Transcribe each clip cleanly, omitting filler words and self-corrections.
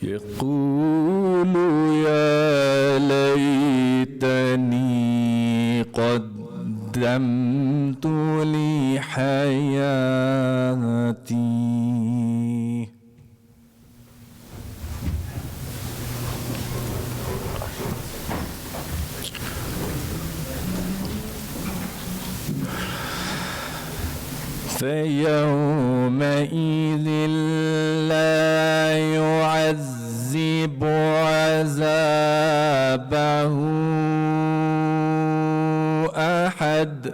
يقول يا ليتني قدمت لحياتي فيومئذ لا يعذب عذابه أحد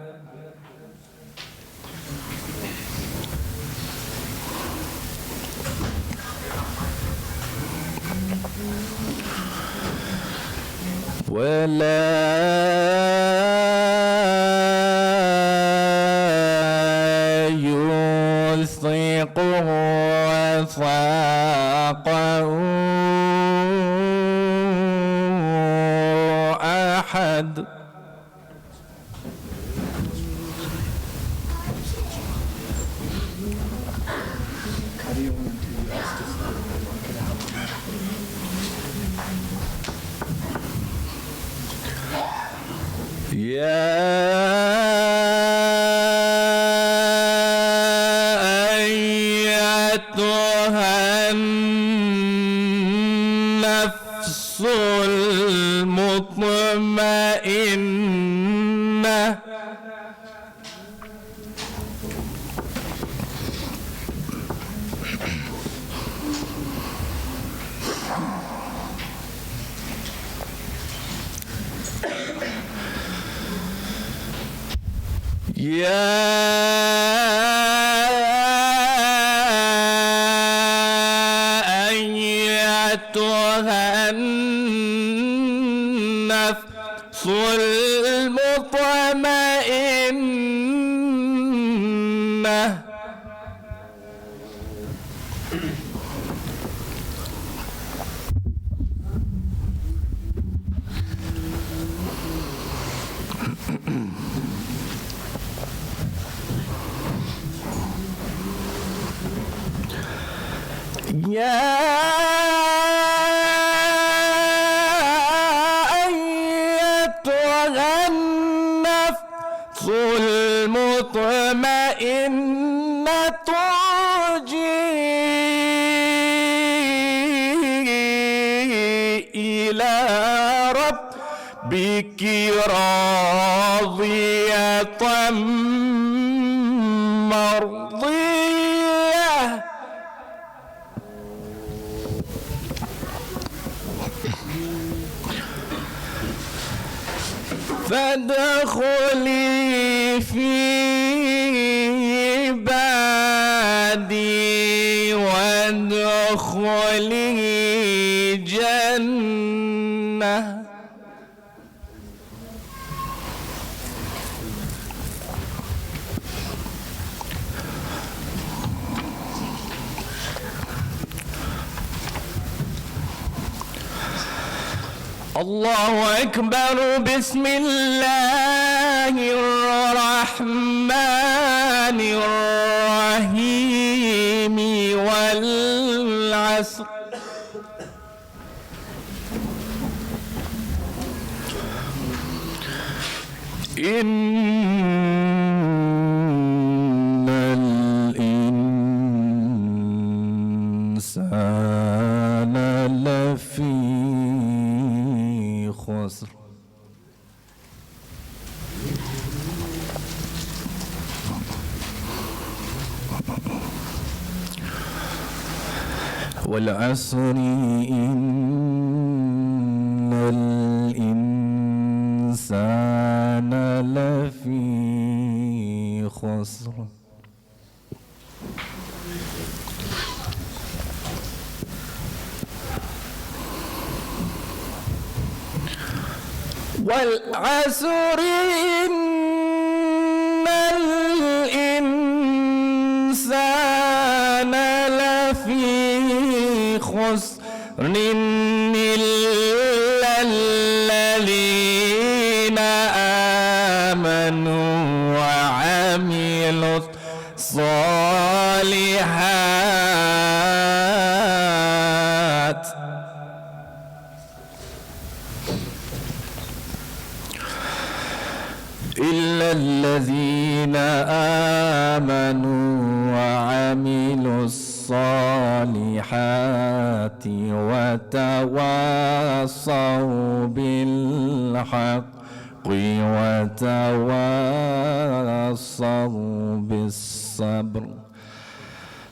ولا يوثق وثاقه أحد يا أيتها النفس المطمئنة يا أيتها النفس المطمئنة يا أيتها النفس المطمئنة ارجعي إلى ربك راضية مرضية فادخلي في عبادي وادخلي جنة الله أكبر بسم الله الرحمن الرحيم والعصر إن الإنسان لفي خسر والعصر إن الإنسان لفي خسر والعصر إن الإنسان لفي خسر إلا الذين آمنوا وعملوا الصالحات الذين آمنوا وعملوا الصالحات وتواصوا بالحق وتواصوا بالصبر.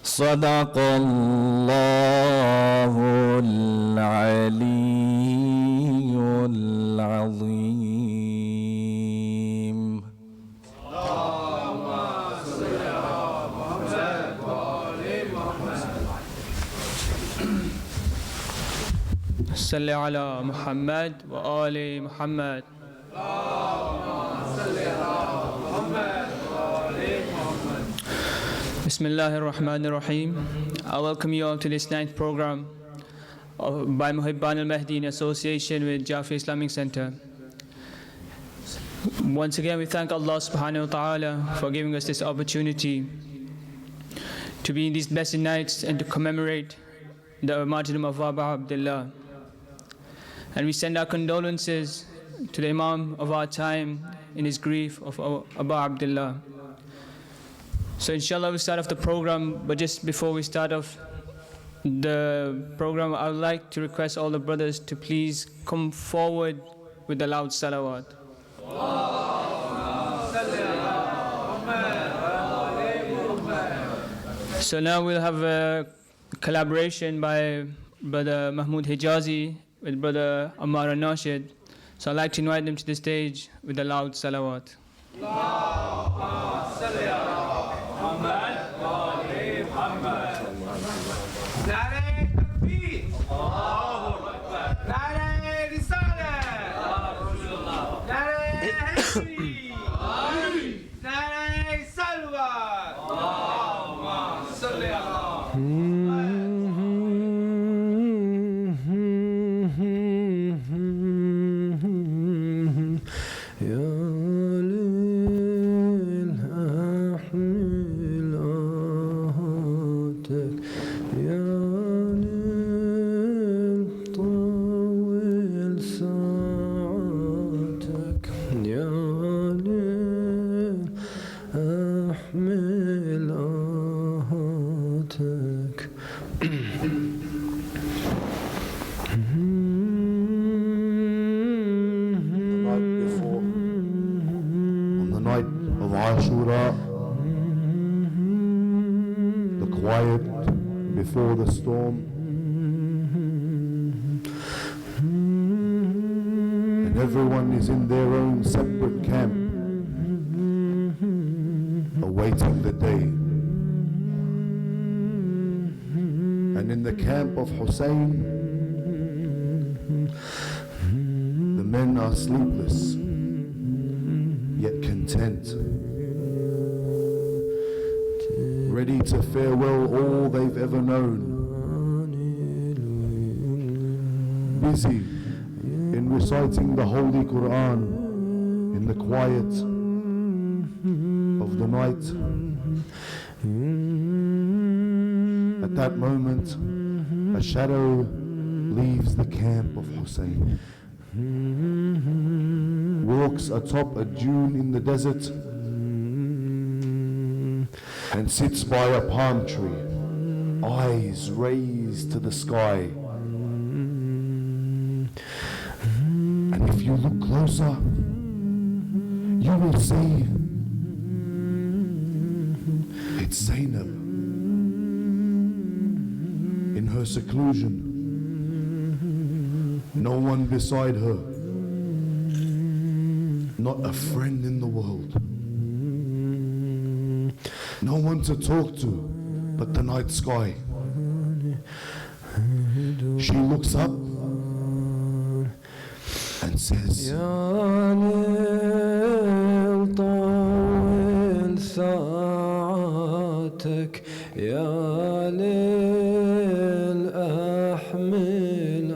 صدق الله العلي العظيم. اللهم صل على محمد وآل محمد. صل على محمد وآل محمد. Bismillah ar-Rahman ar-Rahim. I welcome you all to this ninth program by Muharram Majalis in association with Jafarria Islamic Center. Once again, we thank Allah subhanahu wa ta'ala for giving us this opportunity to be in these blessed nights and to commemorate the martyrdom of Abu Abdullah. And we send our condolences to the Imam of our time in his grief of Abu Abdullah. So inshallah we'll start off the program, but just before we start off the program, I would like to request all the brothers to please come forward with the loud salawat. So now we'll have a collaboration by Brother Mahmoud Hijazi with Brother Ammar al-Nashid. So I'd like to invite them to the stage with the loud salawat. Before the storm, and everyone is in their own separate camp, awaiting the day. And in the camp of Hussain, the men are sleepless, yet content, ready to farewell all they've ever known, busy in reciting the Holy Quran in the quiet of the night. At that moment, a shadow leaves the camp of Hussain, walks atop a dune in the desert, and sits by a palm tree, eyes raised to the sky. And if you look closer, you will see it's Zainab in her seclusion, no one beside her, not a friend in the world. No one to talk to but the night sky. She looks up and says, Ya lil tawil sa'atak, Ya lil ahmil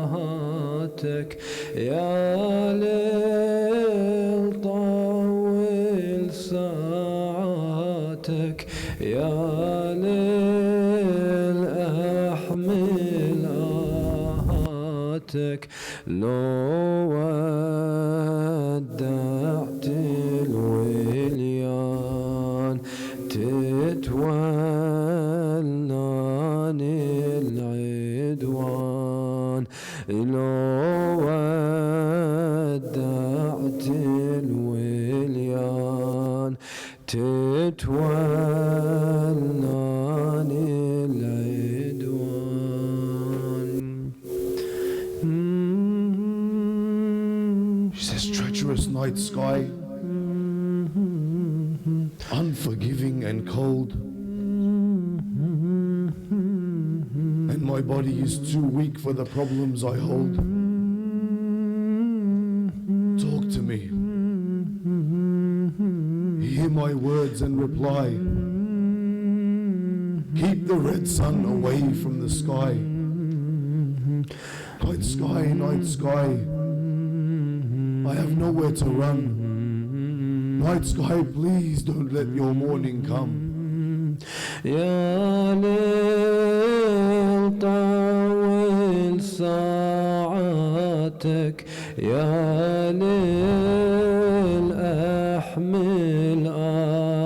ahatak, Ya lil tawil sa'atak, يا ليل أحمل آهاتك لو ودعت الوداد treacherous night sky, unforgiving and cold, and my body is too weak for the problems I hold. Talk to me, hear my words and reply. Keep the red sun away from the sky. Night sky, night sky, I have nowhere to run. Night sky, please don't let your morning come. يا ليل طول ساعاتك، يا ليل أحمل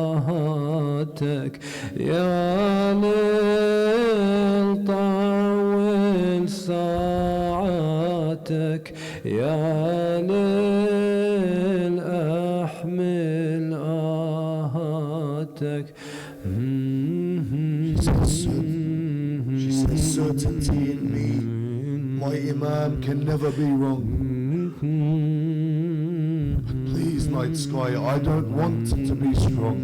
آهاتك، يا ليل طول ساعاتك، يا ليل أحمل آهاتك. She says certainty in me, my Imam can never be wrong. But please, night sky, I don't want to be strong.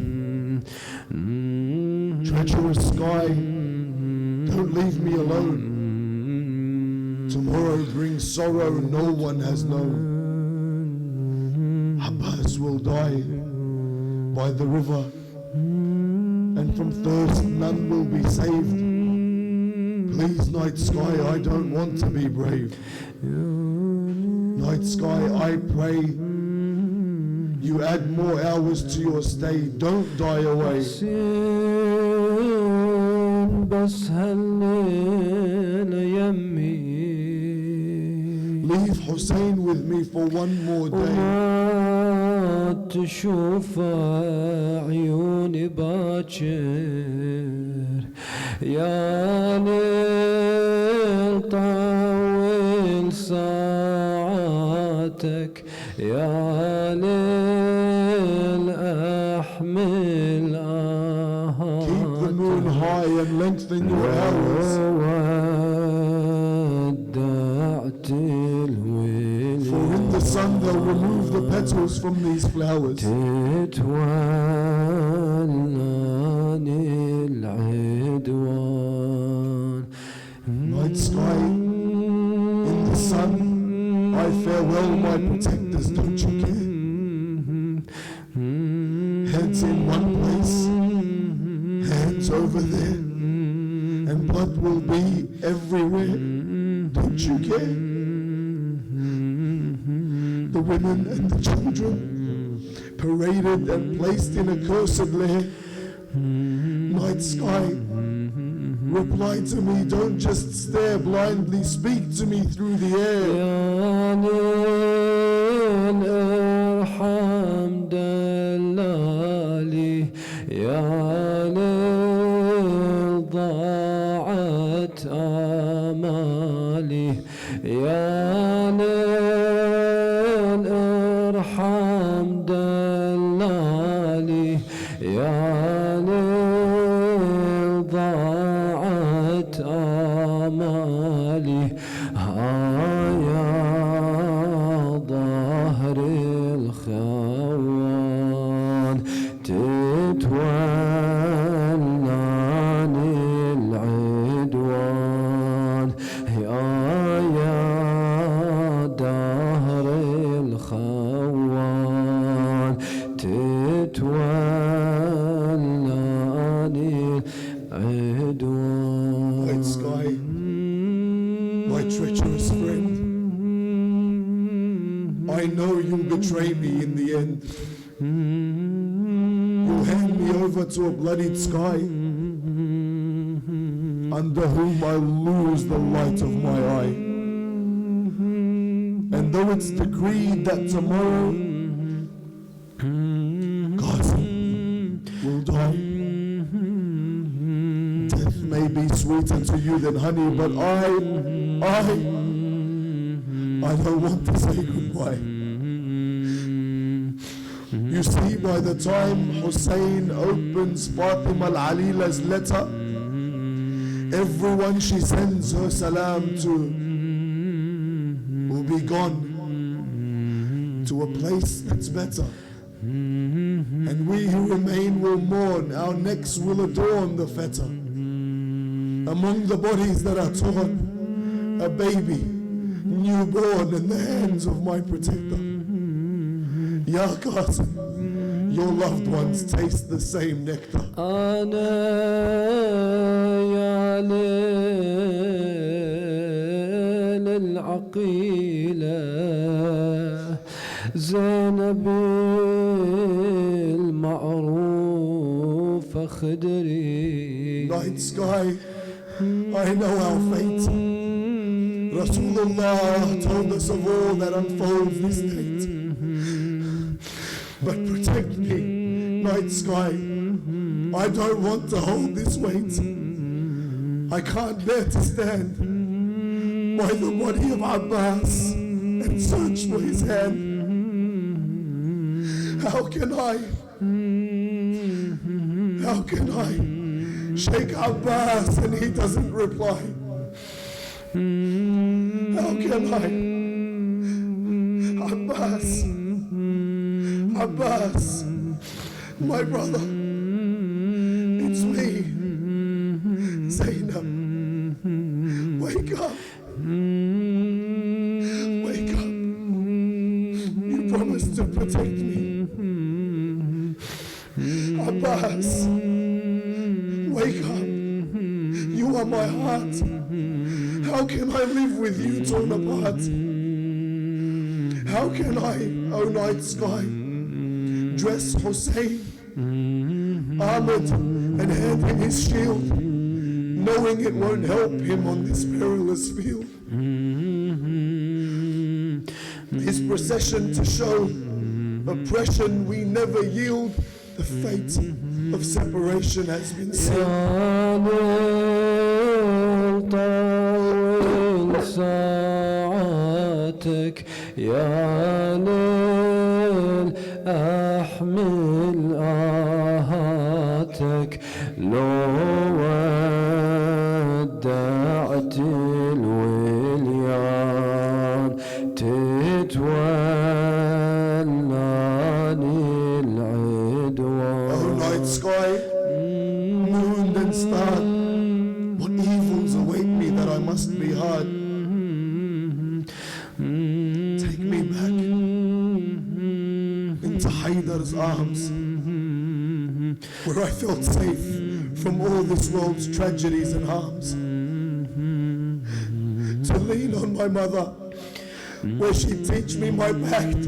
Treacherous sky, don't leave me alone. Tomorrow brings sorrow no one has known. Abbas will die by the river, and from thirst none will be saved. Please, night sky, I don't want to be brave. Night sky, I pray, you add more hours to your stay, don't die away. Leave Hussain with me for one more day. تشوف عيوني باكر، يا ليل طول ساعاتك، يا ليل أحمل آهاتك. Keep the moon high and lengthen your hours. For in the sun they'll remove the petals from these flowers. Night sky, in the sun, I farewell my protectors, don't you care? Heads in one place, hands over there, and blood will be everywhere, don't you care? The women and the children paraded and placed in a cursed lair. Night sky, reply to me, don't just stare blindly, speak to me through the air. يا ليل ضاعت آمالي، يا ليل ارحم دلالي، يا ليل ضاعت آمالي. يا ظهر الخوان تتولاني العدوان، يا دهر الخوان تتولاني العدوان. Night sky, my treacherous friend, I know you'll betray me in the end. You'll hand me over to a bloodied sky, under whom I'll lose the light of my eye. And though it's decreed that tomorrow Qasim will die, death may be sweeter to you than honey, but I don't want to say goodbye. You see, by the time Hussain opens Fatima al-Alila's letter, everyone she sends her salam to will be gone. to a place that's better. And we who remain will mourn, our necks will adorn the fetter. Among the bodies that are torn, a baby, newborn in the hands of my protector. Ya Qasim, your loved ones taste the same nectar. أنا يا ليل العقيلة زينب المعروف خدري. Night sky, I know our fate. Rasulullah told us of all that unfolds this night. But protect me, night sky. I don't want to hold this weight. I can't bear to stand by the body of Abbas and search for his hand. How can I shake Abbas and he doesn't reply? How can I? Abbas, my brother, it's me, Zainab. Wake up. Wake up. You promised to protect me. Abbas, wake up. You are my heart. How can I live with you torn apart? How can I, oh night sky, dress Hussain, armored and hand him his shield, knowing it won't help him on this perilous field? His procession to show oppression we never yield, the fate of separation has been sealed. ساعاتك يا ليل أحمل آهاتك لو ودعت الوليان تتولاني العدوان. Oh night sky, moon and star, what evils await me that I must be hard? Take me back into Haidar's arms, where I felt safe from all this world's tragedies and harms. To lean on my mother, where she'd teach me my pact.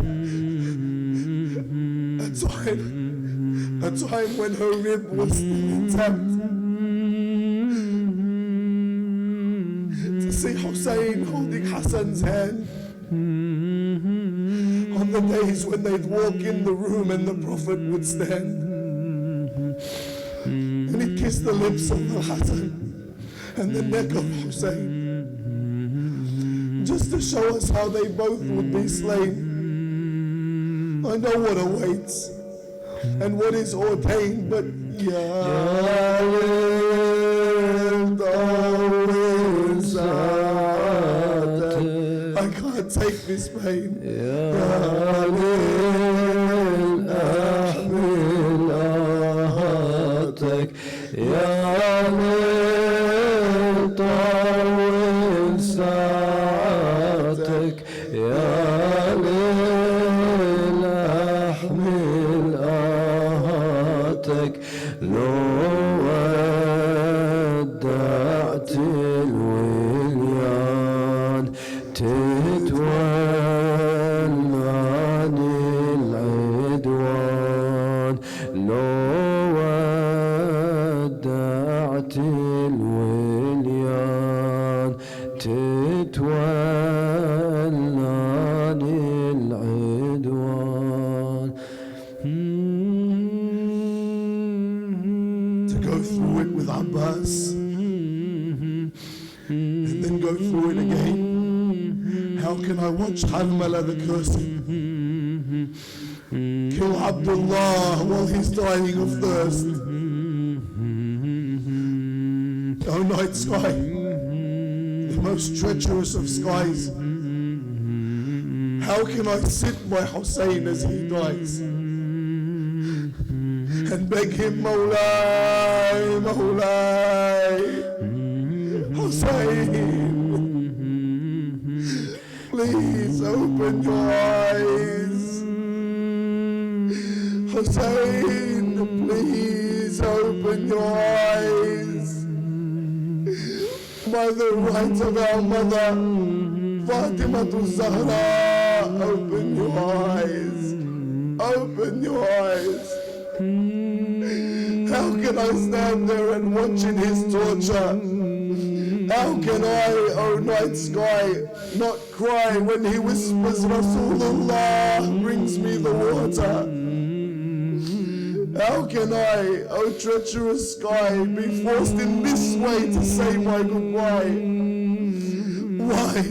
A time when her rib was still intact. To see Hussain holding Hassan's hand on the days when they'd walk in the room and the Prophet would stand. And he'd kiss the lips of the Hassan and the neck of Hussain, just to show us how they both would be slain. I know what awaits and what is ordained, but I can't take this pain. Love ودعت الوليان تتولاني العدوان. Love ودعت الوليان تتولاني العدوان. Through it with Abbas and then go through it again. How can I watch Harmala the cursed kill Abdullah while he's dying of thirst? Oh night sky, the most treacherous of skies, How can I sit by Hussain as he dies and beg him, Mawlai, Mawlai, Hussain, please open your eyes. Hussain, please open your eyes. By the right of our mother, Fatima Zahra, open your eyes. Open your eyes. How can I stand there and watch in his torture? How can I, oh night sky, not cry when he whispers, Rasulullah brings me the water? How can I, oh treacherous sky, be forced in this way to say my goodbye? Why?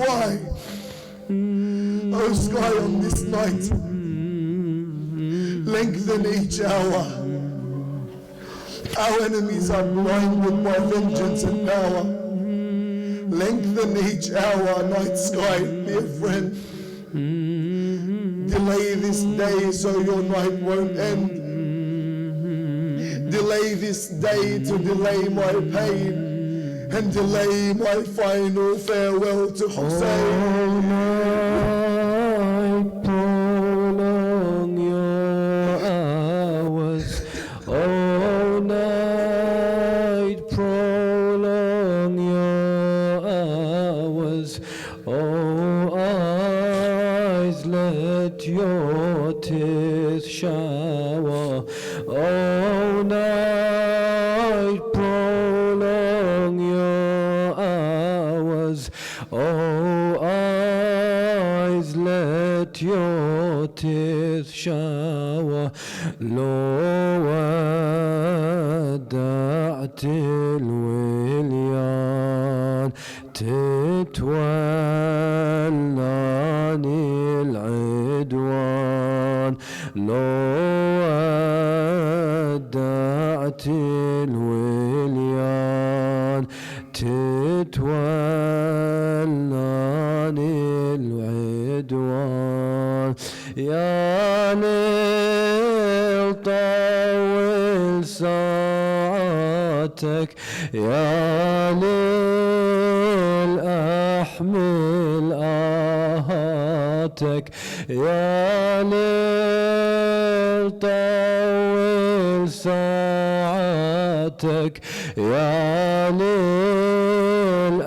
Why? Oh sky, on this night, lengthen each hour. Our enemies are blinded by vengeance and power. Lengthen each hour, night sky, dear friend. Delay this day so your night won't end. Delay this day to delay my pain and delay my final farewell to Hussain. Prolong your hours, all night. Prolong your hours, oh eyes, let your tears shower. All night, prolong your hours, oh eyes, let your tears shower. لو ودعت الوليان تتولاني العدوان. لو ودعت الوليان تتولاني العدوان. يا ليل طول ساعتك، يا ليل أحمل آهاتك، يا ليل طول ساعتك، يا ليل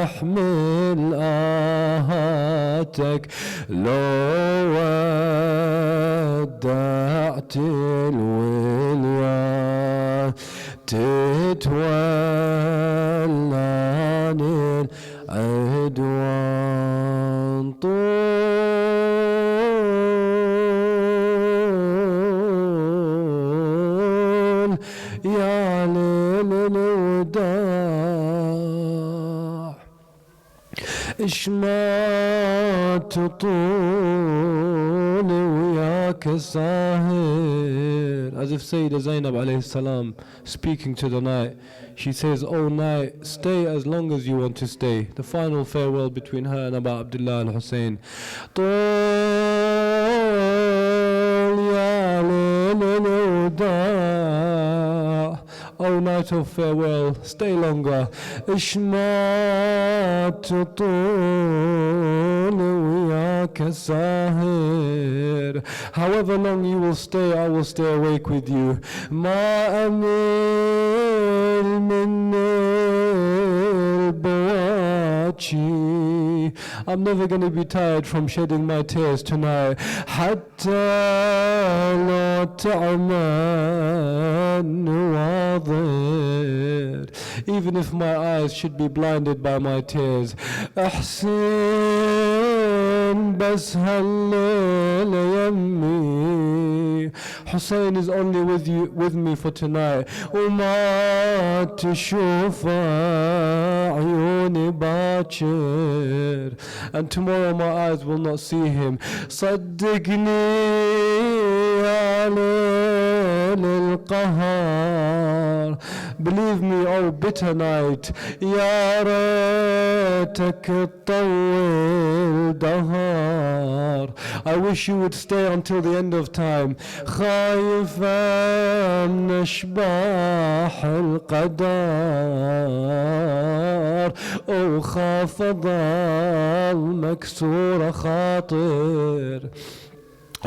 أحمل آهاتك. لو ودعت الوليان تتولاني العدوان. طول يا ليل الوداع، إش ما تطول وياك Sahir. As if Sayyidah Zainab alayhi salam speaking to the night, she says, "Oh night, stay as long as you want to stay." The final farewell between her and Abu Abdullah Al Hussain. طول يا ليل الوداع, oh night of farewell, stay longer. إش ما تطول وياك Sahir. However long you will stay, I will stay awake with you. ما أميل من البواكي, I'm never going to be tired from shedding my tears tonight. حتى لا تعمى النواظر, even if my eyes should be blinded by my tears. أحسن بس هالليل يمي, Hussain is only with me for tonight. وما تشوف عيوني باكر, and tomorrow my eyes will not see him. صدقني يا ليل القهار, Believe me, oh bitter night, يا ريتك تطول دهار. I wish you would stay until the end of time. خايف من أشباح القدر، وخاف ضل مكسور خاطر.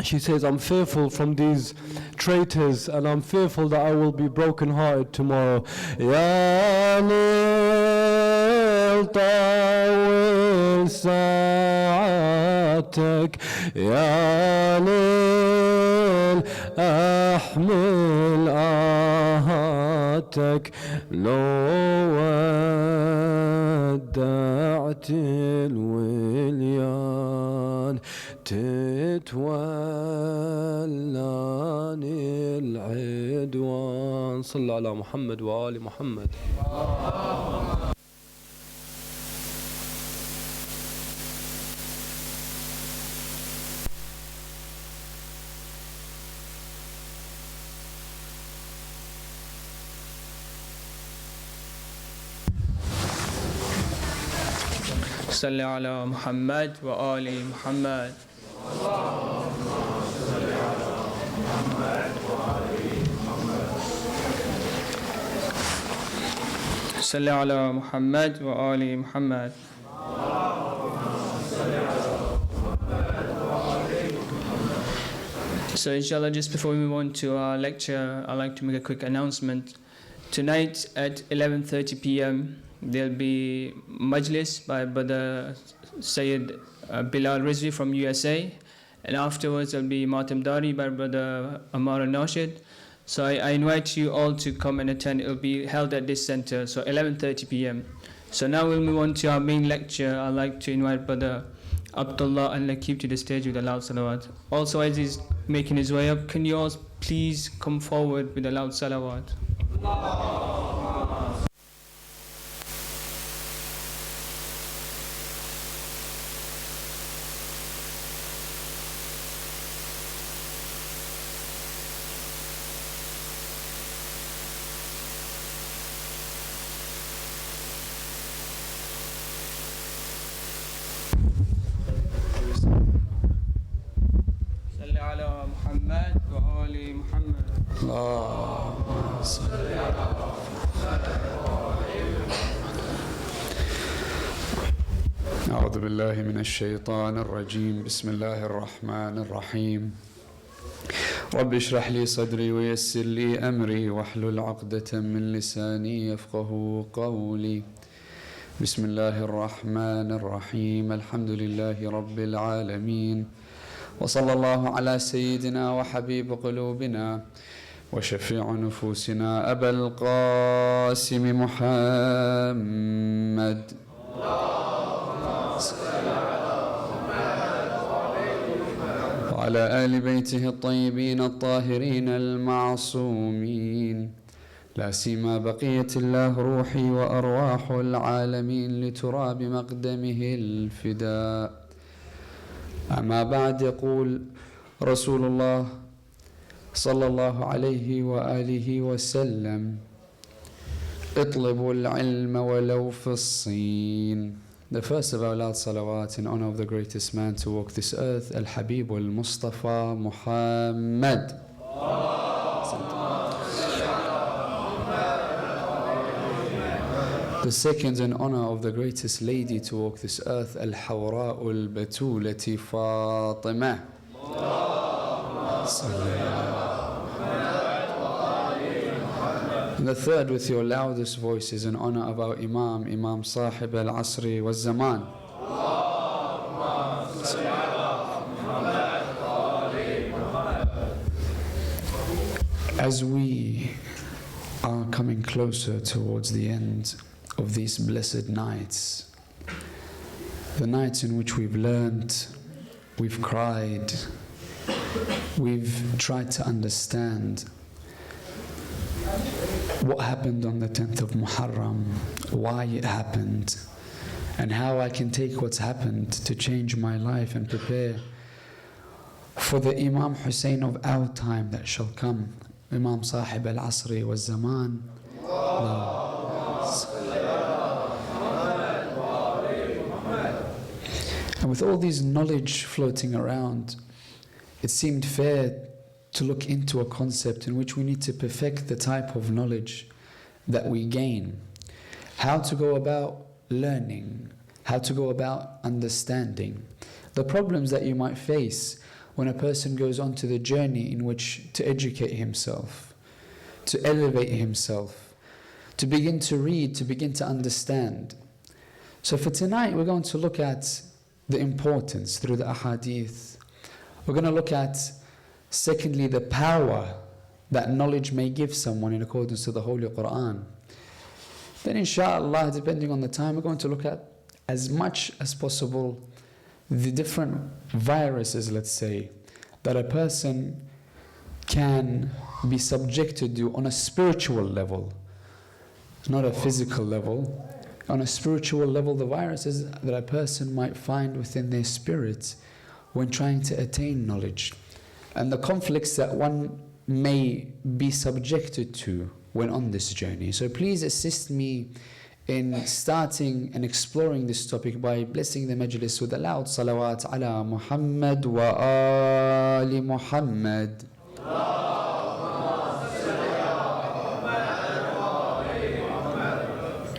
She says, I'm fearful from these traitors, and I'm fearful that I will be broken-hearted tomorrow. يا ليل طول ساعتك، يا ليل أحمل آهاتك، لو ودعت الوليان تتولاني العدوان. صلى على محمد وآل محمد. صل على محمد وآل محمد. صل على محمد وآل محمد. So inshallah, just before we move on to our lecture, I'd like to make a quick announcement. Tonight at 11:30 p.m. there'll be Majlis by Brother Syed Bilal Rizvi from USA, and afterwards there'll be Matam Dari by Brother Ammar al-Nashid. So I invite you all to come and attend. It'll be held at this center, so 11:30 p.m. So now we'll move on to our main lecture. I'd like to invite Brother Abdullah Al Nakeeb to the stage with a loud salawat. Also, as he's making his way up, can you all please come forward with a loud salawat? أعوذ بالله من الشيطان الرجيم. بسم الله الرحمن الرحيم. رب اشرح لي صدري ويسر لي أمري واحلل عقدة من لساني يفقه قولي. بسم الله الرحمن الرحيم. الحمد لله رب العالمين، وصلى الله على سيدنا وحبيب قلوبنا وشفيع نفوسنا أبا القاسم محمد وعلى آل بيته الطيبين الطاهرين المعصومين، لا سيما بقية الله روحي وأرواح العالمين لتراب مقدمه الفداء. أما بعد، يقول رسول الله صلى الله عليه وآله وسلم: اطلبوا العلم ولو في الصين. The first of our loud salawat in honor of the greatest man to walk this earth, Al-Habib al-Mustafa Muhammad. The second in honor of the greatest lady to walk this earth, Al-Hawra al-Batulati Fatima. And the third, with your loudest voices, in honor of our Imam, Imam Sahib al-Asri wal-Zaman. As we are coming closer towards the end of these blessed nights, the nights in which we've learned, we've cried, we've tried to understand what happened on the 10th of Muharram, why it happened, and how I can take what's happened to change my life and prepare for the Imam Hussain of our time that shall come, Imam Sahib al-Asri wal-Zaman. with all these knowledge floating around, it seemed fair to look into a concept in which we need to perfect the type of knowledge that we gain. How to go about learning, how to go about understanding. The problems that you might face when a person goes on to the journey in which to educate himself, to elevate himself, to begin to read, to begin to understand. So for tonight, we're going to look at the importance through the ahadith. We're going to look at, secondly, the power that knowledge may give someone in accordance to the Holy Quran. Then inshallah, depending on the time, we're going to look at as much as possible the different viruses, let's say, that a person can be subjected to on a spiritual level, not a physical level. On a spiritual level, the viruses that a person might find within their spirit when trying to attain knowledge, and the conflicts that one may be subjected to when on this journey. So please assist me in starting and exploring this topic by blessing the majlis with a loud salawat ala Muhammad wa ali Muhammad.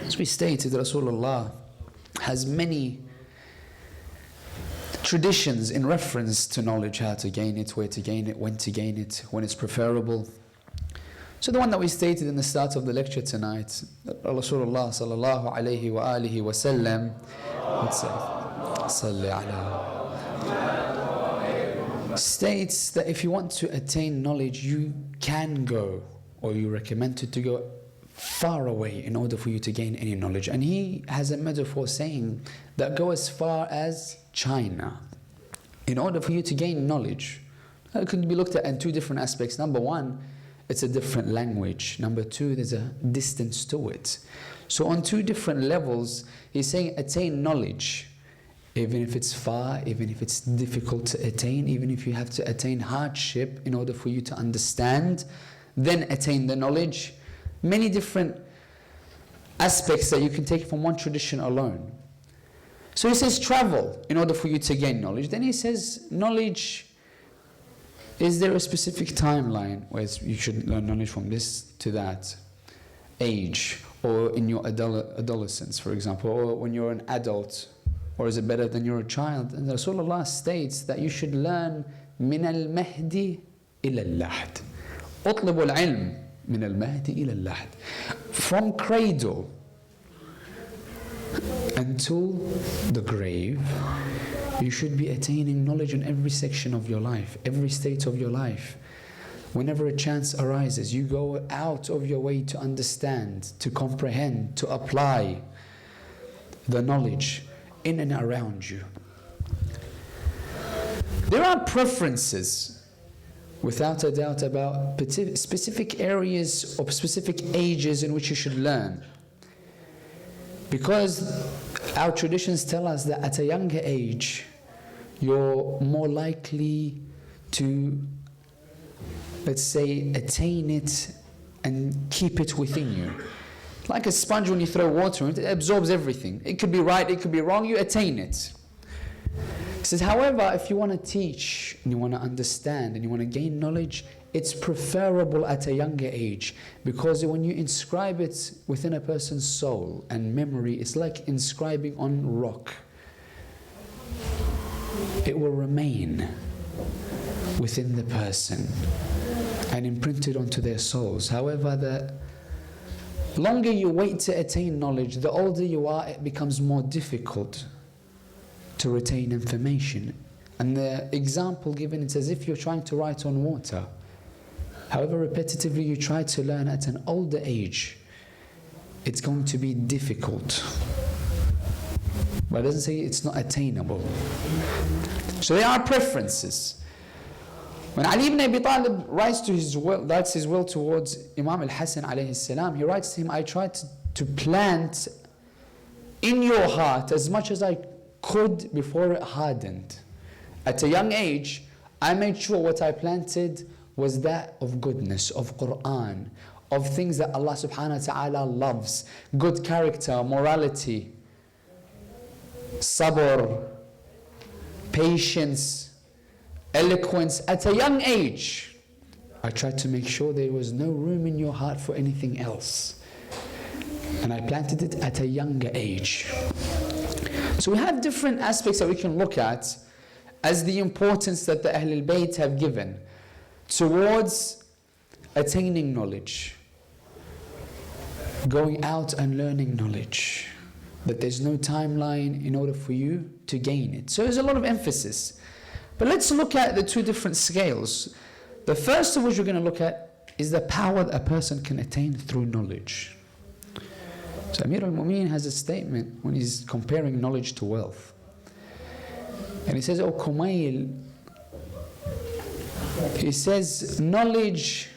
As we stated, Rasulullah has many traditions in reference to knowledge, how to gain it, where to gain it, when to gain it, when it's preferable. So the one that we stated in the start of the lecture tonight, that Rasulullah sallallahu alayhi wa alihi wa sallam would say, Salli ala, states that if you want to attain knowledge, you can go, or you recommended to go far away in order for you to gain any knowledge. And he has a metaphor saying that go as far as China in order for you to gain knowledge. It could be looked at in two different aspects. Number one, it's a different language. Number two, there's a distance to it. So on two different levels, he's saying attain knowledge, even if it's far, even if it's difficult to attain, even if you have to attain hardship in order for you to understand, then attain the knowledge. Many different aspects that you can take from one tradition alone. So he says travel in order for you to gain knowledge. Then he says knowledge, is there a specific timeline where you should learn knowledge from this to that age, or in your adolescence, for example, or when you're an adult, or is it better than you're a child? And Rasulullah states that you should learn min al-mahdi ila al-lahd. اطلبوا العلم من المهد إلى اللحد. From cradle until the grave, you should be attaining knowledge in every section of your life, every state of your life. Whenever a chance arises, you go out of your way to understand, to comprehend, to apply the knowledge in and around you. There are preferences, without a doubt, about specific areas or specific ages in which you should learn. Because our traditions tell us that at a younger age, you're more likely to, let's say, attain it and keep it within you. Like a sponge, when you throw water in it, it absorbs everything. It could be right, it could be wrong, you attain it. He says, however, if you want to teach, and you want to understand, and you want to gain knowledge, it's preferable at a younger age, because when you inscribe it within a person's soul and memory, it's like inscribing on rock. It will remain within the person and imprinted onto their souls. However, the longer you wait to attain knowledge, the older you are, it becomes more difficult to retain information. And the example given, it's as if you're trying to write on water. However repetitively you try to learn at an older age, it's going to be difficult. But it doesn't say it's not attainable. So there are preferences. When Ali ibn Abi Talib writes his will towards Imam al-Hassan alayhi salam, he writes to him, I tried to plant in your heart as much as I could before it hardened. At a young age, I made sure what I planted was that of goodness, of Quran, of things that Allah subhanahu wa ta'ala loves, good character, morality, sabr, patience, eloquence at a young age. I tried to make sure there was no room in your heart for anything else. And I planted it at a younger age. So we have different aspects that we can look at as the importance that the Ahlul Bayt have given towards attaining knowledge, going out and learning knowledge, that there's no timeline in order for you to gain it. So there's a lot of emphasis. But let's look at the two different scales. The first of which we're going to look at is the power that a person can attain through knowledge. So Amir al-Mu'mineen has a statement when he's comparing knowledge to wealth. And he says, "Oh Kumail," he says, knowledge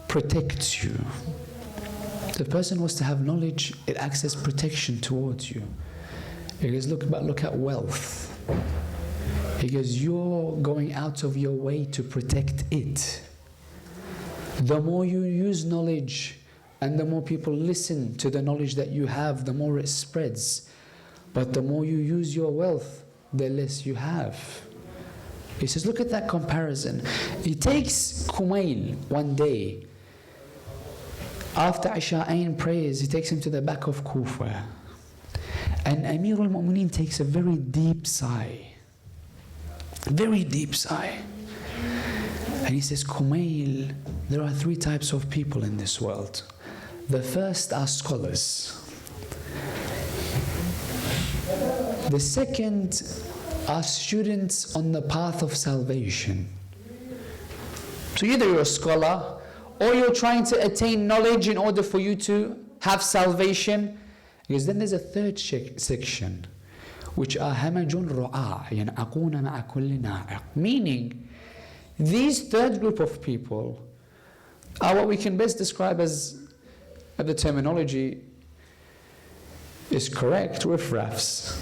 protects you. If the person was to have knowledge, it acts as protection towards you. He goes, look at wealth. He goes, you're going out of your way to protect it. The more you use knowledge and the more people listen to the knowledge that you have, the more it spreads. But the more you use your wealth, the less you have. He says, look at that comparison. He takes Kumail one day. After Isha'ain prayers, he takes him to the back of Kufa. And Amir al-Mu'mineen takes a very deep sigh. Very deep sigh. And he says, Kumail, there are three types of people in this world. The first are scholars. The second are students on the path of salvation. So either you're a scholar, or you're trying to attain knowledge in order for you to have salvation. Because then there's a third section, which are hamajun ru'a, yan'aquna ma'a kulli na'iq. Meaning, these third group of people are what we can best describe as, if the terminology is correct, riffraffs.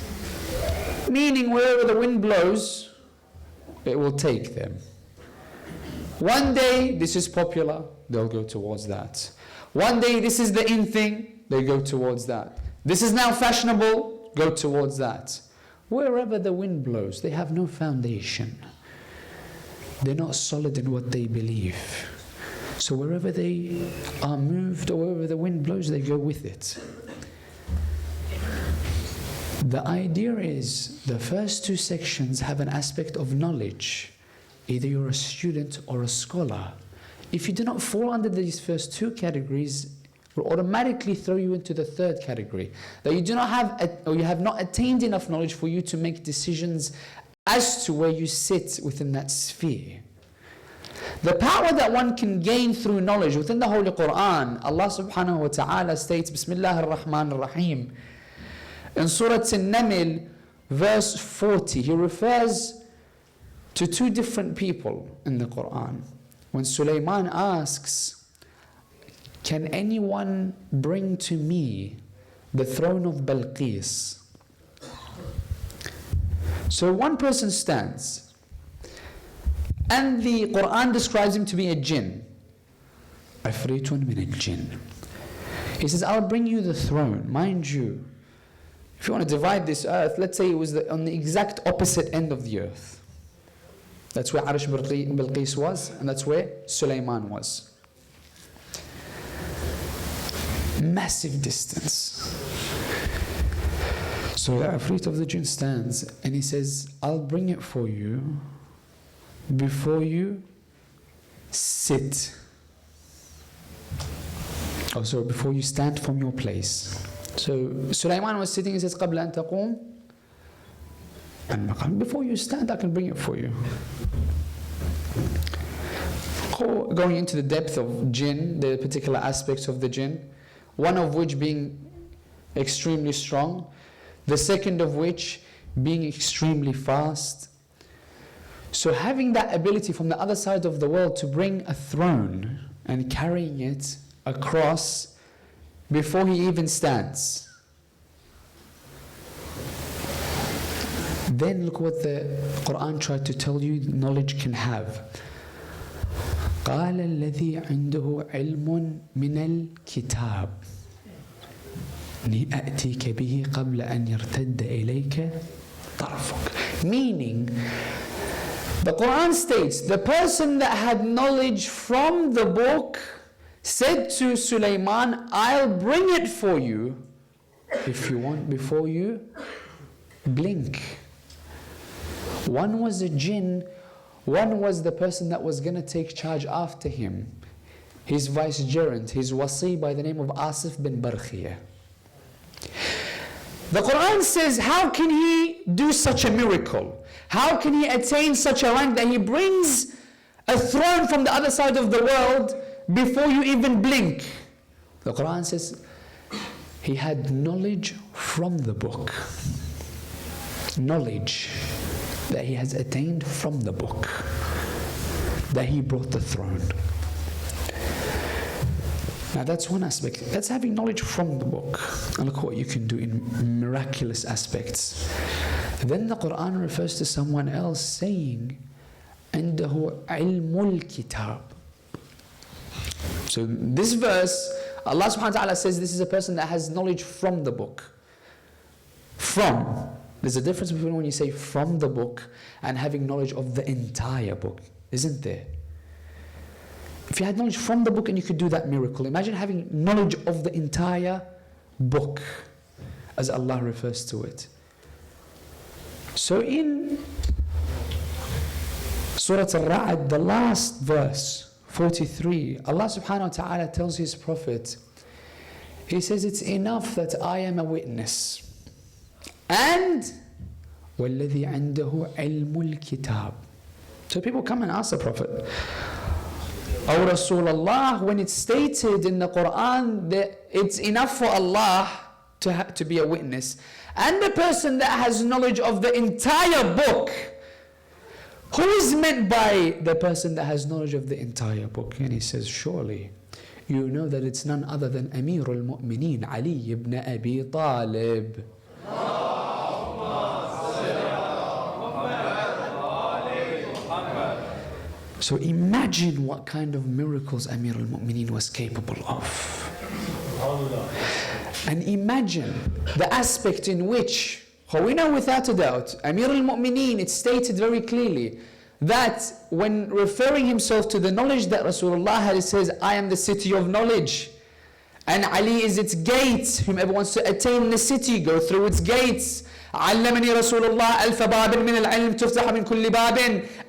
Meaning, wherever the wind blows, it will take them. One day, this is popular, they'll go towards that. One day, this is the in thing, they go towards that. This is now fashionable, go towards that. Wherever the wind blows, they have no foundation. They're not solid in what they believe. So wherever they are moved or wherever the wind blows, they go with it. The idea is the first two sections have an aspect of knowledge. Either you're a student or a scholar. If you do not fall under these first two categories, it will automatically throw you into the third category. That you do not have, or you have not attained enough knowledge for you to make decisions as to where you sit within that sphere. The power that one can gain through knowledge within the Holy Quran, Allah subhanahu wa ta'ala states, Bismillah ar-Rahman ar-Rahim. In Surah An-Naml, verse 40, He refers to two different people in the Quran. When Sulaiman asks, can anyone bring to me the throne of Balqis? So one person stands, and the Quran describes him to be a jinn. Afritun min al-jinn. He says, I'll bring you the throne. Mind you, if you want to divide this earth, let's say it was on the exact opposite end of the earth. That's where Arish Bilqis was, and that's where Sulaiman was. Massive distance. So the Afrit of the jinn stands, and he says, I'll bring it for you before you sit. Oh, so before you stand from your place. So Sulaiman was sitting, he says, قَبْلَ أَن تَقُومْ. And before you stand, I can bring it for you. Going into the depth of jinn, the particular aspects of the jinn, one of which being extremely strong, the second of which being extremely fast. So having that ability from the other side of the world to bring a throne and carrying it across before he even stands. Then look what the Quran tried to tell you knowledge can have. قال الذي عنده علم من الكتاب أتيك به قبل أن يرتد إليك طرفك. Meaning, the Quran states, the person that had knowledge from the book said to Sulaiman, I'll bring it for you if you want before you blink. One was a jinn, one was the person that was going to take charge after him, his vicegerent, his wasi by the name of Asif bin Barkhiyah. The Quran says, how can he do such a miracle? How can he attain such a rank that he brings a throne from the other side of the world before you even blink? The Quran says, he had knowledge from the book. Knowledge that he has attained from the book, that he brought the throne. Now that's one aspect. That's having knowledge from the book. And look what you can do in miraculous aspects. Then the Quran refers to someone else saying, عِنْدَهُ عِلْمُ الْكِتَابِ. So this verse, Allah subhanahu wa ta'ala says this is a person that has knowledge from the book. From. There's a difference between when you say from the book and having knowledge of the entire book, isn't there? If you had knowledge from the book and you could do that miracle, imagine having knowledge of the entire book, as Allah refers to it. So in Surah Al-Ra'd, the last verse, 43, Allah subhanahu wa ta'ala tells His Prophet, He says, it's enough that I am a witness. And وَالَّذِي عِنْدَهُ عِلْمُ الْكِتَابِ. So people come and ask the Prophet, O Rasulullah, when it's stated in the Quran that it's enough for Allah to be a witness, and the person that has knowledge of the entire book, who is meant by the person that has knowledge of the entire book? And he says, surely you know that it's none other than Amirul Mu'mineen, Ali ibn Abi Talib. So imagine what kind of miracles Amir al-Mu'mineen was capable of. And imagine the aspect in which, how we know without a doubt, Amir al-Mu'mineen, it's stated very clearly that when referring himself to the knowledge that Rasulullah had, it says, I am the city of knowledge. And Ali is its gates. Whomever wants to attain the city, go through its gates. علمني رسول الله ألف باب من العلم تفتح من كل باب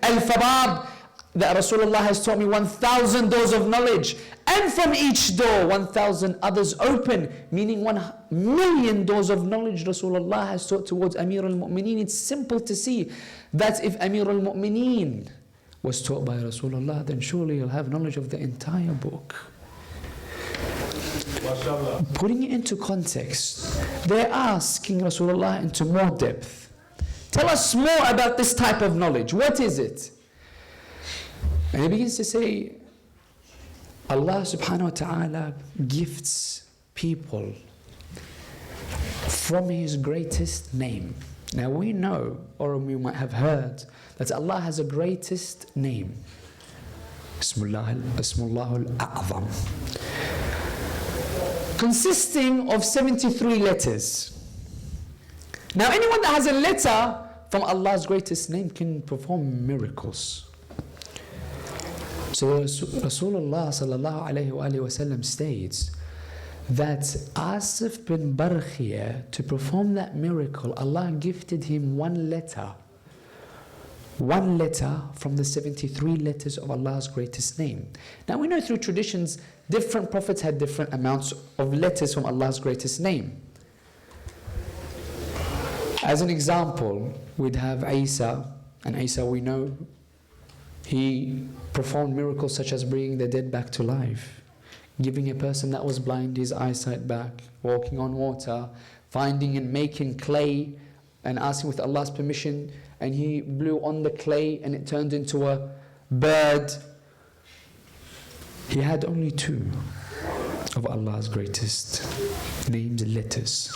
ألف باب. That Rasulullah has taught me 1,000 doors of knowledge, and from each door 1,000 others open, meaning 1,000,000 doors of knowledge Rasulullah has taught towards Amir al-Mu'mineen. It's simple to see that if Amir al-Mu'mineen was taught by Rasulullah, then surely he'll have knowledge of the entire book. Putting it into context, they're asking Rasulullah into more depth. Tell us more about this type of knowledge. What is it? And he begins to say, Allah subhanahu wa ta'ala gifts people from His greatest name. Now we know, or we might have heard, that Allah has a greatest name. Ismullah al-A'zam. Consisting of 73 letters. Now anyone that has a letter from Allah's greatest name can perform miracles. So Rasulullah sallallahu alayhi wa sallam states that Asif bin Barkhiyah, to perform that miracle, Allah gifted him one letter from the 73 letters of Allah's greatest name. Now we know through traditions, different prophets had different amounts of letters from Allah's greatest name. As an example, we'd have Isa, and Isa we know, he performed miracles such as bringing the dead back to life, giving a person that was blind his eyesight back, walking on water, finding and making clay and asking with Allah's permission, and he blew on the clay and it turned into a bird. He had only 2 of Allah's greatest names, letters.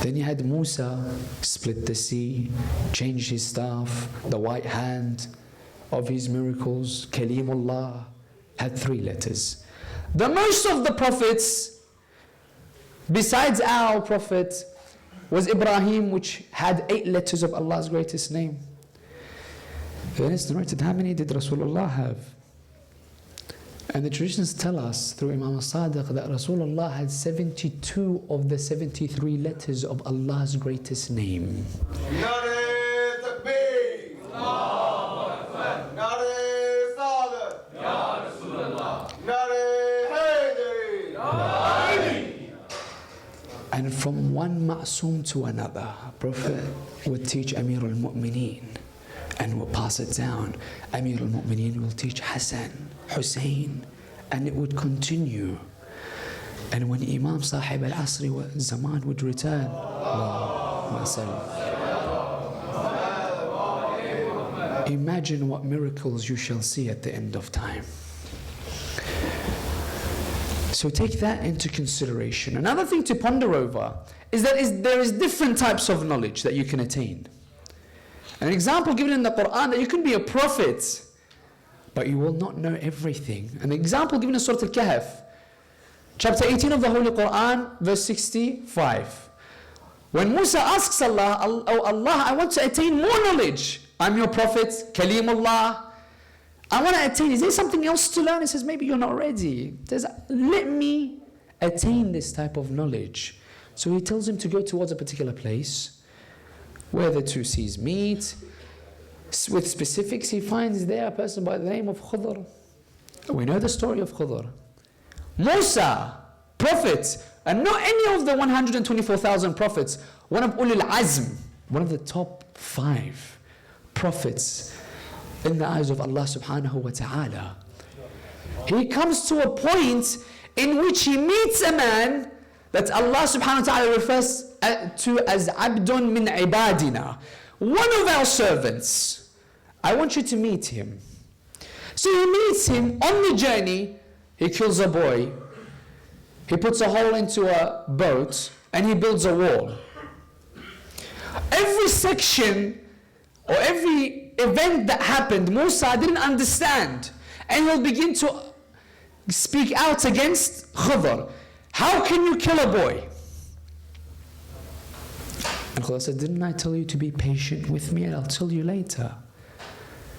Then he had Musa split the sea, changed his staff, the white hand of his miracles. Kalimullah had 3 letters. The most of the prophets, besides our prophet, was Ibrahim, which had 8 letters of Allah's greatest name. Then it's narrated, how many did Rasulullah have? And the traditions tell us through Imam al-Sadiq that Rasulullah had 72 of the 73 letters of Allah's greatest name. And from one ma'soom to another, Prophet would teach Amir al-Mu'mineen and would pass it down. Amir al-Mu'mineen will teach Hassan, Hussain, and it would continue. And when Imam Sahib al-Asri wa Zaman would return, imagine what miracles you shall see at the end of time. So take that into consideration. Another thing to ponder over is that there is different types of knowledge that you can attain. An example given in the Quran that you can be a prophet, but you will not know everything. An example given in Surah Al-Kahf, chapter 18 of the Holy Quran, verse 65. When Musa asks Allah, "Oh Allah, I want to attain more knowledge. I'm your prophet, Kalimullah. I want to attain, is there something else to learn?" He says, maybe you're not ready. He says, let me attain this type of knowledge. So he tells him to go towards a particular place where the two seas meet. With specifics, he finds there a person by the name of Khudr. We know the story of Khudr. Musa, prophet, and not any of the 124,000 prophets, one of Ulul Azm, one of the top 5 prophets in the eyes of Allah subhanahu wa ta'ala. He comes to a point in which he meets a man that Allah subhanahu wa ta'ala refers to as Abdun min ibadina, one of our servants. I want you to meet him. So he meets him on the journey. He kills a boy. He puts a hole into a boat and he builds a wall. Every section or every event that happened, Musa didn't understand. And he'll begin to speak out against Khudr. How can you kill a boy? And Khudr said, didn't I tell you to be patient with me and I'll tell you later?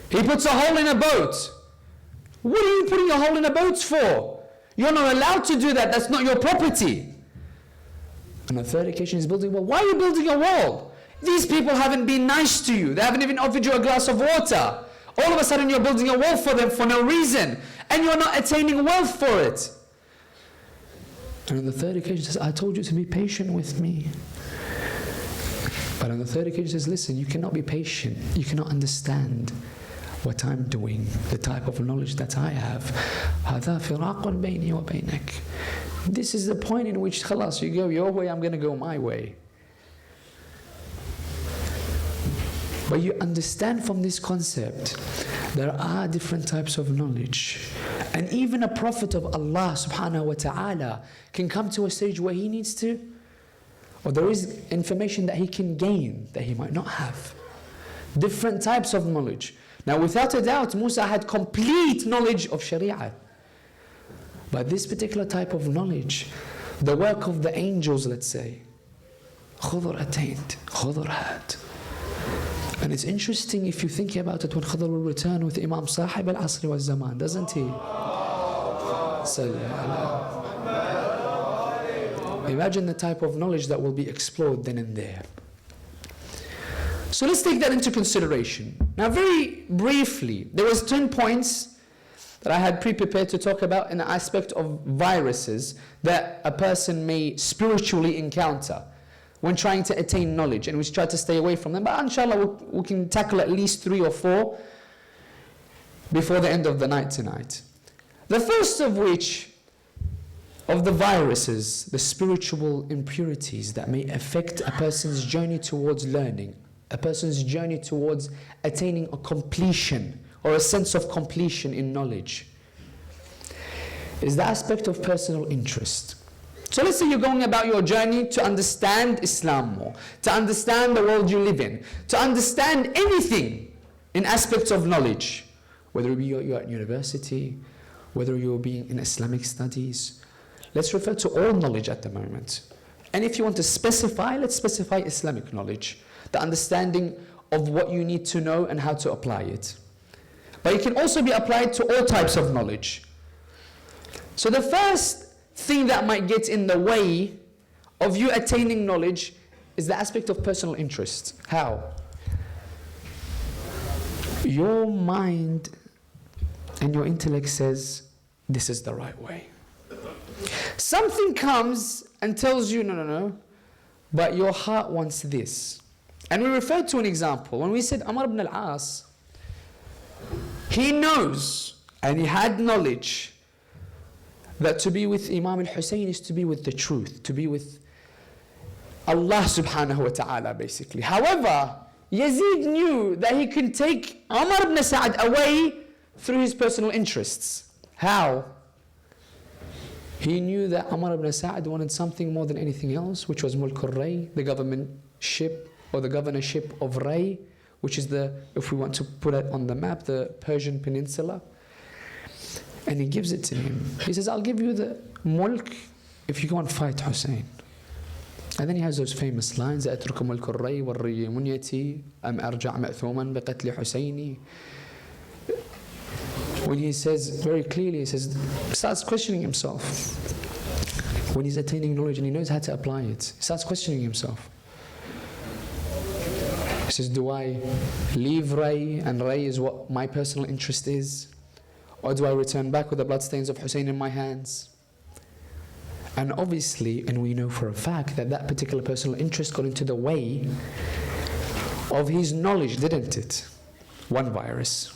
He puts a hole in a boat. What are you putting a hole in a boat for? You're not allowed to do that. That's not your property. On the third occasion, he's building a wall. Why are you building a wall? These people haven't been nice to you. They haven't even offered you a glass of water. All of a sudden you're building a wall for them for no reason. And you're not attaining wealth for it. And on the third occasion he says, I told you to be patient with me. But on the third occasion he says, listen, you cannot be patient. You cannot understand what I'm doing, the type of knowledge that I have. هَذَا فِرَاقٌ بَيْنِي وَبَيْنَكَ. This is the point in which, khalas, you go your way, I'm going to go my way. But you understand from this concept, there are different types of knowledge. And even a prophet of Allah subhanahu wa ta'ala can come to a stage where he needs to, or there is information that he can gain that he might not have. Different types of knowledge. Now without a doubt, Musa had complete knowledge of Sharia. But this particular type of knowledge, the work of the angels, let's say, Khudr attained, Khudr had. And it's interesting if you think about it, when Khudr will return with Imam Sahib al-Asri wa Zaman, doesn't he? Imagine the type of knowledge that will be explored then and there. So let's take that into consideration. Now very briefly, there was 10 points that I had pre-prepared to talk about in the aspect of viruses that a person may spiritually encounter when trying to attain knowledge, and we try to stay away from them. But inshallah, we can tackle at least 3 or 4 before the end of the night tonight. The first of which, of the viruses, the spiritual impurities that may affect a person's journey towards learning, a person's journey towards attaining a completion or a sense of completion in knowledge, is the aspect of personal interest. So let's say you're going about your journey to understand Islam more, to understand the world you live in, to understand anything in aspects of knowledge, whether you're at university, whether you're being in Islamic studies. Let's refer to all knowledge at the moment. And if you want to specify, let's specify Islamic knowledge, the understanding of what you need to know and how to apply it. But it can also be applied to all types of knowledge. So the first thing that might get in the way of you attaining knowledge is the aspect of personal interest. How? Your mind and your intellect says, this is the right way. Something comes and tells you, no, but your heart wants this. And we referred to an example. When we said Amr ibn al-As, he knows and he had knowledge that to be with Imam al-Hussain is to be with the truth, to be with Allah subhanahu wa ta'ala basically. However, Yazid knew that he could take Umar ibn Sa'd away through his personal interests. How? He knew that Umar ibn Sa'd wanted something more than anything else, which was Mulk al-Ray, the governmentship or the governorship of Ray, which is the, if we want to put it on the map, the Persian Peninsula. And he gives it to him. He says, I'll give you the mulk if you go and fight Hussain. And then he has those famous lines, أترك ملك الري والري منيتي أم أرجع مأثوما بقتل Hussaini. When he says very clearly, he says, starts questioning himself. When he's attaining knowledge and he knows how to apply it, he starts questioning himself. He says, do I leave Ray, and Ray is what my personal interest is? Or do I return back with the bloodstains of Hussein in my hands? And obviously, and we know for a fact that that particular personal interest got into the way of his knowledge, didn't it? One virus.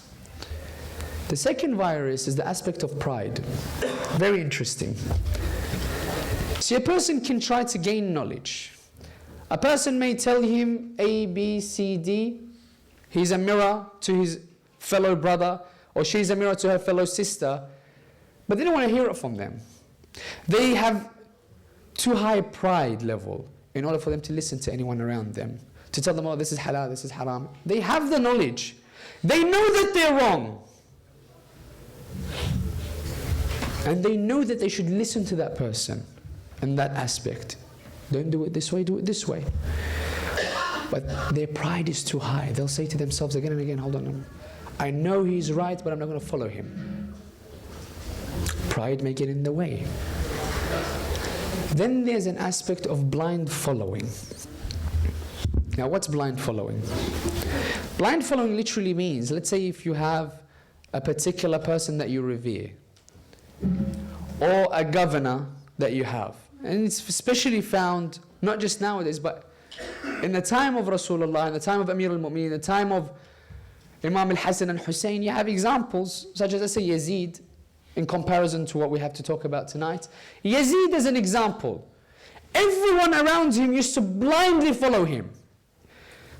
The second virus is the aspect of pride. Very interesting. See, a person can try to gain knowledge. A person may tell him A, B, C, D. He's a mirror to his fellow brother, or she's a mirror to her fellow sister, but they don't want to hear it from them. They have too high pride level in order for them to listen to anyone around them, to tell them, oh, this is halal, this is haram. They have the knowledge. They know that they're wrong. And they know that they should listen to that person in that aspect. Don't do it this way, do it this way. But their pride is too high. They'll say to themselves again and again, hold on, I know he's right, but I'm not going to follow him. Pride may get in the way. Then there's an aspect of blind following. Now, what's blind following? Blind following literally means, let's say if you have a particular person that you revere, or a governor that you have, and it's especially found, not just nowadays, but in the time of Rasulullah, in the time of Amir al-Mu'mineen, in the time of Imam al-Hasan and Hussain, you have examples, such as, let's say, Yazid, in comparison to what we have to talk about tonight. Yazid is an example. Everyone around him used to blindly follow him.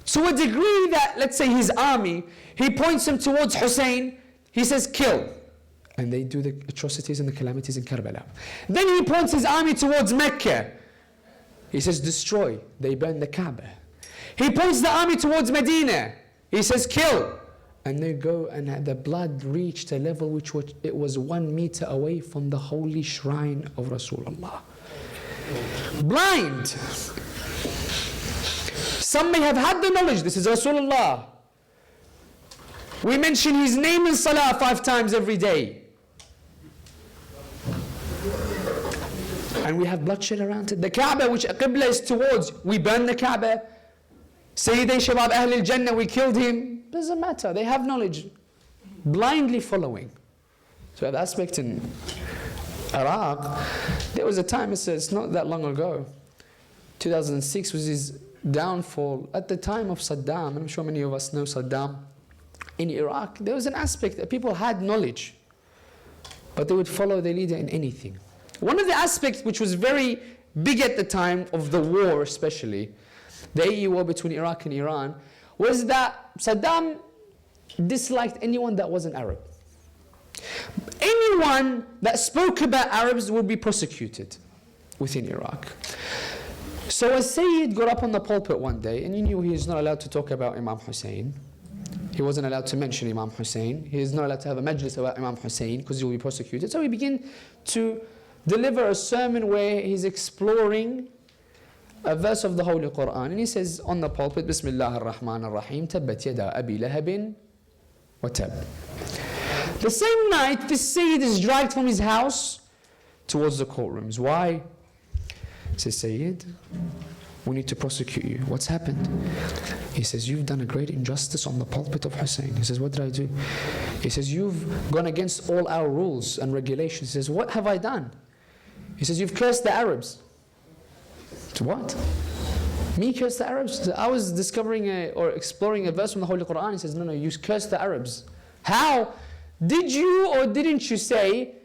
To a degree that, let's say, his army, he points them towards Hussain, he says, kill. And they do the atrocities and the calamities in Karbala. Then he points his army towards Mecca. He says, destroy. They burn the Kaaba. He points the army towards Medina. He says, kill. And they go, and the blood reached a level which it was 1 meter away from the holy shrine of Rasulullah. Blind. Some may have had the knowledge, this is Rasulullah. We mention his name in Salah 5 times every day. And we have bloodshed around it. The Kaaba, which Qibla is towards, we burn the Kaaba. Sayyidi Shabab Ahl al-Jannah, we killed him. Doesn't matter, they have knowledge. Blindly following. So that aspect in Iraq, there was a time, it's not that long ago, 2006 was his downfall. At the time of Saddam, and I'm sure many of us know Saddam, in Iraq, there was an aspect that people had knowledge, but they would follow their leader in anything. One of the aspects which was very big at the time of the war, especially, the 80 war between Iraq and Iran, was that Saddam disliked anyone that wasn't Arab. Anyone that spoke about Arabs would be prosecuted within Iraq. So a Syed got up on the pulpit one day, and he knew he was not allowed to talk about Imam Hussain. He wasn't allowed to mention Imam Hussain. He is not allowed to have a majlis about Imam Hussain because he will be prosecuted. So he began to deliver a sermon where he's exploring a verse of the Holy Quran, and he says on the pulpit, Bismillah ar-Rahman ar-Rahim, Tabbat yada abi lahabin wa tab. The same night, this Syed is dragged from his house towards the courtrooms. Why? He says, Syed, we need to prosecute you. What's happened? He says, you've done a great injustice on the pulpit of Hussain. He says, what did I do? He says, you've gone against all our rules and regulations. He says, what have I done? He says, you've cursed the Arabs. To what? Me curse the Arabs? I was discovering or exploring a verse from the Holy Quran. He says, no, you cursed the Arabs. How? Did you or didn't you say,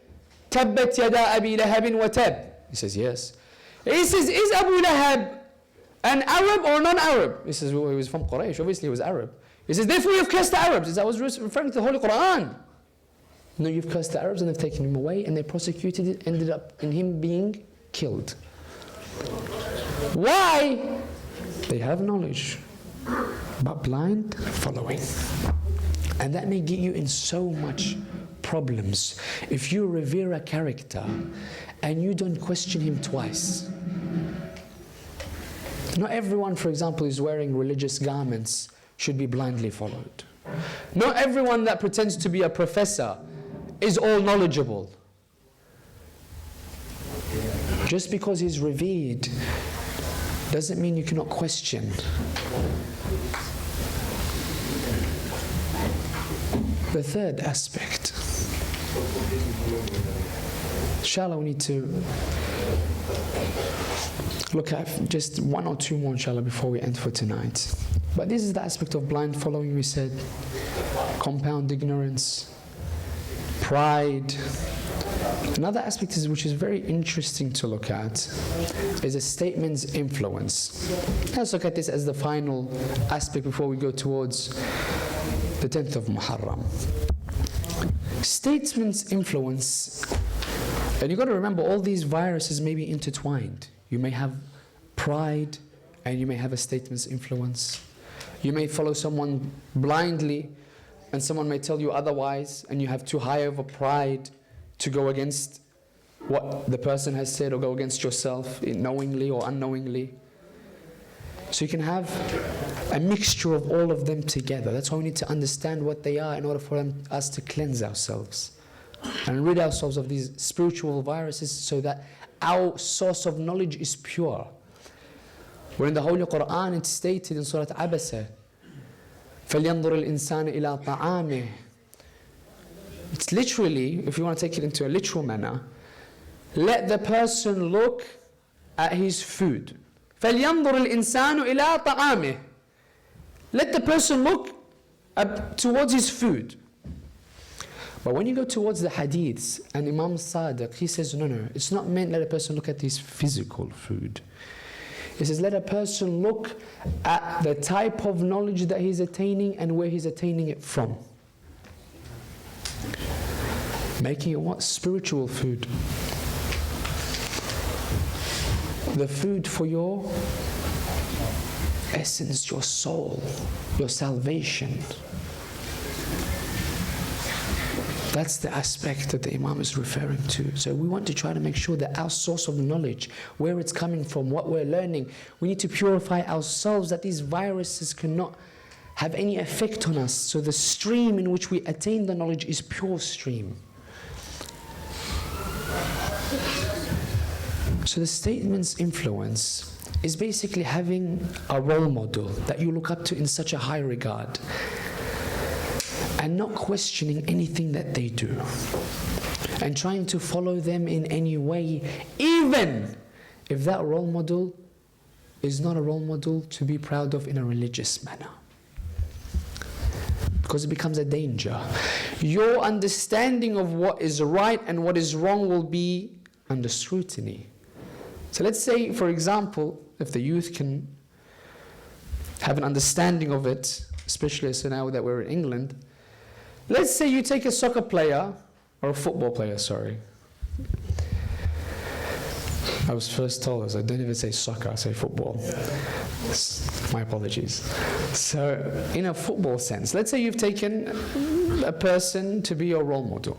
Tabbat yada abi lahabin wa tab? He says, yes. He says, is Abu Lahab an Arab or non-Arab? He says, well, he was from Quraysh. Obviously, he was Arab. He says, therefore you have cursed the Arabs. He says, I was referring to the Holy Quran. No, you've cursed the Arabs and they've taken him away and they prosecuted it, ended up in him being killed. Why? They have knowledge, but blind following. And that may get you in so much problems. If you revere a character and you don't question him twice. Not everyone, for example, is wearing religious garments should be blindly followed. Not everyone that pretends to be a professor is all knowledgeable. Just because he's revered doesn't mean you cannot question. The third aspect. Inshallah, we need to look at just one or two more, inshallah, before we end for tonight. But this is the aspect of blind following, we said. Compound ignorance, pride. Another aspect which is very interesting to look at is a statement's influence. Let's look at this as the final aspect before we go towards the 10th of Muharram. Statement's influence, and you've got to remember all these viruses may be intertwined. You may have pride and you may have a statement's influence. You may follow someone blindly and someone may tell you otherwise, and you have too high of a pride to go against what the person has said or go against yourself knowingly or unknowingly. So you can have a mixture of all of them together. That's why we need to understand what they are in order for us to cleanse ourselves and rid ourselves of these spiritual viruses so that our source of knowledge is pure. When in the Holy Quran it's stated in Surah Abasa, فَلْيَنْظُرِ الْإِنسَانِ إِلَىٰ طَعَامِهِ. It's literally, if you want to take it into a literal manner, let the person look at his food. فَلْيَنْظُرِ الْإِنسَانُ إِلَىٰ طَعَامِهِ. Let the person look towards his food. But when you go towards the hadiths, and Imam Sadiq, he says, no, it's not meant let a person look at his physical food. He says, let a person look at the type of knowledge that he's attaining and where he's attaining it from. Making it what? Spiritual food. The food for your essence, your soul, your salvation. That's the aspect that the Imam is referring to. So we want to try to make sure that our source of knowledge, where it's coming from, what we're learning, we need to purify ourselves that these viruses cannot have any effect on us. So the stream in which we attain the knowledge is pure stream. So the statement's influence is basically having a role model that you look up to in such a high regard and not questioning anything that they do and trying to follow them in any way, even if that role model is not a role model to be proud of in a religious manner, because it becomes a danger. Your understanding of what is right and what is wrong will be under scrutiny. So let's say, for example, if the youth can have an understanding of it, especially so now that we're in England, let's say you take a soccer player, or a football player, sorry. I was first told, I don't even say soccer, I say football. My apologies. So, in a football sense, let's say you've taken a person to be your role model.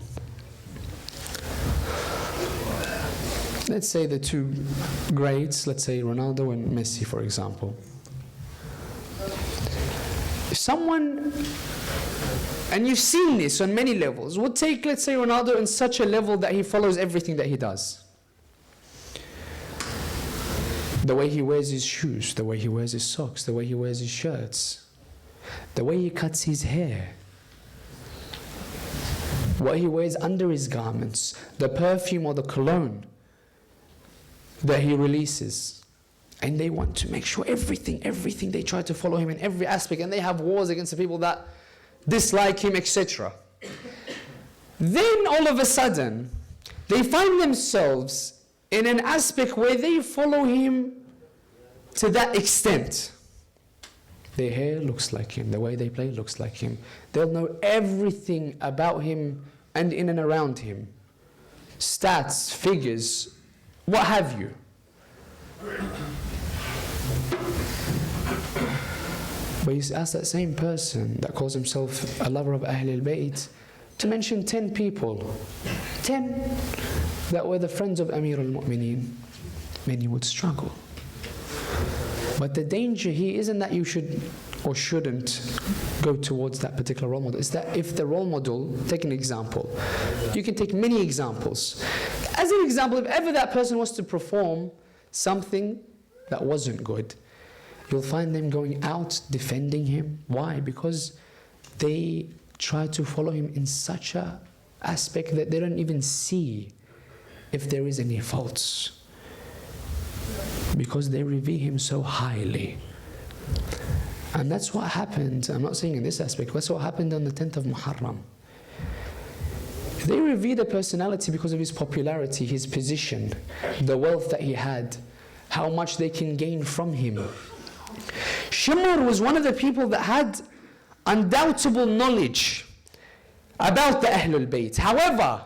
let's say the two greats, let's say Ronaldo and Messi, for example. Someone, and you've seen this on many levels, would take, let's say, Ronaldo in such a level that he follows everything that he does. The way he wears his shoes, the way he wears his socks, the way he wears his shirts, the way he cuts his hair, what he wears under his garments, the perfume or the cologne that he releases. And they want to make sure everything, they try to follow him in every aspect, and they have wars against the people that dislike him, etc. Then all of a sudden, they find themselves in an aspect where they follow him to that extent. Their hair looks like him, the way they play looks like him. They'll know everything about him and in and around him. Stats, figures, what have you. But you ask that same person that calls himself a lover of Ahlul Bayt to mention 10 people, 10 that were the friends of Amir al-Mu'mineen, many would struggle. But the danger here isn't that you should or shouldn't go towards that particular role model. It's that if the role model, take an example, you can take many examples. As an example, if ever that person was to perform something that wasn't good, you'll find them going out defending him. Why? Because they try to follow him in such a aspect that they don't even see if there is any faults, because they revere him so highly. And that's what happened, I'm not saying in this aspect, that's what happened on the 10th of Muharram. They revered the personality because of his popularity, his position, the wealth that he had, how much they can gain from him. Shimr was one of the people that had undoubtable knowledge about the Ahlul Bayt. However,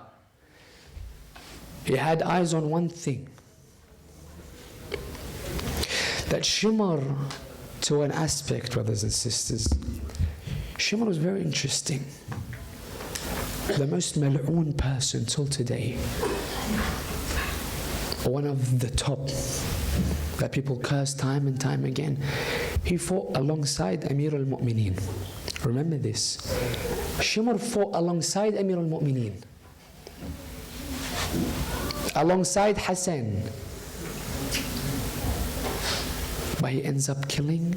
he had eyes on one thing. That Shimr, to an aspect, brothers and sisters, Shimr was very interesting. The most mal'oon person till today. One of the top that people curse time and time again. He fought alongside Amir al-Mu'mineen. Remember this. Shimr fought alongside Amir al-Mu'mineen, alongside Hussain. But he ends up killing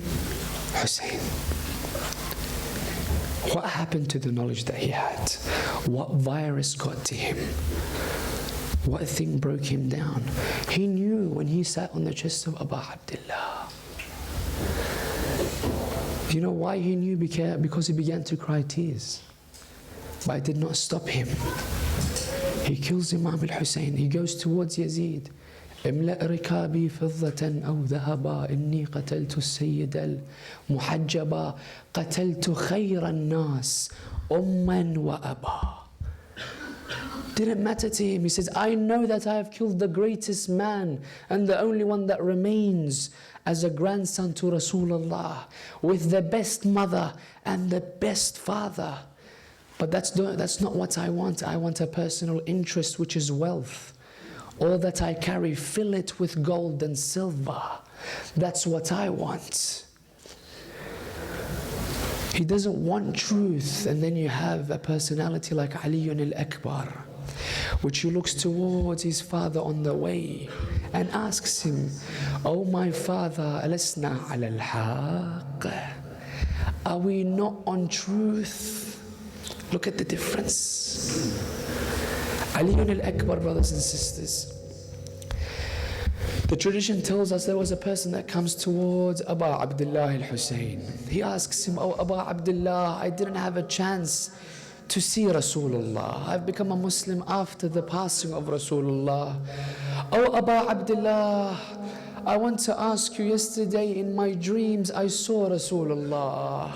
Hussain. What happened to the knowledge that he had? What virus got to him? What thing broke him down? He knew when he sat on the chest of Abu Abdullah. Do you know why he knew? Because he began to cry tears. But it did not stop him. He kills Imam al-Hussein. He goes towards Yazid. املأ ركابي فضة أو ذهبا إني قتلت السيد المحجبا قتلت خير الناس أما وأبا. Didn't matter to him. He says, I know that I have killed the greatest man and the only one that remains as a grandson to Rasulullah, with the best mother and the best father. But that's not what I want. I want a personal interest, which is wealth. All that I carry, fill it with gold and silver. That's what I want. He doesn't want truth. And then you have a personality like Ali al-Akbar, which he looks towards his father on the way and asks him, oh my father, alasna ala al-haq? Are we not on truth? Look at the difference. Ali al-Akbar, brothers and sisters. The tradition tells us there was a person that comes towards Abu Abdullah al-Hussein. He asks him, oh Abu Abdullah, I didn't have a chance to see Rasulullah. I've become a Muslim after the passing of Rasulullah. Oh Abu Abdullah, I want to ask you, yesterday in my dreams I saw Rasulullah.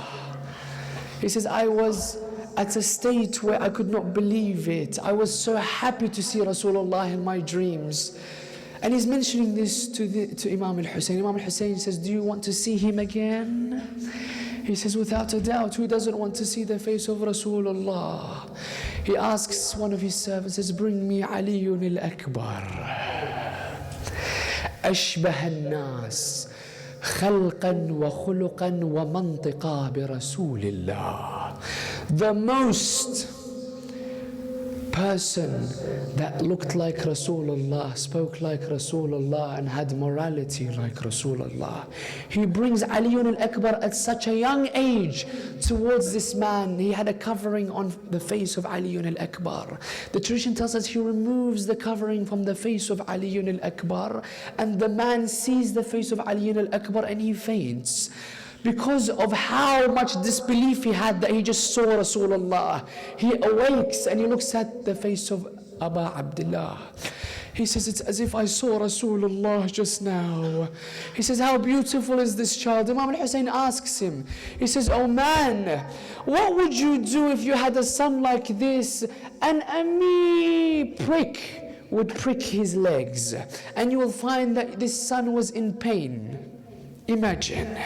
He says, I was at a state where I could not believe it. I was so happy to see Rasulullah in my dreams. And he's mentioning this to Imam al-Hussein. Imam al-Hussein says, do you want to see him again? He says, without a doubt, who doesn't want to see the face of Rasulullah? He asks one of his servants, says, bring me Ali al-Akbar. أشبه الناس خلقا وخلقا ومنطقا برسول الله. The most person that looked like Rasulullah, spoke like Rasulullah, and had morality like Rasulullah. He brings Ali al-Akbar at such a young age towards this man. He had a covering on the face of Ali al-Akbar. The tradition tells us he removes the covering from the face of Ali al-Akbar, and the man sees the face of Ali al-Akbar and he faints, because of how much disbelief he had that he just saw Rasulullah. He awakes and he looks at the face of Abu Abdullah. He says, it's as if I saw Rasulullah just now. He says, how beautiful is this child? Imam al-Hussain asks him, he says, oh man, what would you do if you had a son like this and a mere prick would prick his legs, and you will find that this son was in pain? Imagine.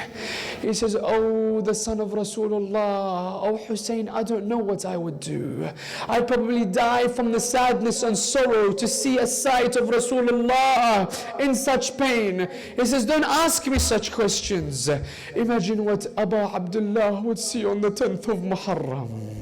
He says, oh, the son of Rasulullah, oh Hussein, I don't know what I would do. I'd probably die from the sadness and sorrow to see a sight of Rasulullah in such pain. He says, don't ask me such questions. Imagine what Abu Abdullah would see on the 10th of Muharram.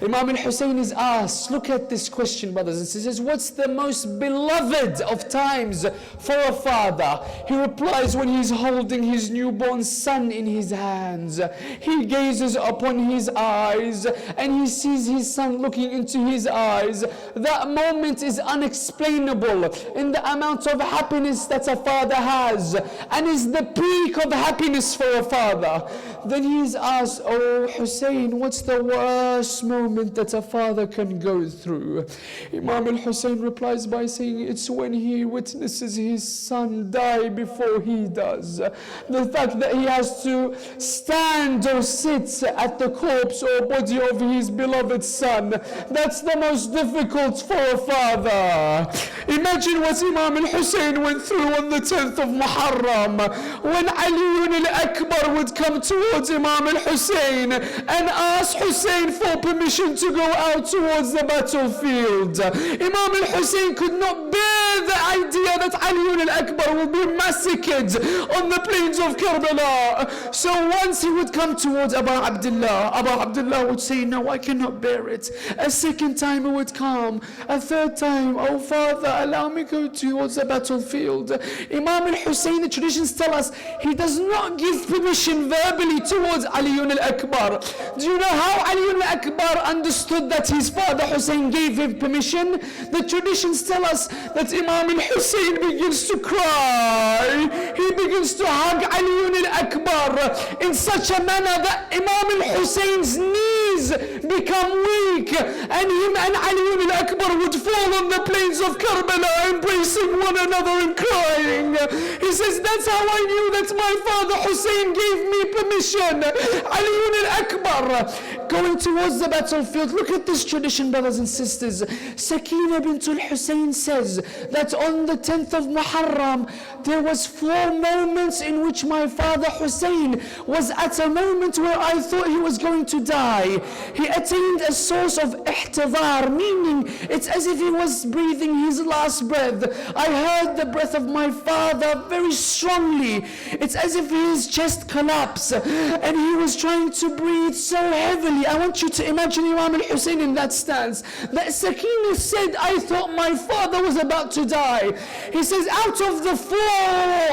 Imam al-Hussain is asked, look at this question, brothers and sisters, what's the most beloved of times for a father? He replies, when he's holding his newborn son in his hands. He gazes upon his eyes and he sees his son looking into his eyes. That moment is unexplainable in the amount of happiness that a father has, and is the peak of happiness for a father. Then he is asked, oh Hussein, what's the worst moment that a father can go through? Imam al-Hussain replies by saying, it's when he witnesses his son die before he does. The fact that he has to stand or sit at the corpse or body of his beloved son, that's the most difficult for a father. Imagine what Imam al-Hussain went through on the 10th of Muharram, when Ali al-Akbar would come towards Imam al-Hussain and ask Hussain for permission to go out towards the battlefield. Imam al-Hussain could not bear the idea that Ali al-Akbar will be massacred on the plains of Karbala. So once he would come towards Abu Abdullah would say, no, I cannot bear it. A second time he would come. A third time, oh father, allow me go towards the battlefield. Imam al-Hussain, the traditions tell us, he does not give permission verbally towards Ali al-Akbar. Do you know how Ali al-Akbar understood that his father Hussein gave him permission? The traditions tell us that Imam al-Hussain begins to cry. He begins to hug Ali al-Akbar in such a manner that Imam al-Hussain's knees become weak, and him and Ali al-Akbar would fall on the plains of Karbala, embracing one another and crying. He says, that's how I knew that my father Hussein gave me permission. Ali al-Akbar going towards the battlefield. Look at this tradition, brothers and sisters. Sakina bint al-Hussain says that on the 10th of Muharram, there was 4 moments in which my father Hussein was at a moment where I thought he was going to die. He attained a source of ihtidar, meaning it's as if he was breathing his last breath. I heard the breath of my father very strongly. It's as if his chest collapsed and he was trying to breathe so heavily. I want you to imagine Imam al-Hussain in that stance. That Sakina said, I thought my father was about to die. He says, out of the 4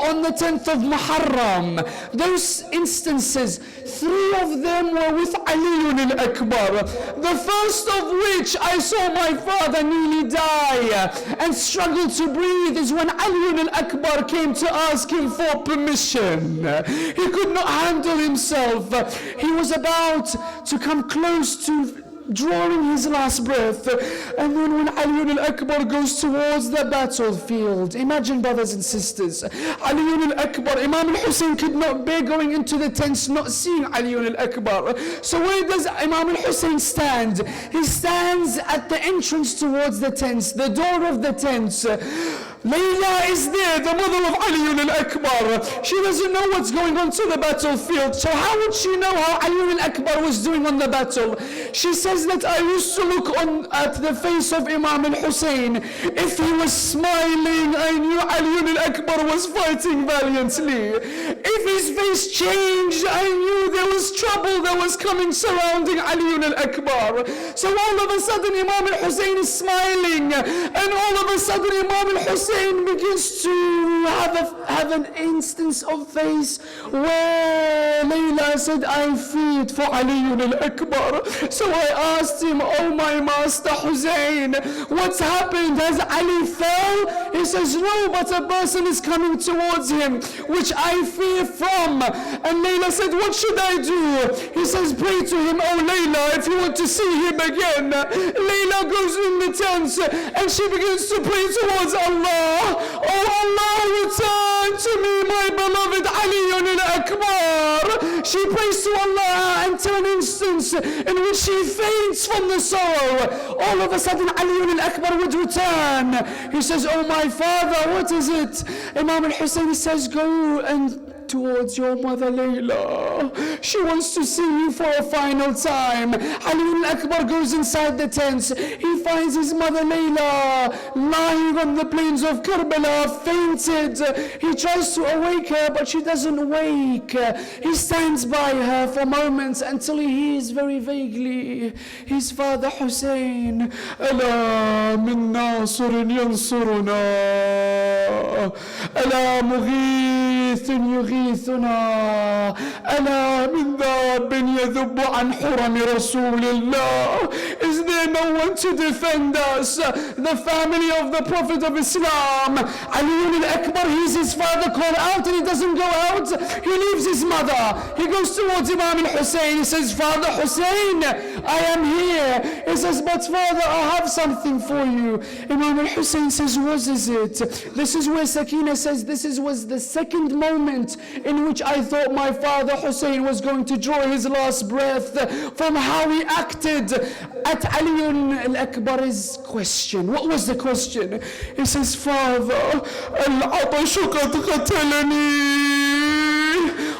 on the 10th of Muharram, those instances, 3 of them were with Ali al-Akbar. The first of which I saw my father nearly die and struggle to breathe is when Ali al-Akbar came to ask him for permission. He could not handle himself. He was about to come close to drawing his last breath, and then when Ali al-Akbar goes towards the battlefield, imagine, brothers and sisters, Ali al-Akbar, Imam al-Hussain could not bear going into the tents not seeing Ali al-Akbar. So where does Imam al-Hussain stand? He stands at the entrance towards the tents, the door of the tents. Layla is there, the mother of Ali al-Akbar. She doesn't know what's going on to the battlefield. So how would she know how Ali al-Akbar was doing on the battle? She says that I used to look at the face of Imam al-Hussein. If he was smiling, I knew Ali al-Akbar was fighting valiantly. If his face changed, I knew there was trouble that was coming surrounding Ali al-Akbar. So all of a sudden Imam al-Hussein is smiling, and all of a sudden Imam al-Hussein begins to have an instance of face where Layla said, I feared for Ali al-Akbar. So I asked him, oh my master Hussein, what's happened? Has Ali fell? He says, no, but a person is coming towards him, which I fear from. And Layla said, what should I do? He says, pray to him, oh Layla, if you want to see him again. Layla goes in the tent and she begins to pray towards Allah. Oh Allah, return to me my beloved Ali al-Akbar. She prays to Allah until an instance in which she faints from the sorrow. All of a sudden Ali al-Akbar would return. He says, oh my father, what is it? Imam al-Hussein says, go and towards your mother Layla. She wants to see you for a final time. Ali al-Akbar goes inside the tent. He finds his mother Layla lying on the plains of Karbala, fainted. He tries to awake her, but she doesn't wake. He stands by her for moments until he hears very vaguely his father Hussein. Ala min nasir yansuruna. Ala mughith yughith. ألا من ذاب يذب عن حرم رسول الله. Is there no one to defend us? The family of the Prophet of Islam. Ali al-Akbar hears his father call out and he doesn't go out. He leaves his mother. He goes towards Imam al-Hussein. He says, Father Hussein, I am here. He says, but father, I have something for you. Imam al-Hussein says, what is it? This is where Sakina says, was the second moment in which I thought my father Hussein was going to draw his last breath from how he acted at Ali al-Akbar's question. What was the question? He says, Father, al-'atashu qad qatalani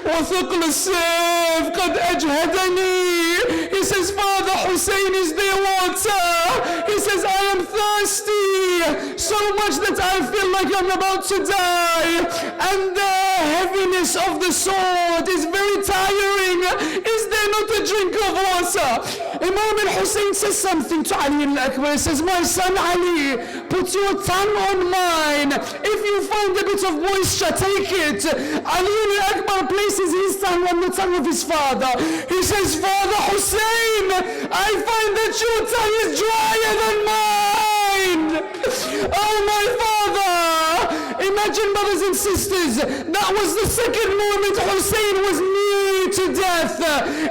وثقل السيف قد أجهدني. He says, Father Hussein, is there water? He says, I am thirsty so much that I feel like I'm about to die, and the heaviness of the sword is very tiring. Is there not a drink of water? Imam al-Hussein says something to Ali al-Akbar. He says, my son Ali, put your tongue on mine. If you find a bit of moisture, take it. Ali al-Akbar places his tongue on the tongue of his father. He says, Father Hussein, I find that your tongue is drier than mine. Oh my father. Imagine, brothers and sisters, that was the second moment Hussein was near to death.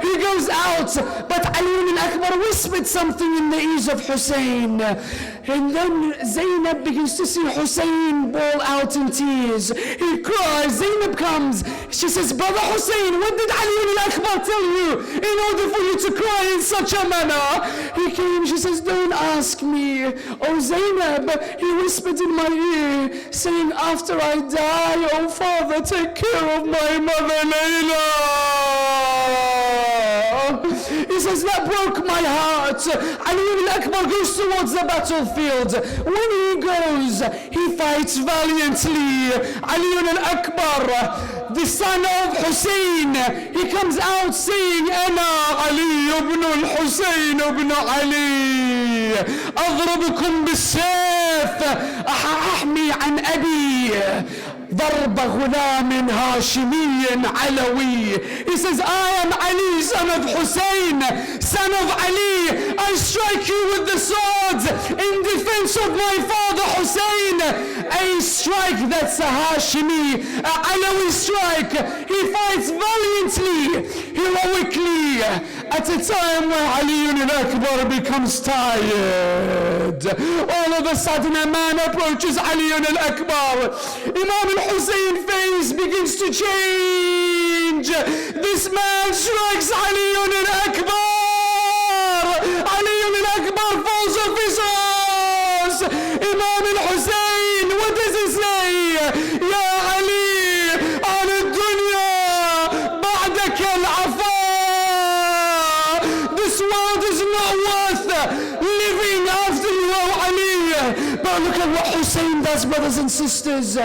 He goes out, but Ali al-Akbar whispered something in the ears of Hussein. And then Zainab begins to see Hussein bawl out in tears. He cries. Zainab comes. She says, Brother Hussein, what did Ali al-Akbar tell you in order for you to cry in such a manner? He came. She says, don't ask me. Oh Zainab, he whispered in my ear, saying, after I die, oh father, take care of my mother Layla. He says, that broke my heart. Ali al-Akbar goes towards the battlefield. When he goes, he fights valiantly. Ali al-Akbar, the son of Hussein, he comes out saying, Ana Ali ibn al-Hussein ibn Ali, أضربكم بالسيف أحمي عن أبي ضرب Ghulam Hashmi Alvi. He says, I am Ali, son of Hussein, son of Ali. I strike you with the sword in defense of my father Hussein. A strike that's a Hashimi, a Alawi strike. He fights valiantly, heroically, at a time where Ali al-Akbar becomes tired. All of a sudden a man approaches Ali al-Akbar. Imam al-Hussein's face begins to change. This man strikes Ali al-Akbar. Ali al-Akbar falls off his horse. Imam al-Hussein, what does he But look at what Hussain does, brothers and sisters.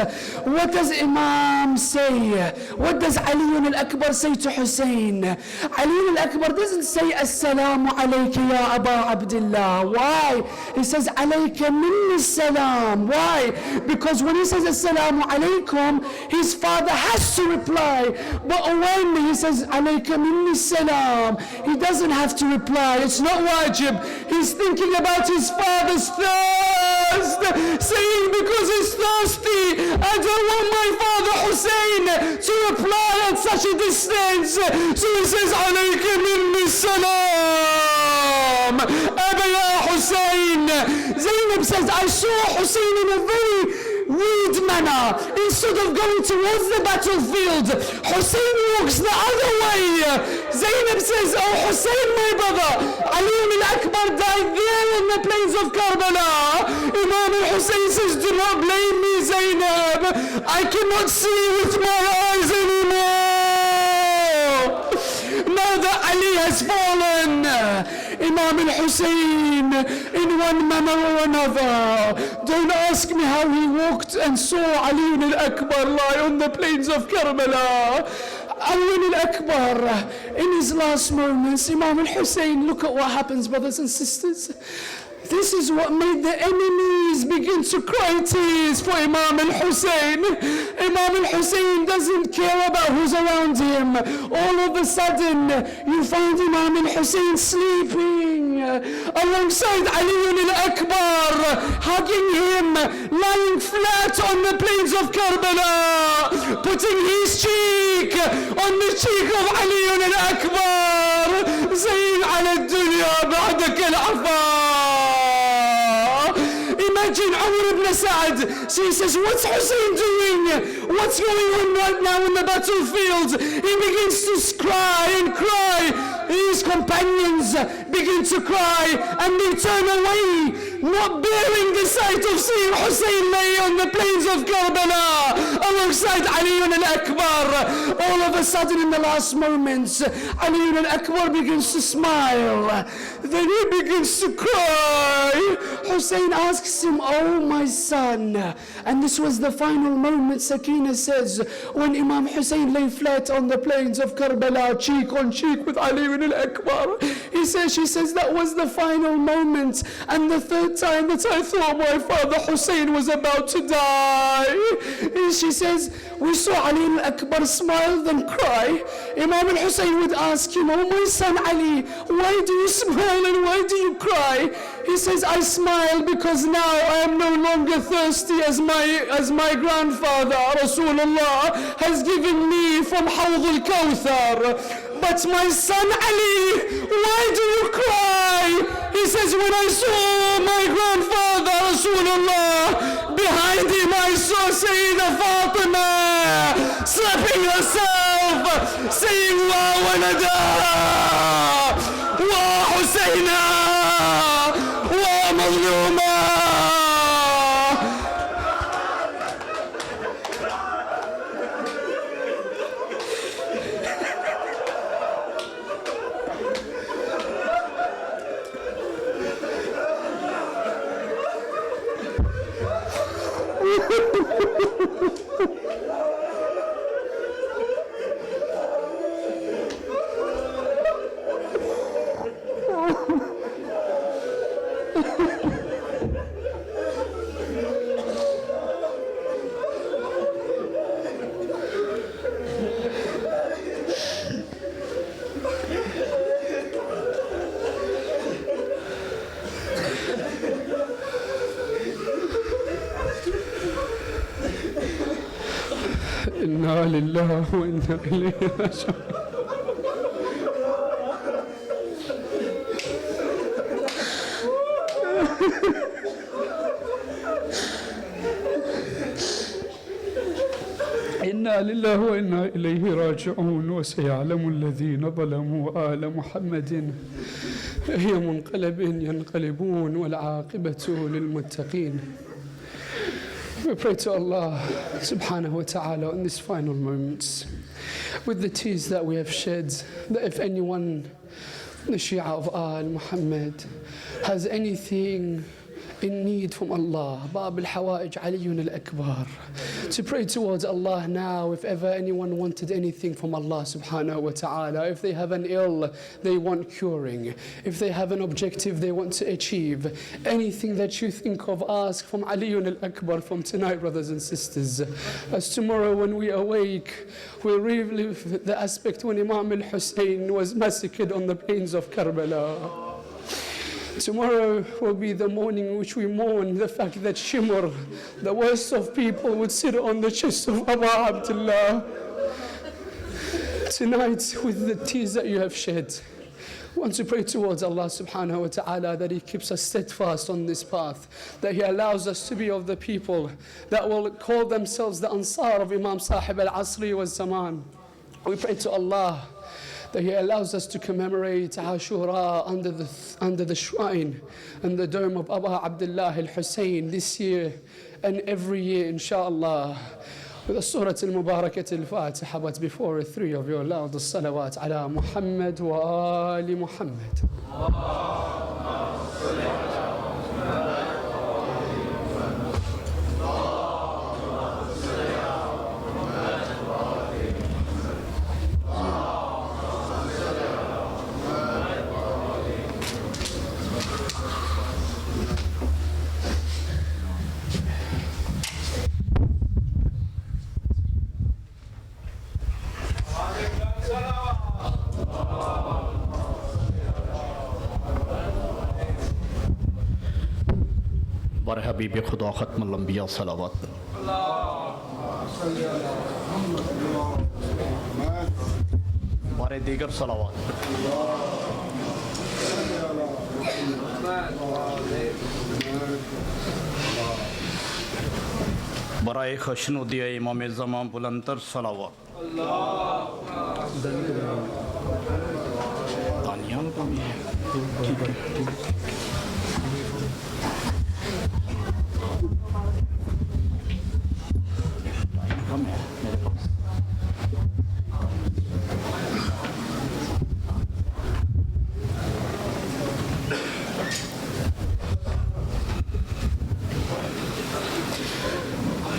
What does Imam say? What does Ali al-Akbar say to Hussain? Ali al-Akbar doesn't say Assalamu alayka ya Aba Abdullah. Why? He says alayka minni salam. Why? Because when he says Assalamu alaykum, his father has to reply. But when he says alayka minni salam, he doesn't have to reply. It's not wajib. He's thinking about his father's thirst, saying because he's thirsty, I don't want my father Hussain to reply at such a distance. So he says alayka minni salam Aba ya Hussain. Zainab says, I saw Hussain in a very rude manner. Instead of going towards the battlefield, Hussain walks the other way. Zainab says, oh Hussain, my brother, Ali al-Akbar died there on the plains of Karbala. Imam al-Hussain says, do not blame me, Zainab. I cannot see with my eyes anymore. Now that Ali has fallen, Imam al-Hussain, in one manner or another, don't ask me how he walked and saw Ali al-Akbar lie on the plains of Karbala. Ali al-Akbar, in his last moments, Imam al-Hussain, look at what happens, brothers and sisters. This is what made the enemies begin to cry tears for Imam al-Hussain. Imam al-Hussain doesn't care about who's around him. All of a sudden, you find Imam al-Hussain sleeping alongside Ali al-Akbar, hugging him, lying flat on the plains of Karbala, putting his cheek on the cheek of Ali al-Akbar, saying, "Ala dunya ba'daka al-afa." Imagine Umar ibn Sa'd. So he says, what's Hussain doing? What's going on right now in the battlefield? He begins to cry and cry. His companions begin to cry and they turn away, not bearing the sight of seeing Hussain lay on the plains of Karbala alongside Ali al-Akbar. All of a sudden in the last moments, Ali al-Akbar begins to smile. Then he begins to cry. Hussain asks him, oh my son. And this was the final moment, Sakina says, when Imam Hussain lay flat on the plains of Karbala, cheek on cheek with Ali al-Akbar. She says, that was the final moment. And the third time that I thought my father Hussain was about to die. She says, we saw Ali al-Akbar smile then cry. Imam al-Hussain would ask him, oh my son Ali, why do you smile and why do you cry? He says, I smile because now I am no longer thirsty as my grandfather Rasulullah has given me from Hawd al-Kawthar. But my son Ali, why do you cry? He says, when I saw my grandfather Rasulullah, behind him I saw Sayyidah Fatima slapping herself, saying, wa walada, wa Husayna, wa mazluma. إنا لله وإنا إليه راجعون. إنا لله وإنا إليه راجعون. وسيعلم الذين ظلموا آل محمد أي منقلب ينقلبون والعاقبة للمتقين. We pray to Allah subhanahu wa ta'ala in these final moments with the tears that we have shed, that if anyone, the Shia of Al Muhammad, has anything in need from Allah. Bab al-Hawa'ij Aliyun al-Akbar. To pray towards Allah now if ever anyone wanted anything from Allah subhanahu wa ta'ala. If they have an ill they want curing. If they have an objective they want to achieve. Anything that you think of, ask from Aliyun al-Akbar from tonight, brothers and sisters. As tomorrow when we awake, we'll relive the aspect when Imam al-Hussain was massacred on the plains of Karbala. Tomorrow will be the morning in which we mourn the fact that Shimr, the worst of people, would sit on the chest of Abu Abdullah. Tonight, with the tears that you have shed, we want to pray towards Allah subhanahu wa ta'ala that He keeps us steadfast on this path, that He allows us to be of the people that will call themselves the Ansar of Imam Sahib al-Asri wa Zaman. We pray to Allah that He allows us to commemorate Ashura under the shrine and the dome of Abu Abdullah al-Hussain this year and every year, inshallah. With the Surah al-Mubarakat al-Fatiha, but before three of your loud salawat ala Muhammad wa ali Muhammad. بر حبیب خدا ختم الانبیاء صلوات بر دیگر صلوات برائے خشنودی امام زمان بلندتر صلوات دانیال کا بھی ہے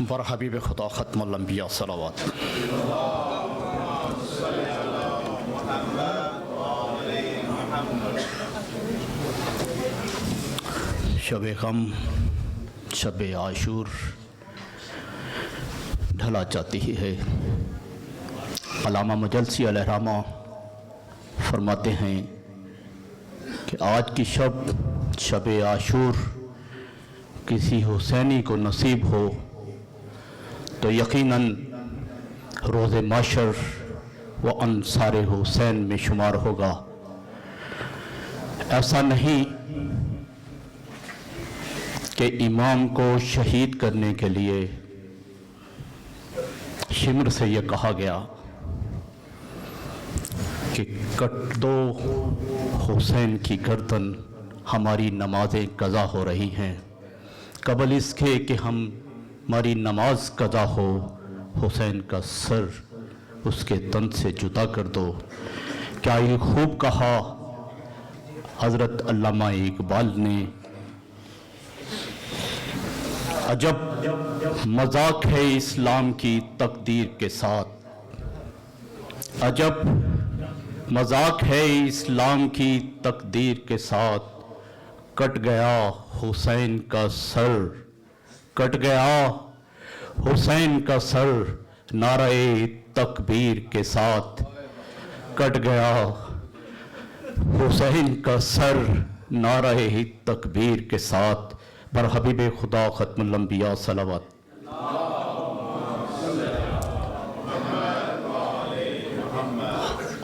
بر حبیب خدا ختم الانبیاء صلوات شب غم شب عاشور ڈھلا جاتی ہی ہے. علامہ مجلسی علیہ الرحمہ فرماتے ہیں کہ آج کی شب عاشور کسی حسینی کو نصیب ہو تو یقیناً روز محشر وہ انصار حسین میں شمار ہوگا. ایسا نہیں کہ امام کو شہید کرنے کے لیے شمر سے یہ کہا گیا کہ کٹ دو حسین کی گردن، ہماری نمازیں قضا ہو رہی ہیں. قبل اس کے کہ ہماری نماز قضا ہو حسین کا سر اس کے تن سے جدا کر دو. کیا یہ خوب کہا حضرت علامہ اقبال نے. عجب مذاق ہے اسلام کی تقدیر کے ساتھ، عجب مذاق ہے اسلام کی تقدیر کے ساتھ. کٹ گیا حسین کا سر، کٹ گیا حسین کا سر نعرہ تکبیر کے ساتھ. کٹ گیا حسین کا سر نعرہ تکبیر کے ساتھ. بر حبیب خدا ختم الانبیاء صلوات.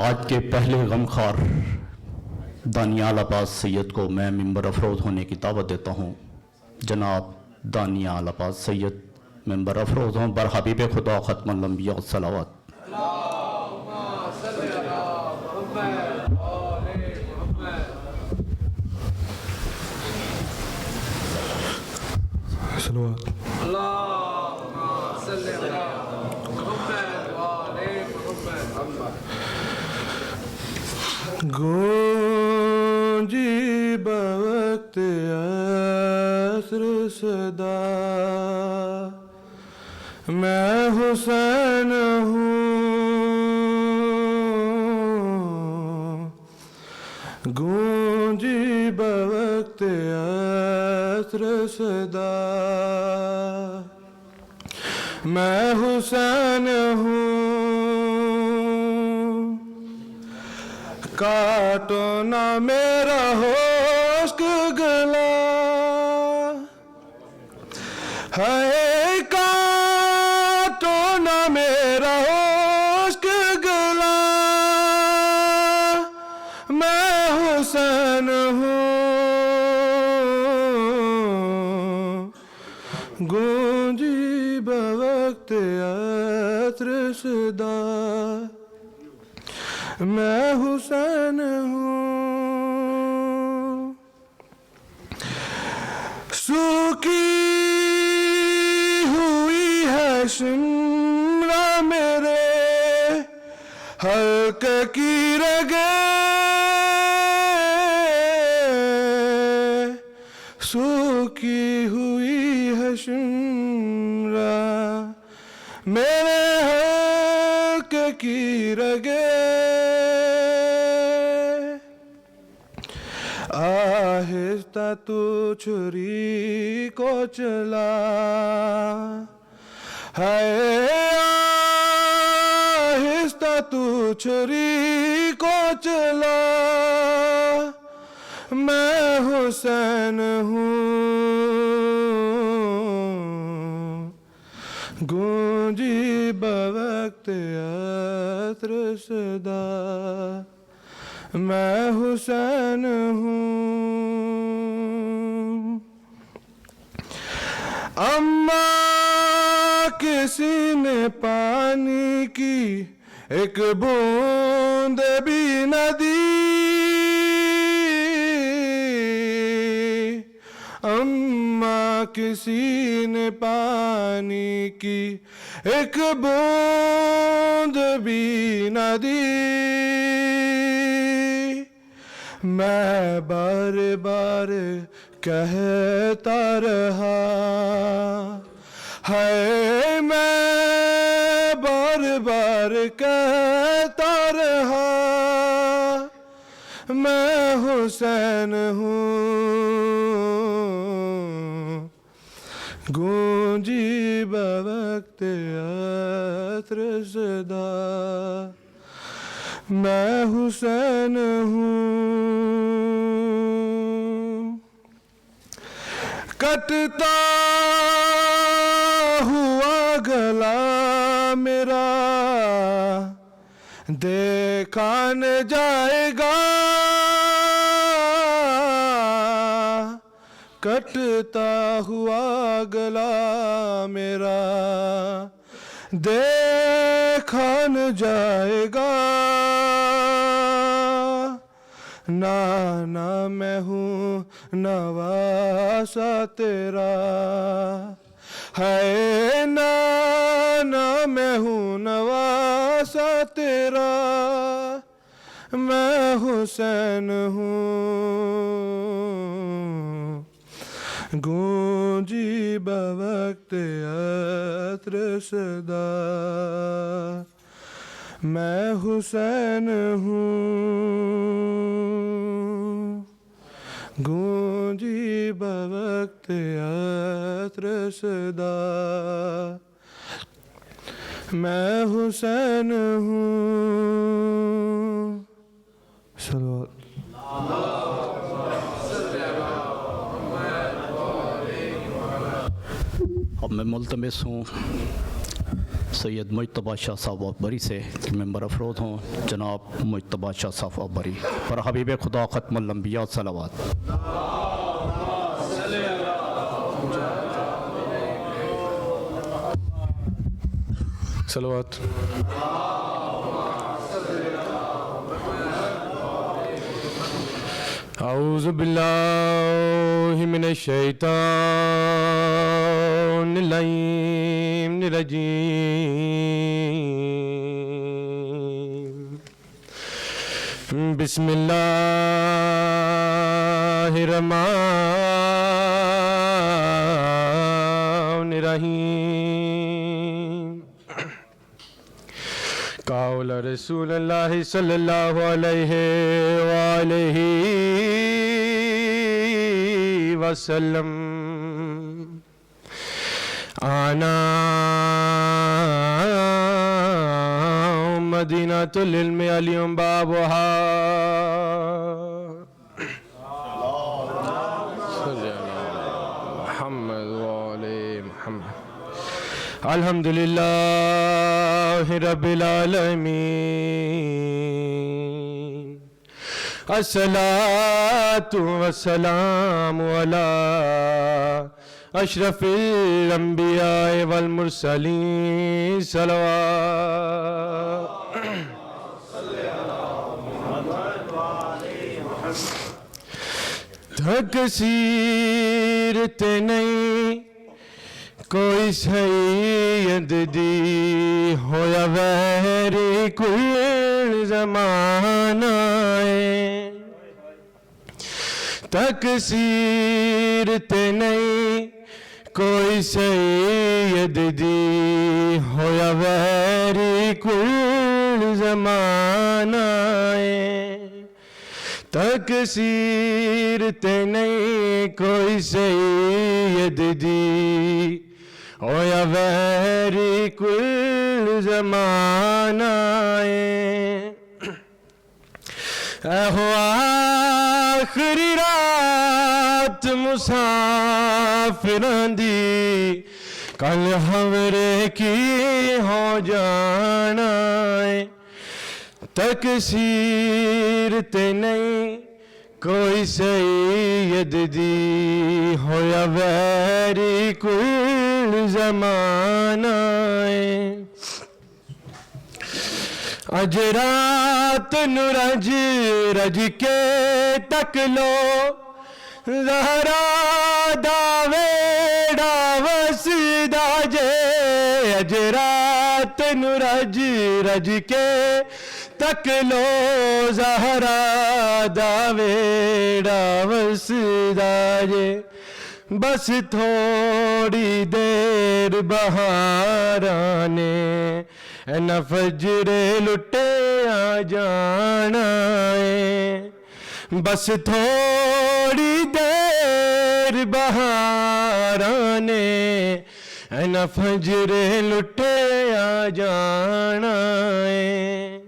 آج کے پہلے غمخوار دانیال عباس سید کو میں ممبر افروز ہونے کی دعوت دیتا ہوں. جناب دانیال عباس سید ممبر افروز ہوں. بر حبیب خدا ختم الانبیاء صلوات. صلوات. گونجی بوقت صدا میں حسین ہوں گونجی بوقت عصر صدا میں حسین ہوں کاٹو نہ میرا ہوشک گلا ہے کاٹو نہ میرا ہوشک گلا میں حسین ہوں گونجی بوقت عصر صدا میں حسین ہوں سوکھی ہوئی ہے شملہ میرے حلقے کی رگیں سوکھی ہوئی ہے شملہ میرے حلقے کی رگیں آہستہ تو چھری کو چلا ہے آہستہ تو چھری کو چلا میں حسین ہوں گونجی بوقت عصر صدا میں حسین ہوں اما کسی نے پانی کی ایک بوند بھی نہ دی اما کسی نے پانی کی ایک بوند بھی نہ دی میں بار بار کہتا رہا ہے میں بار بار کہتا رہا میں حسین ہوں گونجی بوقت عصر صدا میں حسین ہوں کٹتا ہوا گلا میرا دیکھا نہ جائے گا کٹتا ہوا گلا میرا دیکھا نہ جائے گا نانا میں ہوں نواسا تیرا ہے نانا میں ہوں نواسا تیرا میں حسین ہوں گونجی بوقت عصر صدا میں حسین ہوں گونجی بوقت عصر صدا میں حسین ہوں صلوات اب میں ملتمس ہوں سید مجتبی شاہ صاحب ابری سے کہ ممبر افروز ہوں جناب مجتبی شاہ صاحب ابری پر حبیب خدا ختم الانبیاء صلوات صلوات اعوذ باللہ من الشیطان اللعین الرجیم بسم اللہ الرحمن قول رسول اللہ صلی اللہ علیہ وآلہ وسلم آنا مدینۃ العلم اليوم بابها صلی اللہ محمد وآل محمد الحمدللہ رب العالمین الصلاة والسلام علی اشرف الانبیاء والمرسلین صلوات تکثیر تے نہیں کوئی سید دی ہویا ویری کل زمانہ ہے تکثیر تے نہیں کوئی سید دی ہویا ویری کل زمانہ ہے تکثیر تے نہیں کوئی سید دی ہویا ویری کل زمانہ ہے ہو آخری رات مسافران دی کل ہمرے کی ہو جانا ہے تکثیر تے نہیں کوئی سید دی ہویا ویری کل زمانہ ہے اج رات نو رج رج کے تک لو زہرا دا ویڑا وسدا جے اج رات نو رج رج کے تک لو زہرا دا ویڑا وسدا جے بس تھوڑی دیر بہارانے اینا فجر لٹے آ جانا ہے بس تھوڑی دیر بہارانے اینا فجر لٹے آ جانا ہے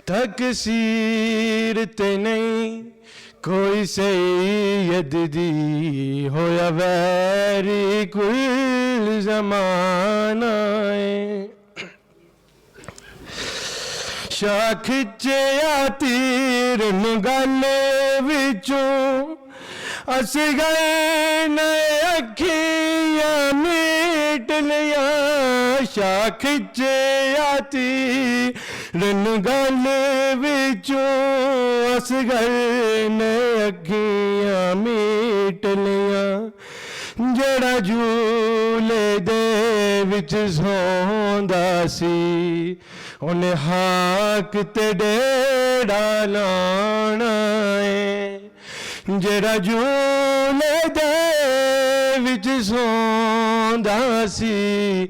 تکثیر تے نہیں کوئی سید دی ہویا ویری کل زمانہ ہے شاہ کھچے تیر نگل وچوں اس گئے نئے اکھیاں میٹ لیا شاہ کھچے تیر نگل وچوں اس گئے نئے اکھیاں میٹ لیا جڑا جھولے دے وچ سوندا سی انہیں حق تے ڈیڑا لانا ہے جڑا جھولے دے وچ سوندا سی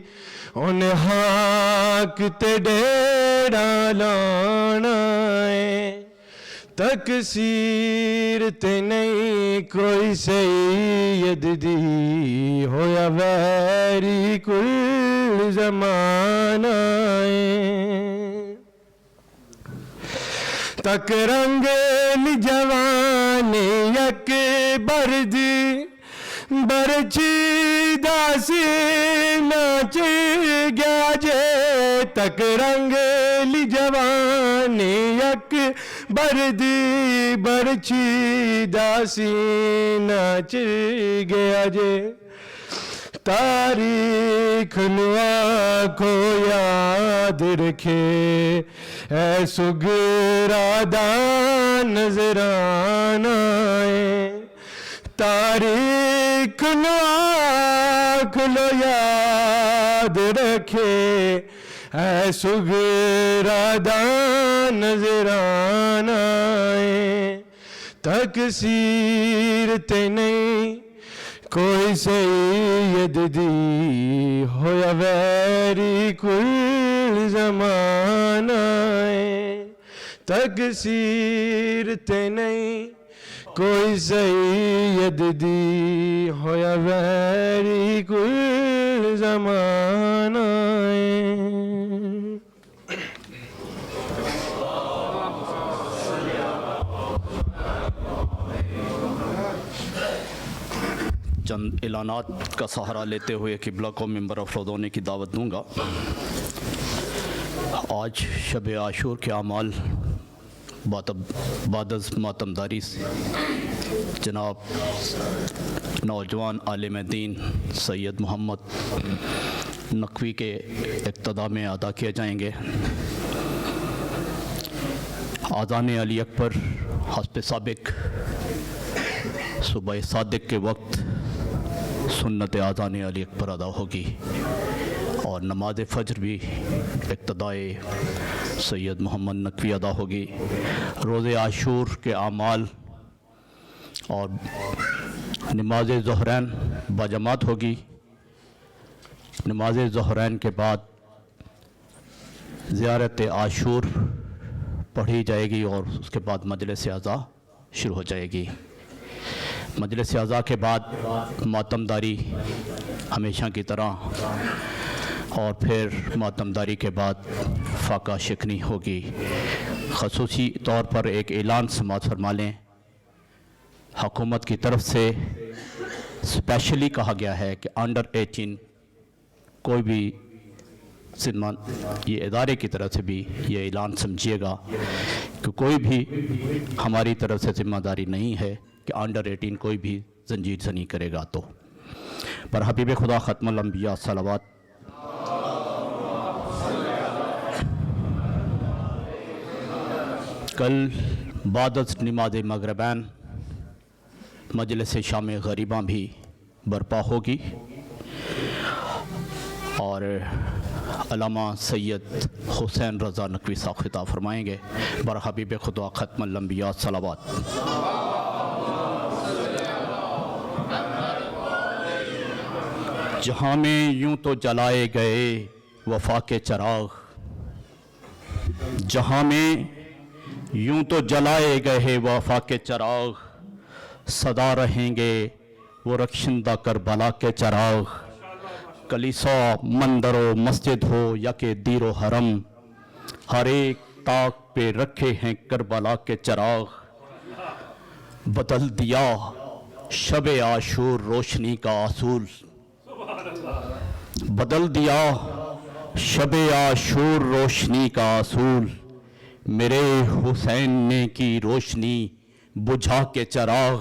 انہیں حق تے ڈیڑا لانا ہے تکثیر تے نہیں کوئی سید دی ہویا ویری کل زمانہ ہے تک رنگلی جوانی اکبر دی برچی داسی ناچ گیا جے تک رنگلی جوانی اکبر دی برچی داسی ناچ گیا جے تاریخ نوا کو یاد رکھے اے سگرا دا نظرانہ ہے تاریخ نوا کو یاد رکھے اے سگرا دا نظرانہ ہے تکثیر تے نہیں کوئی سید دی ہویا ویری کل زمانہ تقصیر تے نہیں کوئی سید دی ہویا ویری کل زمانہ چند اعلانات کا سہارا لیتے ہوئے قبلہ کو ممبر افروز ہونے کی دعوت دوں گا. آج شب عاشور کے اعمال بعد از ماتمداری جناب نوجوان عالم دین سید محمد نقوی کے اقتداء میں ادا کیے جائیں گے. اذان علی اکبر حسب سابق صبح صادق کے وقت سنت اذان علی اکبر ادا ہوگی اور نماز فجر بھی اقتدائے سید محمد نقوی ادا ہوگی. روز عاشور کے اعمال اور نماز ظہرین باجماعت ہوگی. نماز ظہرین کے بعد زیارت عاشور پڑھی جائے گی اور اس کے بعد مجلس عزا شروع ہو جائے گی. مجلس عزا کے بعد ماتمداری ہمیشہ کی طرح اور پھر ماتمداری کے بعد فاقہ شکنی ہوگی. خصوصی طور پر ایک اعلان سماعت فرما لیں. حکومت کی طرف سے اسپیشلی کہا گیا ہے کہ انڈر 18 کوئی بھی یہ ادارے کی طرف سے بھی یہ اعلان سمجھیے گا کہ کوئی بھی ہماری طرف سے ذمہ داری نہیں ہے کہ انڈر 18 کوئی بھی زنجیر زنی کرے گا. تو پر حبیب خدا ختم الانبیاء صلوات. کل بعد از نماز مغربین مجلس شام غریباں بھی برپا ہوگی اور علامہ سید حسین رضا نقوی صاحب خطاب فرمائیں گے. بر حبیب خدا ختم الانبیاء صلوات. جہاں میں یوں تو جلائے گئے وفا کے چراغ، جہاں میں یوں تو جلائے گئے وفا کے چراغ، صدا رہیں گے وہ رخشندہ کربلا کے چراغ. کلیسا مندر و مسجد ہو یا کہ دیر و حرم، ہر ایک طاق پہ رکھے ہیں کربلا کے چراغ. بدل دیا شب عاشور روشنی کا اصول، بدل دیا شب عاشور روشنی کا اصول. میرے حسین نے کی روشنی بجھا کے چراغ،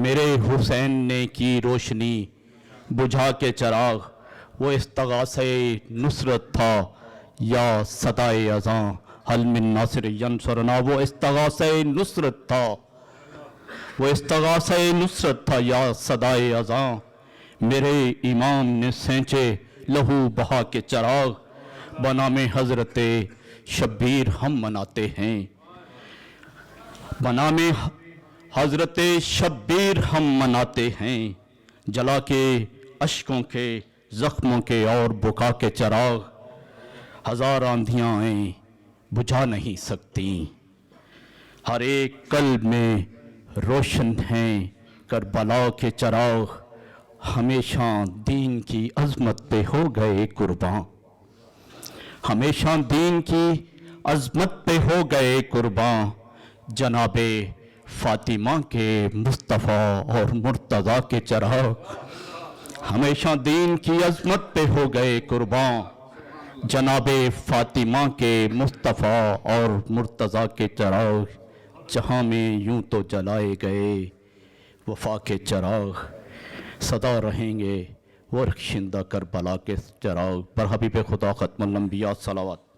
میرے حسین نے کی روشنی بجھا کے چراغ. وہ استغاثہ نصرت تھا یا صدائے اذاں، حل من ناصر ینصرنا. وہ استغاثہ نصرت تھا، وہ استغاثہ نصرت تھا یا صدائے اذاں. میرے امام نے سینچے لہو بہا کے چراغ. بنام حضرت شبیر ہم مناتے ہیں، بنام حضرت شبیر ہم مناتے ہیں. جلا کے اشکوں کے زخموں کے اور بکا کے چراغ. ہزار آندھیاں آئیں بجھا نہیں سکتی، ہر ایک قلب میں روشن ہیں کربلا کے چراغ. ہمیشہ دین کی عظمت پہ ہو گئے قرباں، ہمیشہ دین کی عظمت پہ ہو گئے قرباں. جناب فاطمہ کے مصطفیٰ اور مرتضیٰ کے چراغ، ہمیشہ دین کی عظمت پہ ہو گئے قرباں. جناب فاطمہ کے مصطفیٰ اور مرتضیٰ کے چراغ. جہاں میں یوں تو جلائے گئے وفا کے چراغ، صدا رہیں گے وہ رخشندہ کربلا کے چراغ. پر حبیب خدا ختم الانبیاء صلوات.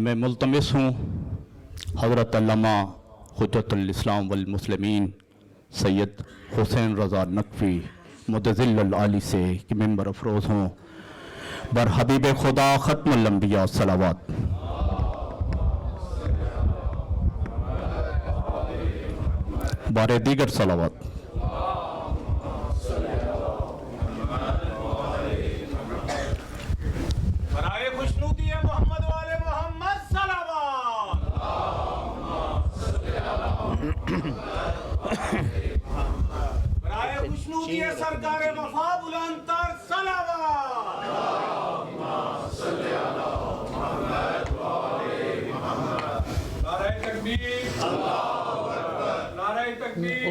میں ملتمس ہوں حضرت علامہ حجت الاسلام والمسلمین سید حسین رضا نقوی متذل العالی سے کہ ممبر افروز ہوں. بر حبیب خدا ختم الانبیاء صلوات. بارے دیگر صلوات.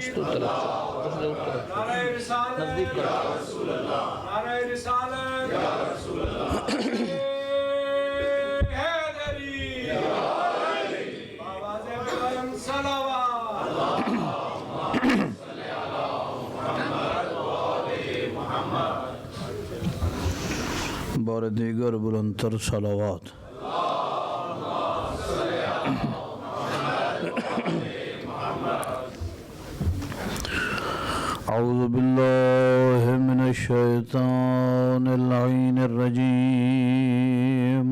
اس تو طرف نعرہ رسالت نزدیک کرو نعرہ رسالت یا رسول اللہ حیدری آواز بلند صلوات اللہم صلی علی محمد و آل محمد بار دیگر بلندتر صلوات اعوذ باللہ من الشیطان اللعین الرجیم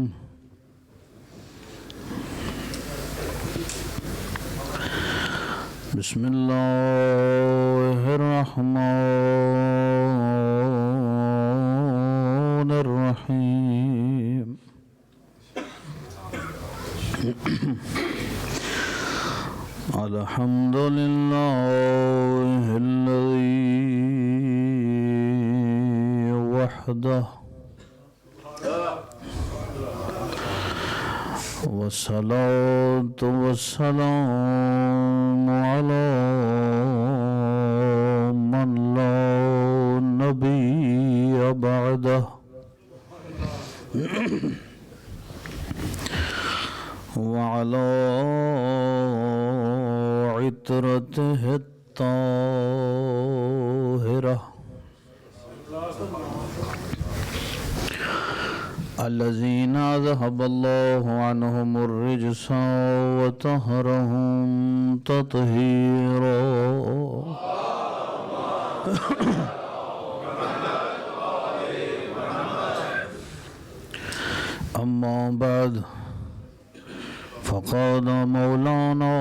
بسم اللہ الرحمن الرحیم الحمد للہ الذی وحدہ والصلاة والسلام علی من لا نبی بعدہ وعلى عطرته الطاهرة الذين ذهب الله عنهم الرجس وطهرهم تطهيرا أما بعد فقال مولانا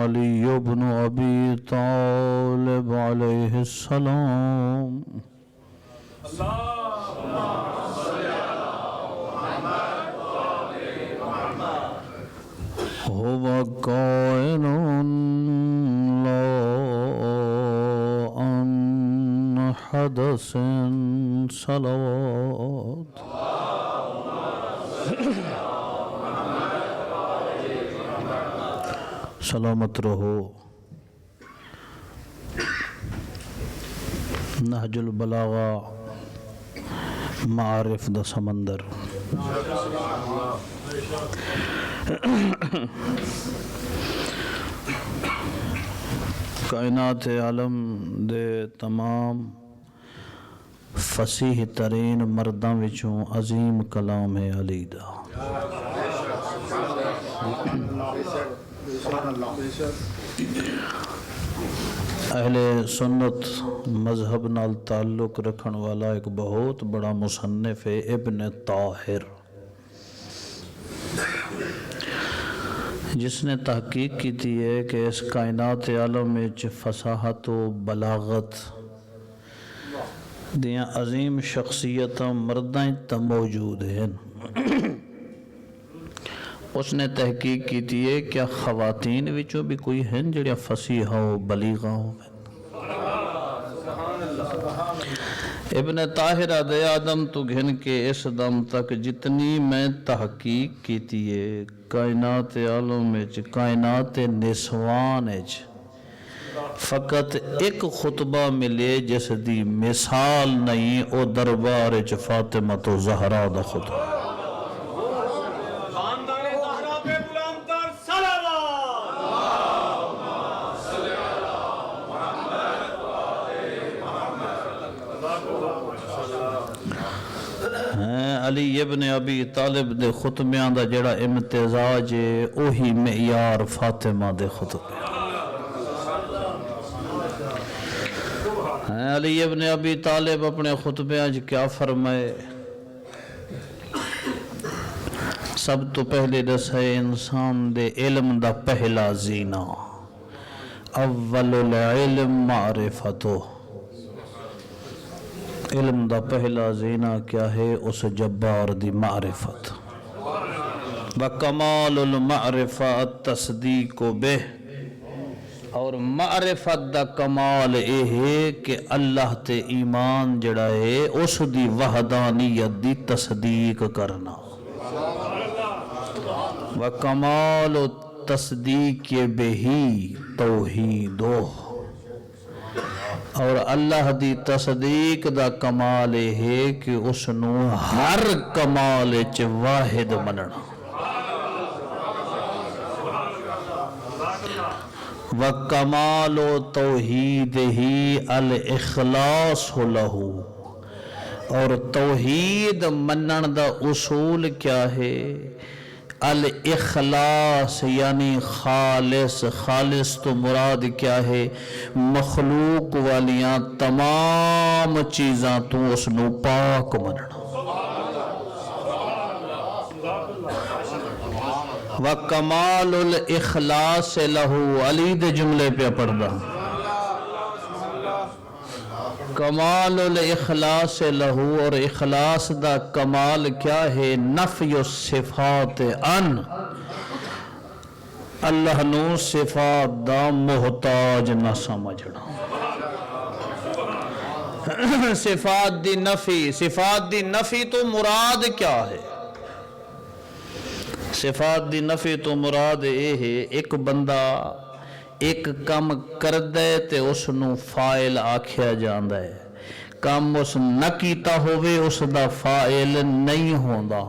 علي بن أبي طالب عليه السلام هو قائل لا عن حدث صلوات سلامت رہو نہج البلاغہ معارف دا سمندر کائنات عالم دے تمام فصیح ترین مرداں وچوں عظیم کلام ہے علی دا اہل سنت مذہب نال تعلق رکھن والا ایک بہت بڑا مصنف ہے ابن طاہر، جس نے تحقیق کی تھی ہے کہ اس کائنات عالم میں فصاحت و بلاغت دیاں عظیم شخصیتاں مردائیں تا موجود ہیں۔ اس نے تحقیق کی تھی ہے کیا خواتین وچوں بھی کوئی ہیں جڑیاں فصیحہ و بلیغہ ہوں۔ ابن طاہر دے آدم تو گھن کے اس دم تک جتنی میں تحقیق کی تھی ہے کائنات عالم میں کائنات نسوان فقط ایک خطبہ ملے جس دی مثال نہیں، او دربار فاطمہ تو زہرا دا خطبہ۔ علی ابن ابی طالب دے خطبیاں دا جڑا امتزاج ہے اوہی معیار فاطمہ دے خطبے۔ علی ابن ابی طالب اپنے خطبیاں کیا فرمائے؟ سب تو پہلے دسے انسان دے علم دا پہلا زینہ، اول العلم معرفتو۔ علم دا پہلا زینہ کیا ہے؟ اس جبار دی معرفت۔ وَكَمَالُ الْمَعْرِفَةِ التصدیق بِهِ، اور معرفت دا کمال اے ہے کہ اللہ تے ایمان جڑا ہے اس دی وحدانیت دی تصدیق کرنا۔ وَكَمَالُ التصدیق بِهِ توحیدو، اور اللہ دی تصدیق دا کمال ہے کہ اس نو ہر کمال چ واحد مننا وکمال توحیدہ الاخلاص لہ اور توحید منن دا اصول کیا ہے الاخلاص یعنی خالص خالص تو مراد کیا ہے مخلوق والیاں تمام چیزاں تو اس نو پاک مننا وکمال الاخلاص لہو علی دے جملے پہ پڑھ رہا کمال الاخلاص لہو اور اخلاص دا کمال کیا ہے نفی الصفات ان اللہ نو صفات دا محتاج نہ سمجھنا صفات دی نفی تو مراد کیا ہے صفات دی نفی تو مراد یہ ہے ایک بندہ ایک کام کردے تے اس نو فائل آکھیا جاندہ ہے کام اس نہ کیتا ہوئے اس دا فائل نہیں ہوندا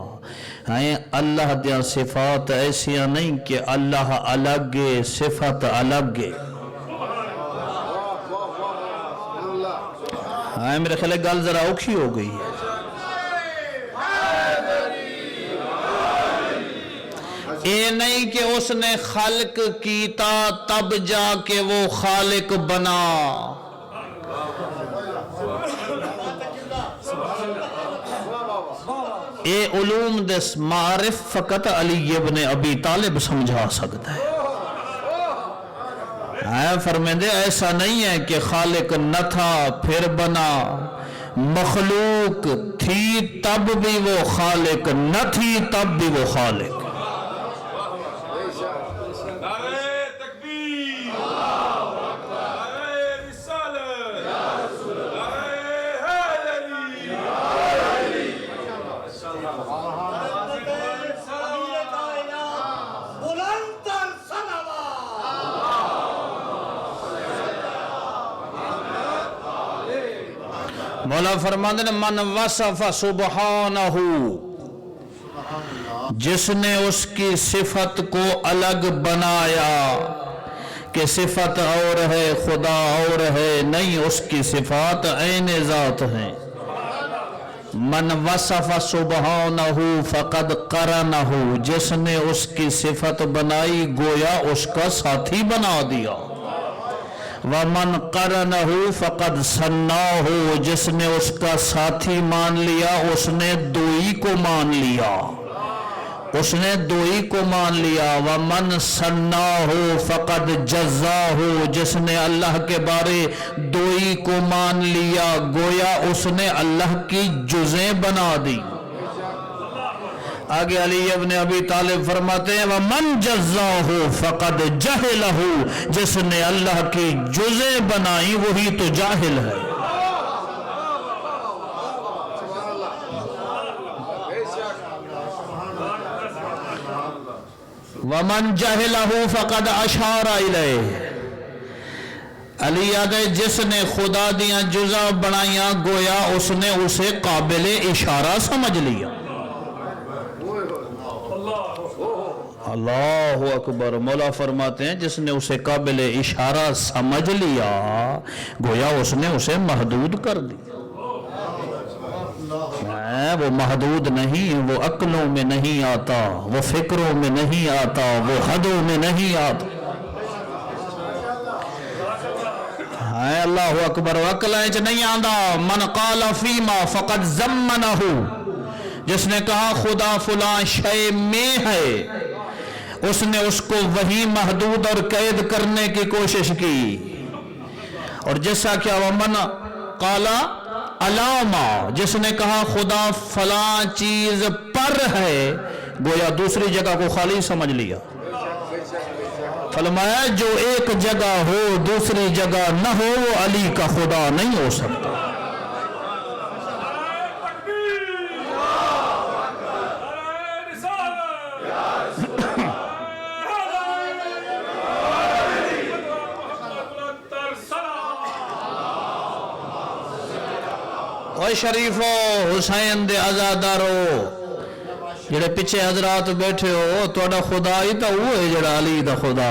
ہیں اللہ دیاں صفات ایسیاں نہیں کہ اللہ الگ ہے صفت الگ ہے ہیں میرے خیال گل ذرا اوکھی ہو گئی ہے اے نہیں کہ اس نے خلق کیتا تب جا کے وہ خالق بنا اے علوم دس معرف فقط علی ابن ابی طالب سمجھا سکتا ہے فرمیندے ایسا نہیں ہے کہ خالق نہ تھا پھر بنا مخلوق تھی تب بھی وہ خالق نہ تھی تب بھی وہ خالق مولا فرماندے نے من وصف سبحانہ جس نے اس کی صفت کو الگ بنایا کہ صفت اور ہے خدا اور ہے نہیں اس کی صفات عین ذات ہیں من وصف سبحانہ فقد قرنہ جس نے اس کی صفت بنائی گویا اس کا ساتھی بنا دیا وَمَنْ قَرَنَهُ فَقَدْ سَنَّاهُ جس نے اس کا ساتھی مان لیا اس نے دوئی کو مان لیا وَمَنْ سَنَّاهُ فَقَدْ جَزَّاهُ جس نے اللہ کے بارے دوئی کو مان لیا گویا اس نے اللہ کی جزیں بنا دی آگے علی ابن ابی طالب فرماتے ہیں وَمَنْ جَزَّاهُ فَقَدْ جَهِلَهُ جس نے اللہ کی جزیں بنائی وہی تو جاہل ہے وَمَنْ جَهِلَهُ فَقَدْ أَشَارَ إِلَيْهِ علی یاد ہے جس نے خدا دیاں جزا بنائیاں گویا اس نے اسے قابل اشارہ سمجھ لیا اللہ اکبر مولا فرماتے ہیں جس نے اسے قابل اشارہ سمجھ لیا گویا اس نے اسے محدود کر دیا وہ محدود نہیں وہ عقلوں میں نہیں آتا وہ فکروں میں نہیں آتا وہ حدوں میں نہیں آتا اللہ اکبر عقلیں چ نہیں آندا من قال فیما فقد زمنہ جس نے کہا خدا فلاں شے میں ہے اس نے اس کو وہی محدود اور قید کرنے کی کوشش کی اور جیسا کیا ومن قالا علامہ جس نے کہا خدا فلاں چیز پر ہے گویا دوسری جگہ کو خالی سمجھ لیا فرمایا جو ایک جگہ ہو دوسری جگہ نہ ہو وہ علی کا خدا نہیں ہو سکتا اے شریفو حسین دے عزادارو جڑے پیچھے حضرات بیٹھے ہو تہاڈا خدا ہی تو وہ ہے جڑا علی دا خدا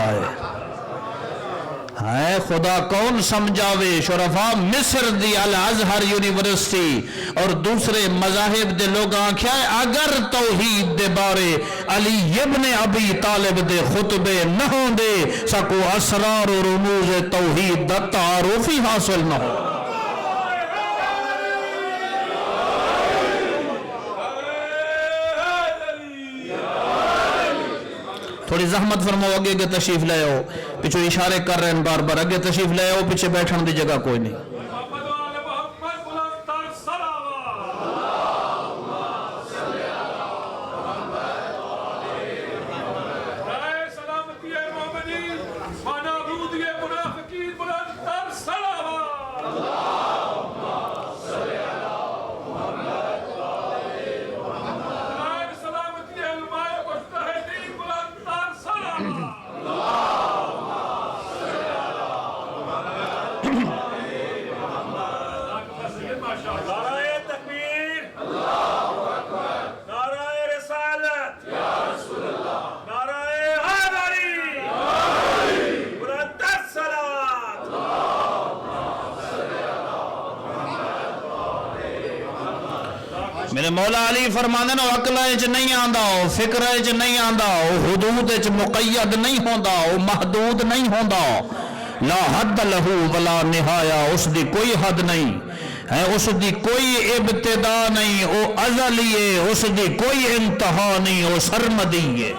ہے خدا کون سمجھاوے شرفاء مصر دی الازہر یونیورسٹی اور دوسرے مذاہب دے لوگ آنکھیا ہے اگر توحید دے بارے علی ابن ابی طالب دے خطبے نہ ہوں دے سکو اسرار و رموز توحید دا تعارف ہی حاصل نہ ہو تھوڑی زحمت فرماؤ اگے اگے تشریف لے آؤ پیچھے اشارے کر رہے ہیں بار بار اگے تشریف لے آؤ پیچھے بیٹھنے دی جگہ کوئی نہیں میرے مولا علی فرماندے نے عقل وچ نہیں آندا فکر وچ نہیں آندا حدود وچ مقید نہیں ہوندا محدود نہیں ہوندا لا حد له ولا نہایا اس دی کوئی حد نہیں ہے اس دی کوئی ابتدا نہیں او ازلی ہے اس دی کوئی انتہا نہیں او سرمدی ہے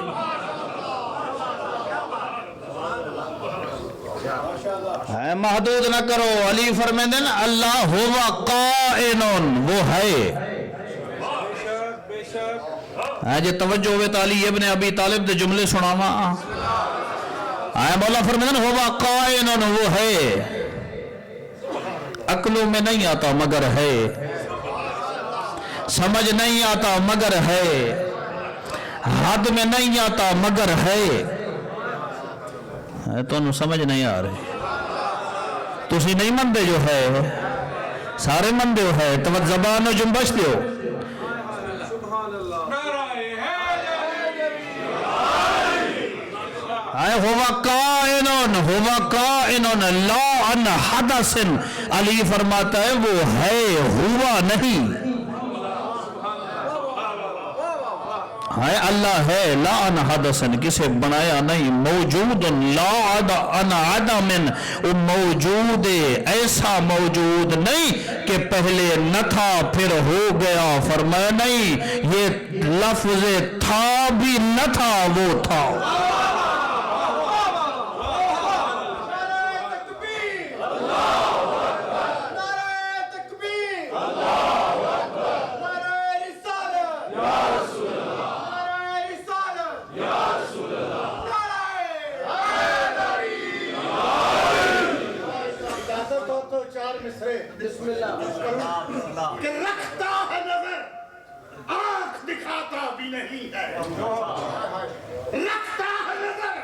محدود نہ کرو علی فرماندے نے اللہ ہوا قائن وہ ہے جی توجہ ہوئے تو علی ابن ابی طالب دے جملے سناوا مولا فرماتے ہیں ہوا قائن وہ ہے عقلوں میں نہیں آتا مگر ہے سمجھ نہیں آتا مگر ہے حد میں نہیں آتا مگر ہے تو انہوں سمجھ نہیں آ رہے تسی نہیں مندے جو ہے سارے مندے ہو ہے تو زبان و جنبش دیو ہوا کائنون لا ان حدث علی فرماتا ہے وہ ہے ہوا نہیں ہے اللہ ہے لا ان حدث کسے بنایا نہیں موجود لا ان عدم وہ موجود ایسا موجود نہیں کہ پہلے نہ تھا پھر ہو گیا فرمایا نہیں یہ لفظ تھا بھی نہ تھا وہ تھا کہ رکھتا ہے نظر آنکھ دکھاتا بھی نہیں ہے رکھتا ہے نظر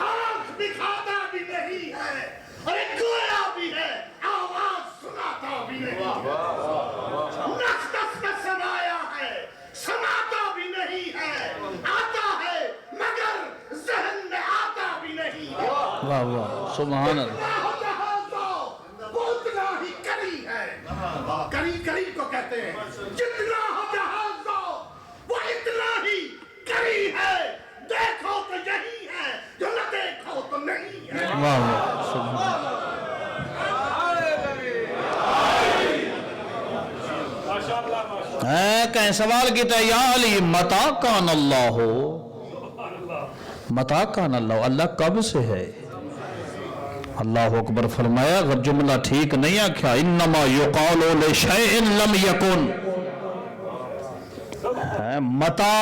آنکھ دکھاتا بھی نہیں ہے اور ایک گویا بھی ہے آواز سناتا بھی نہیں ہے نقص میں سمایا ہے سماتا بھی نہیں ہے آتا ہے مگر ذہن میں آتا بھی نہیں ہے واہ واہ سبحان اللہ کری کو کہتے ہیں جتنا ہو جہاز دو وہ اتنا ہی کری ہے دیکھو تو یہی ہے جو نہ دیکھو تو نہیں ہے کہیں سوال کیتا ہے یا علی متا کان اللہ ہو متا کان اللہ اللہ کب سے ہے اللہ اکبر فرمایا اگر جملہ ٹھیک نہیں آکھا انما یقال لشیء لم یکن متا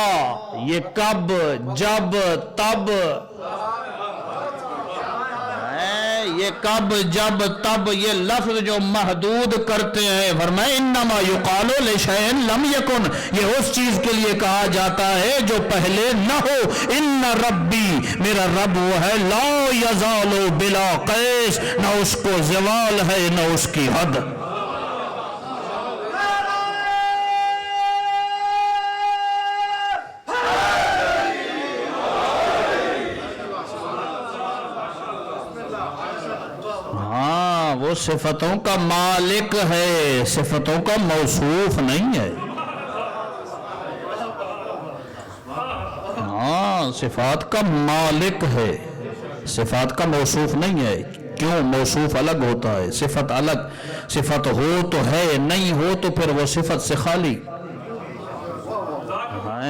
یہ کب جب تب یہ کب جب تب یہ لفظ جو محدود کرتے ہیں فرمایا انما یقال لشیء لم یکن یہ اس چیز کے لیے کہا جاتا ہے جو پہلے نہ ہو ان ربی میرا رب وہ ہے لا یزال بلا قیس نہ اس کو زوال ہے نہ اس کی حد صفتوں کا مالک ہے، صفتوں کا موصوف نہیں ہے. ہاں صفات کا مالک ہے، صفات کا موصوف نہیں ہے. کیوں؟ موصوف الگ ہوتا ہے، صفت الگ. صفت ہو تو ہے، نہیں ہو تو پھر وہ صفت سے خالی.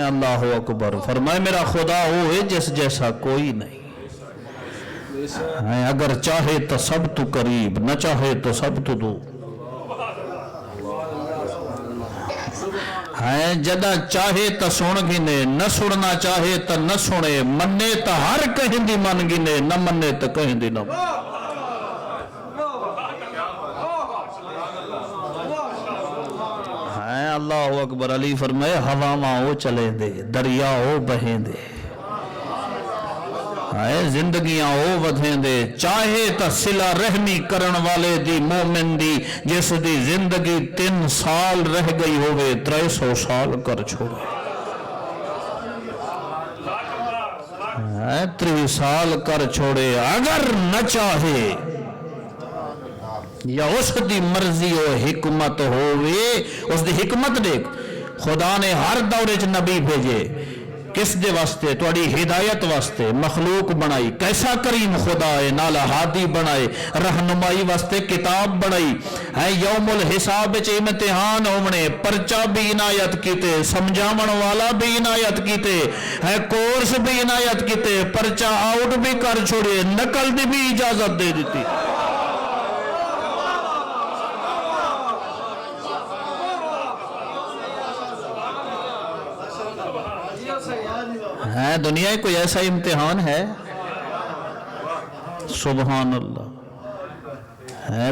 اللہ اکبر. فرمائے میرا خدا وہ ہے جس جیسا کوئی نہیں. اگر چاہے تو سب تو قریب، نہ چاہے تو سب تو دور. جدہ چاہے تو سن گنے، نہ سننا چاہے تو نہ سنے. منے تو ہر کہیں دی من گنے، نہ منے تو کہیں دی نہ. اللہ اکبر. علی فرمائے ہواواں وہ چلیں دے، دریا وہ بہیں دے، زندگیاں وہ ودھیں دے. چاہے تا صلہ رحمی کرن والے دی مومن دی جس دی زندگی 3 سال رہ گئی ہوئے 300 سال کر چھوڑے. 3 سال کر چھوڑے. اگر نہ چاہے یا اس دی مرضی و حکمت ہوئے. اس دی حکمت دیکھ، خدا نے ہر دورے چ نبی بھیجے. کس دے واسطے؟ تواڈی ہدایت واسطے. مخلوق بنائی، کیسا کریم خدا ہے. نالا ہادی بنائے، رہنمائی واسطے کتاب بنائی. یوم الحساب وچ امتحان ہونے، پرچہ بھی عنایت کیتے، سمجھاون والا بھی عنایت کیتے، کورس بھی عنایت کیتے. پرچہ آؤٹ بھی کر چھوڑے، نقل دی بھی اجازت دے دیتی. دنیا کوئی ایسا امتحان ہے؟ سبحان اللہ.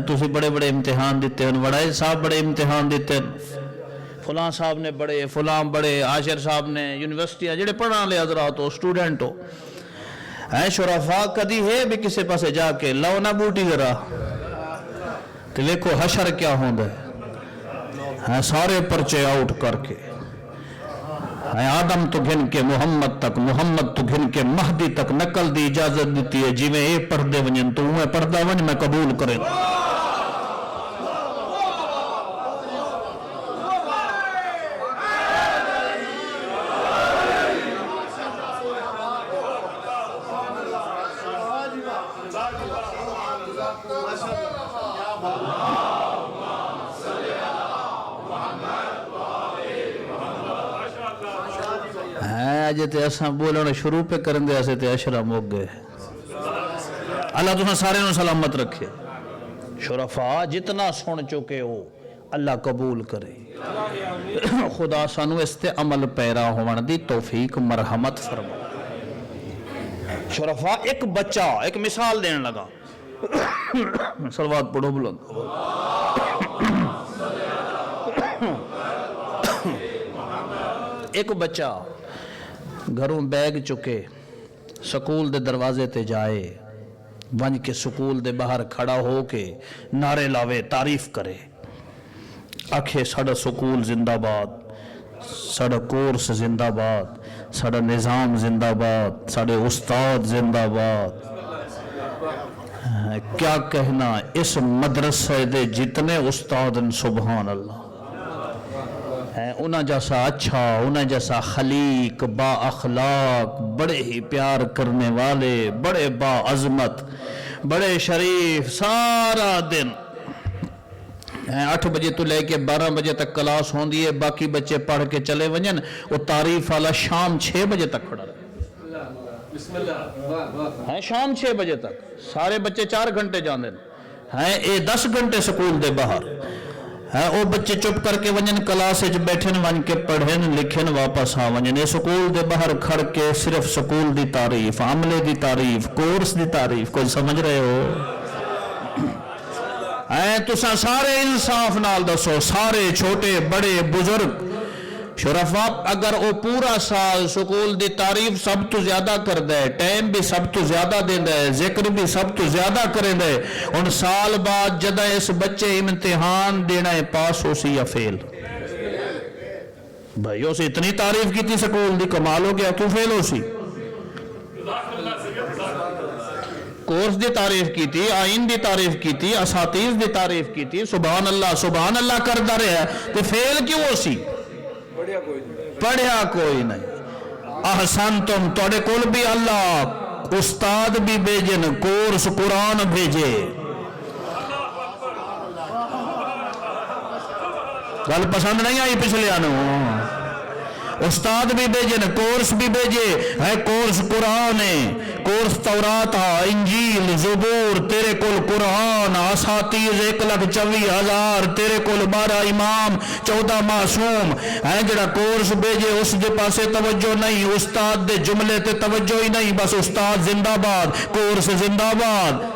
تسی بڑے بڑے امتحان دیتے ہیں، وڈائے صاحب بڑے امتحان دیتے ہیں. فلاں صاحب نے بڑے، فلاں بڑے، عاشر صاحب نے. یونیورسٹیاں جڑے پڑھا لے حضرات ہو، اسٹوڈنٹ ہو. شرفا کدی ہے بھی کسی پاسے جا کے لو نہ بوٹی ذرا تو دیکھو حشر کیا ہوندا ہے. سارے پرچے آؤٹ کر کے آدم تو گھن کے محمد تک، محمد تو گھن کے مہدی تک نقل دی اجازت دیتی ہے. جی میں اے پڑھدے ونجن تو میں پڑھدا ونج میں قبول کریں. آج تے اساں بولنا شروع پہ کرن دے اسے تے اشرا موگ گئے. اللہ تمہیں سارے نو سلامت رکھے. شرفا جتنا سن چکے ہو اللہ قبول کرے. خدا سانو اس تے عمل پیرا ہون دی توفیق مرحمت فرما. شرفا ایک بچہ، ایک مثال دین لگا. صلوات پڑھو بلند. ایک بچہ گھروں بیگ چکے سکول دے دروازے تے جائے، ونج کے سکول دے باہر کھڑا ہو کے نعرے لاوے، تعریف کرے، آکھے ساڑا سکول زندہ باد، ساڑا کورس زندہ باد، ساڑا نظام زندہ باد، ساڑے استاد زندہ باد. کیا کہنا اس مدرسے دے جتنے استاد سبحان اللہ. انہاں جیسا اچھا، انہاں جیسا خلیق، با اخلاق، بڑے ہی پیار کرنے والے، بڑے با عظمت، بڑے شریف. سارا دن 8 بجے تو لے کے 12 بجے تک کلاس ہوندی ہے، باقی بچے پڑھ کے چلے ونجن. وہ تعریف والا شام 6 بجے تک کھڑا رہے. شام 6 بجے تک سارے بچے 4 گھنٹے جاندے ہیں. اے 10 گھنٹے سکول دے باہر. او بچے چپ کر کے ونجن کلاس وچ بیٹھن، ون کے پڑھن لکھن، واپس آ ونجن. اے سکول دے باہر کھڑ کے صرف سکول دی تعریف، عملے دی تعریف، کورس دی تعریف. کوئی سمجھ رہے ہو؟ تساں سارے انصاف نال دسو، سارے چھوٹے بڑے بزرگ شرفا، اگر او پورا سال سکول دی تعریف سب تو زیادہ کردا ہے، ٹائم بھی سب تو زیادہ دیندا ہے، ذکر بھی سب تو زیادہ کریندا ہے، ہن سال بعد جدہ اس بچے امتحان دینا ہے، پاس ہو سی یا فیل؟ بھائی اسے اتنی تعریف کی تھی سکول دی، کمال ہو گیا، کیوں فیل ہو سی؟ کورس دی تعریف کیتی آئین دی تعریف کیتی اساتیز دی تعریف کیتی سبحان اللہ کردا رہا تے فیل کیوں ہو سی پڑھیا کوئی نہیں احسنتم توڑے کول بھی اللہ استاد بھی بھیجن کورس قرآن بھیجے گل پسند نہیں آئی پچھلے آنوں استاد بھی بھیجن کورس بھی بھیجے ہے کورس قرآن ہے کورس تورات انجیل زبور تیرے کول قرآن اساتیز 1,24,000 تیرے کول 12 امام 14 معصوم ہے جڑا کورس بھیجے اس دے پاسے توجہ نہیں استاد دے جملے تے توجہ ہی نہیں بس استاد زندہ باد کورس زندہ باد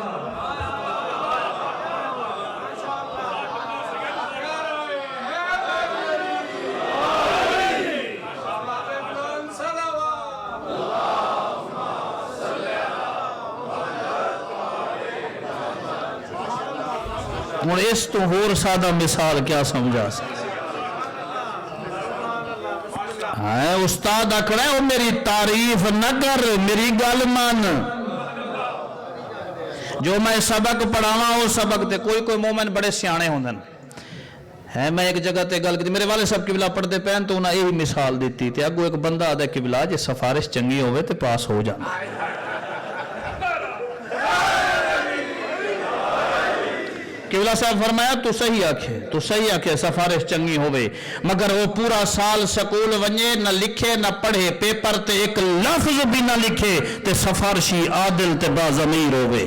اور اس تو اور سادہ مثال کیا سمجھا ہے استاد آکھڑا ہے وہ میری تعریف نہ کر میری گل مان جو میں سبق پڑھاواں وہ سبق تے کوئی مومن بڑے سیانے ہوندن ہے میں ایک جگہ تے گل کی میرے والے صاحب قبلہ پڑھتے پہن تو انہاں یہی مثال دیتی تے اگو ایک بندہ آدھا قبلہ جے سفارش چنگی ہوئے تے پاس ہو جانا قبلہ صاحب فرمایا تو صحیح آکھے سفارش چنگی ہوئے مگر وہ پورا سال سکول ونجے نہ لکھے نہ پڑھے پیپر تے ایک لفظ بھی نہ لکھے تے سفارشی عادل تے باضمیر ہوئے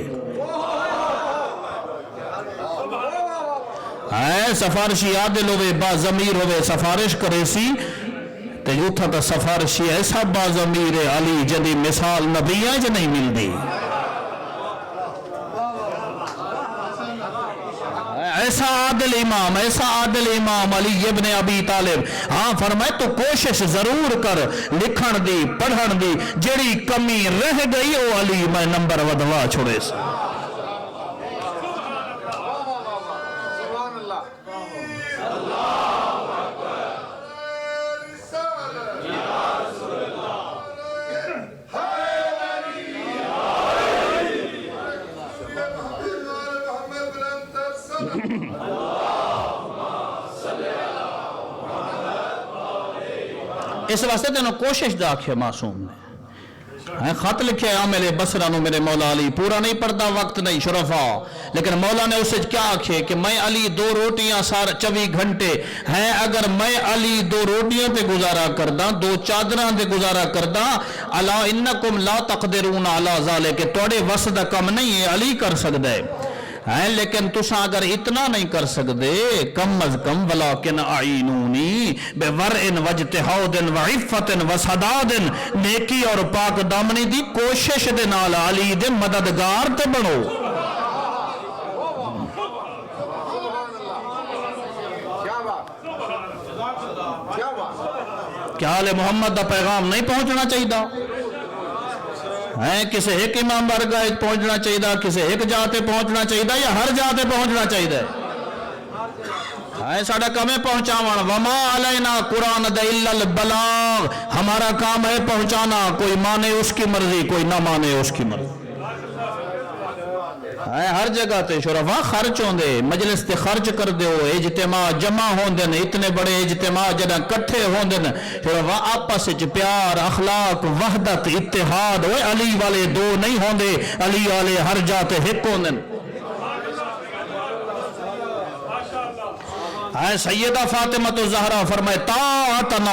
سفارشی عادل ہوئے باضمیر ہوئے سفارش کرے سی تے یوتھا تا سفارشی ایسا باضمیر علی جدی مثال نبیاں جو نہیں مل دی ایسا عادل امام علی ابن ابی طالب ہاں فرمائے تو کوشش ضرور کر لکھن دی پڑھن دی جڑی کمی رہ گئی او علی میں نمبر ودوا چھوڑے سے اس واسطے تینوں کوشش دا آکھیا معصوم نے خط لکھے عامل بصرہ نو میرے مولا علی پورا نہیں پڑھتا وقت نہیں شرفا لیکن مولا نے اسے کیا آکھے کہ میں علی 2 روٹیاں 24 گھنٹے ہیں اگر میں علی 2 روٹیاں تے گزارا کرداں 2 چادراں تے گزارا کرداں الا انکم لا تقدرون علی ذالک کہ توڑے وس دا کم نہیں ہے علی کر سکدا ہے لیکن تساں اگر اتنا نہیں کر سکتے کم از کم ولیکن اعینونی بورء واجتہاد وعفت وصداد نیکی اور پاک دامنی دی کوشش دے نال علی دے مددگار تے بنو کیا آل محمد دا پیغام نہیں پہنچنا چاہیے کسے ایک امام بارگاہ پہنچنا چاہیے کسے ایک جاتے پہنچنا چاہیے یا ہر جاتے پہنچنا چاہیے ساڑھا کم ہے پہنچاوان وما علینا قرآن دے الا البلاغ ہمارا کام ہے پہنچانا کوئی مانے اس کی مرضی کوئی نہ مانے اس کی مرضی ہر جگہ تے شرفا خرچ ہوندے مجلس تے خرچ کر دیو اجتماع جمع ہوندن اتنے بڑے اجتماع جڑا کٹھے ہوندن شرفا آپس وچ پیار اخلاق وحدت اتحاد اوے علی والے 2 نہیں ہوندے علی والے ہر جا تے ایک ہوندن سیدہ فاطمہ الزہرا فرمائے طاعتنا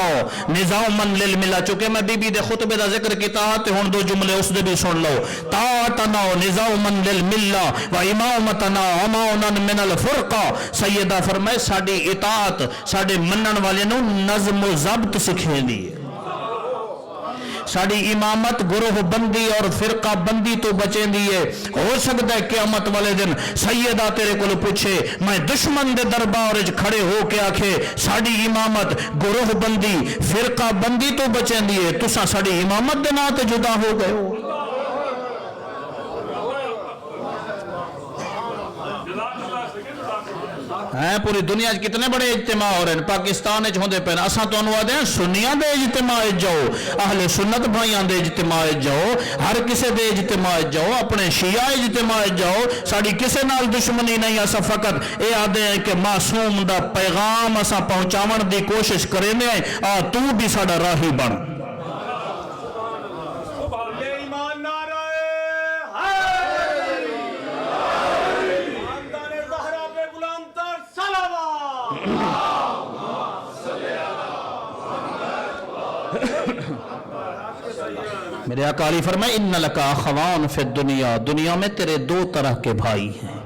نظاما للملہ چونکہ میں بی بی دے خطبے دا ذکر کیتا تے ہن 2 جملے اس دے بھی سن لو طاعتنا نظاما للملہ و امامتنا امانا من الفرقہ سیدہ فرمائے ساڈی اطاعت ساڈے منن والے نو نظم و ضبط سکھے دی ساڑی امامت گروہ بندی اور فرقہ بندی تو بچیں دیئے ہو سکتا ہے قیامت والے دن سیدہ تیرے کو پوچھے میں دشمن دے دربار کھڑے ہو کے آکھے ساڑی امامت گروہ بندی فرقہ بندی تو بچیں دیئے تسا ساڑی امامت دے ناتے جدا ہو گئے ہو پوری دنیا کتنے بڑے اجتماع ہو رہے ہیں پاکستان ہوندے پے اساں تانوں آدے ہیں سنیاں دے اجتماع جاؤ اہل سنت بھائیاں دے اجتماع جاؤ ہر کسے دے اجتماع جاؤ اپنے شیعہ اجتماع جاؤ ساڈی کسے نال دشمنی نہیں اساں فقط اے آدے ہیں کہ معصوم دا پیغام اساں پہنچاون دی کوشش کرینے آ تو بھی ساڈا راہی بن میرے آقا علی فرمائے ان لک اخوان فی الدنیا دنیا میں تیرے دو طرح کے بھائی ہیں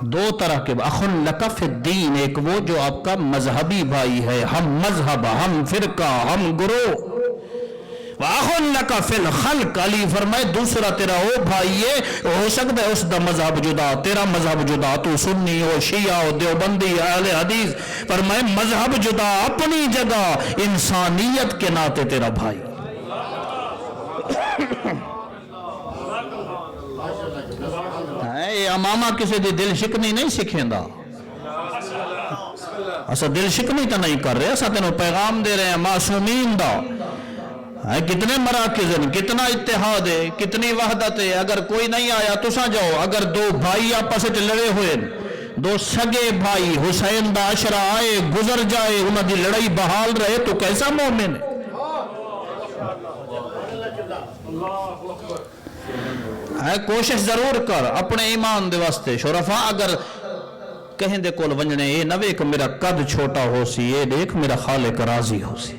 دو طرح کے اخ لک فی الدین ایک وہ جو آپ کا مذہبی بھائی ہے ہم مذہب ہم فرقہ ہم گروہ وَأَخٌ لَكَ فِي الْخَلْقِ علی فرمائے دوسرا تیرا وہ بھائی ہے ہو سکتا ہے اس دا مذہب جدا تیرا مذہب جدا تو سنی ہو شیعہ ہو دیوبندی اہل حدیث فرمائے مذہب جدا اپنی جگہ انسانیت کے ناطے تیرا بھائی یہ امامہ کسی دی دل شکنی نہیں سکھیں دا اسا دل شکنی تا نہیں کر رہے اسا تینوں پیغام دے رہے ہیں معصومین دا کتنے مراکز ہیں کتنا اتحاد ہے کتنی وحدت ہے اگر کوئی نہیں آیا تو سا جاؤ اگر دو بھائی آپس لڑے ہوئے دو سگے بھائی حسین دا عشرہ آئے گزر جائے انہاں دی لڑائی بحال رہے تو کیسا مومن ہے کوشش ضرور کر اپنے ایمان دے واسطے شرفا اگر کہیں دے کول ونجنے یہ نہ ویک میرا قد چھوٹا ہو سی یہ دیکھ میرا خالق راضی ہو سی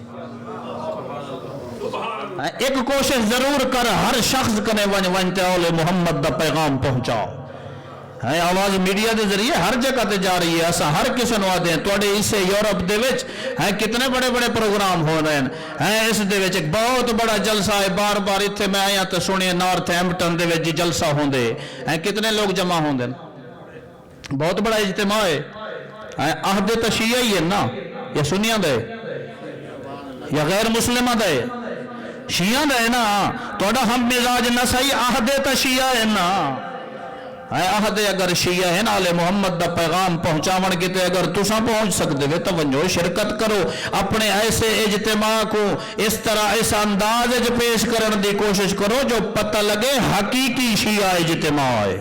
ایک کوشش ضرور کر ہر شخص کنے ونجتے اولے محمد دا پیغام پہنچاؤ آواز میڈیا دے ذریعے ہر جگہ تے جا رہی ہے ایسا ہر کسی نو آدھے ہیں توڑے اسے یورپ دے وچ کتنے بڑے بڑے پروگرام ہو رہے ہیں اس دے وچ ایک بہت بڑا جلسہ ہے بار بار اتھے میں آیا تے سنیے نارتھ ایمپٹن دے وچ جی جلسہ ہوندے کتنے لوگ جمع ہوندے بہت بڑا اجتماع ہے عہد تشیعہ ہی ہے نا یا سنیاں دے یا غیر مسلمہ دے شیعہ دے نا توڑا ہم مزاج نہ صحیح عہد تشیعہ ہے نا عہد اگر شیعہ ہے نا آل محمد دا پیغام پہنچاون کے تے اگر تساں پہنچ سکتے ہوئے توجہ شرکت کرو اپنے ایسے اجتماع کو اس طرح اس انداز جو پیش کرن دی کوشش کرو جو پتہ لگے حقیقی شیعہ اجتماع ہے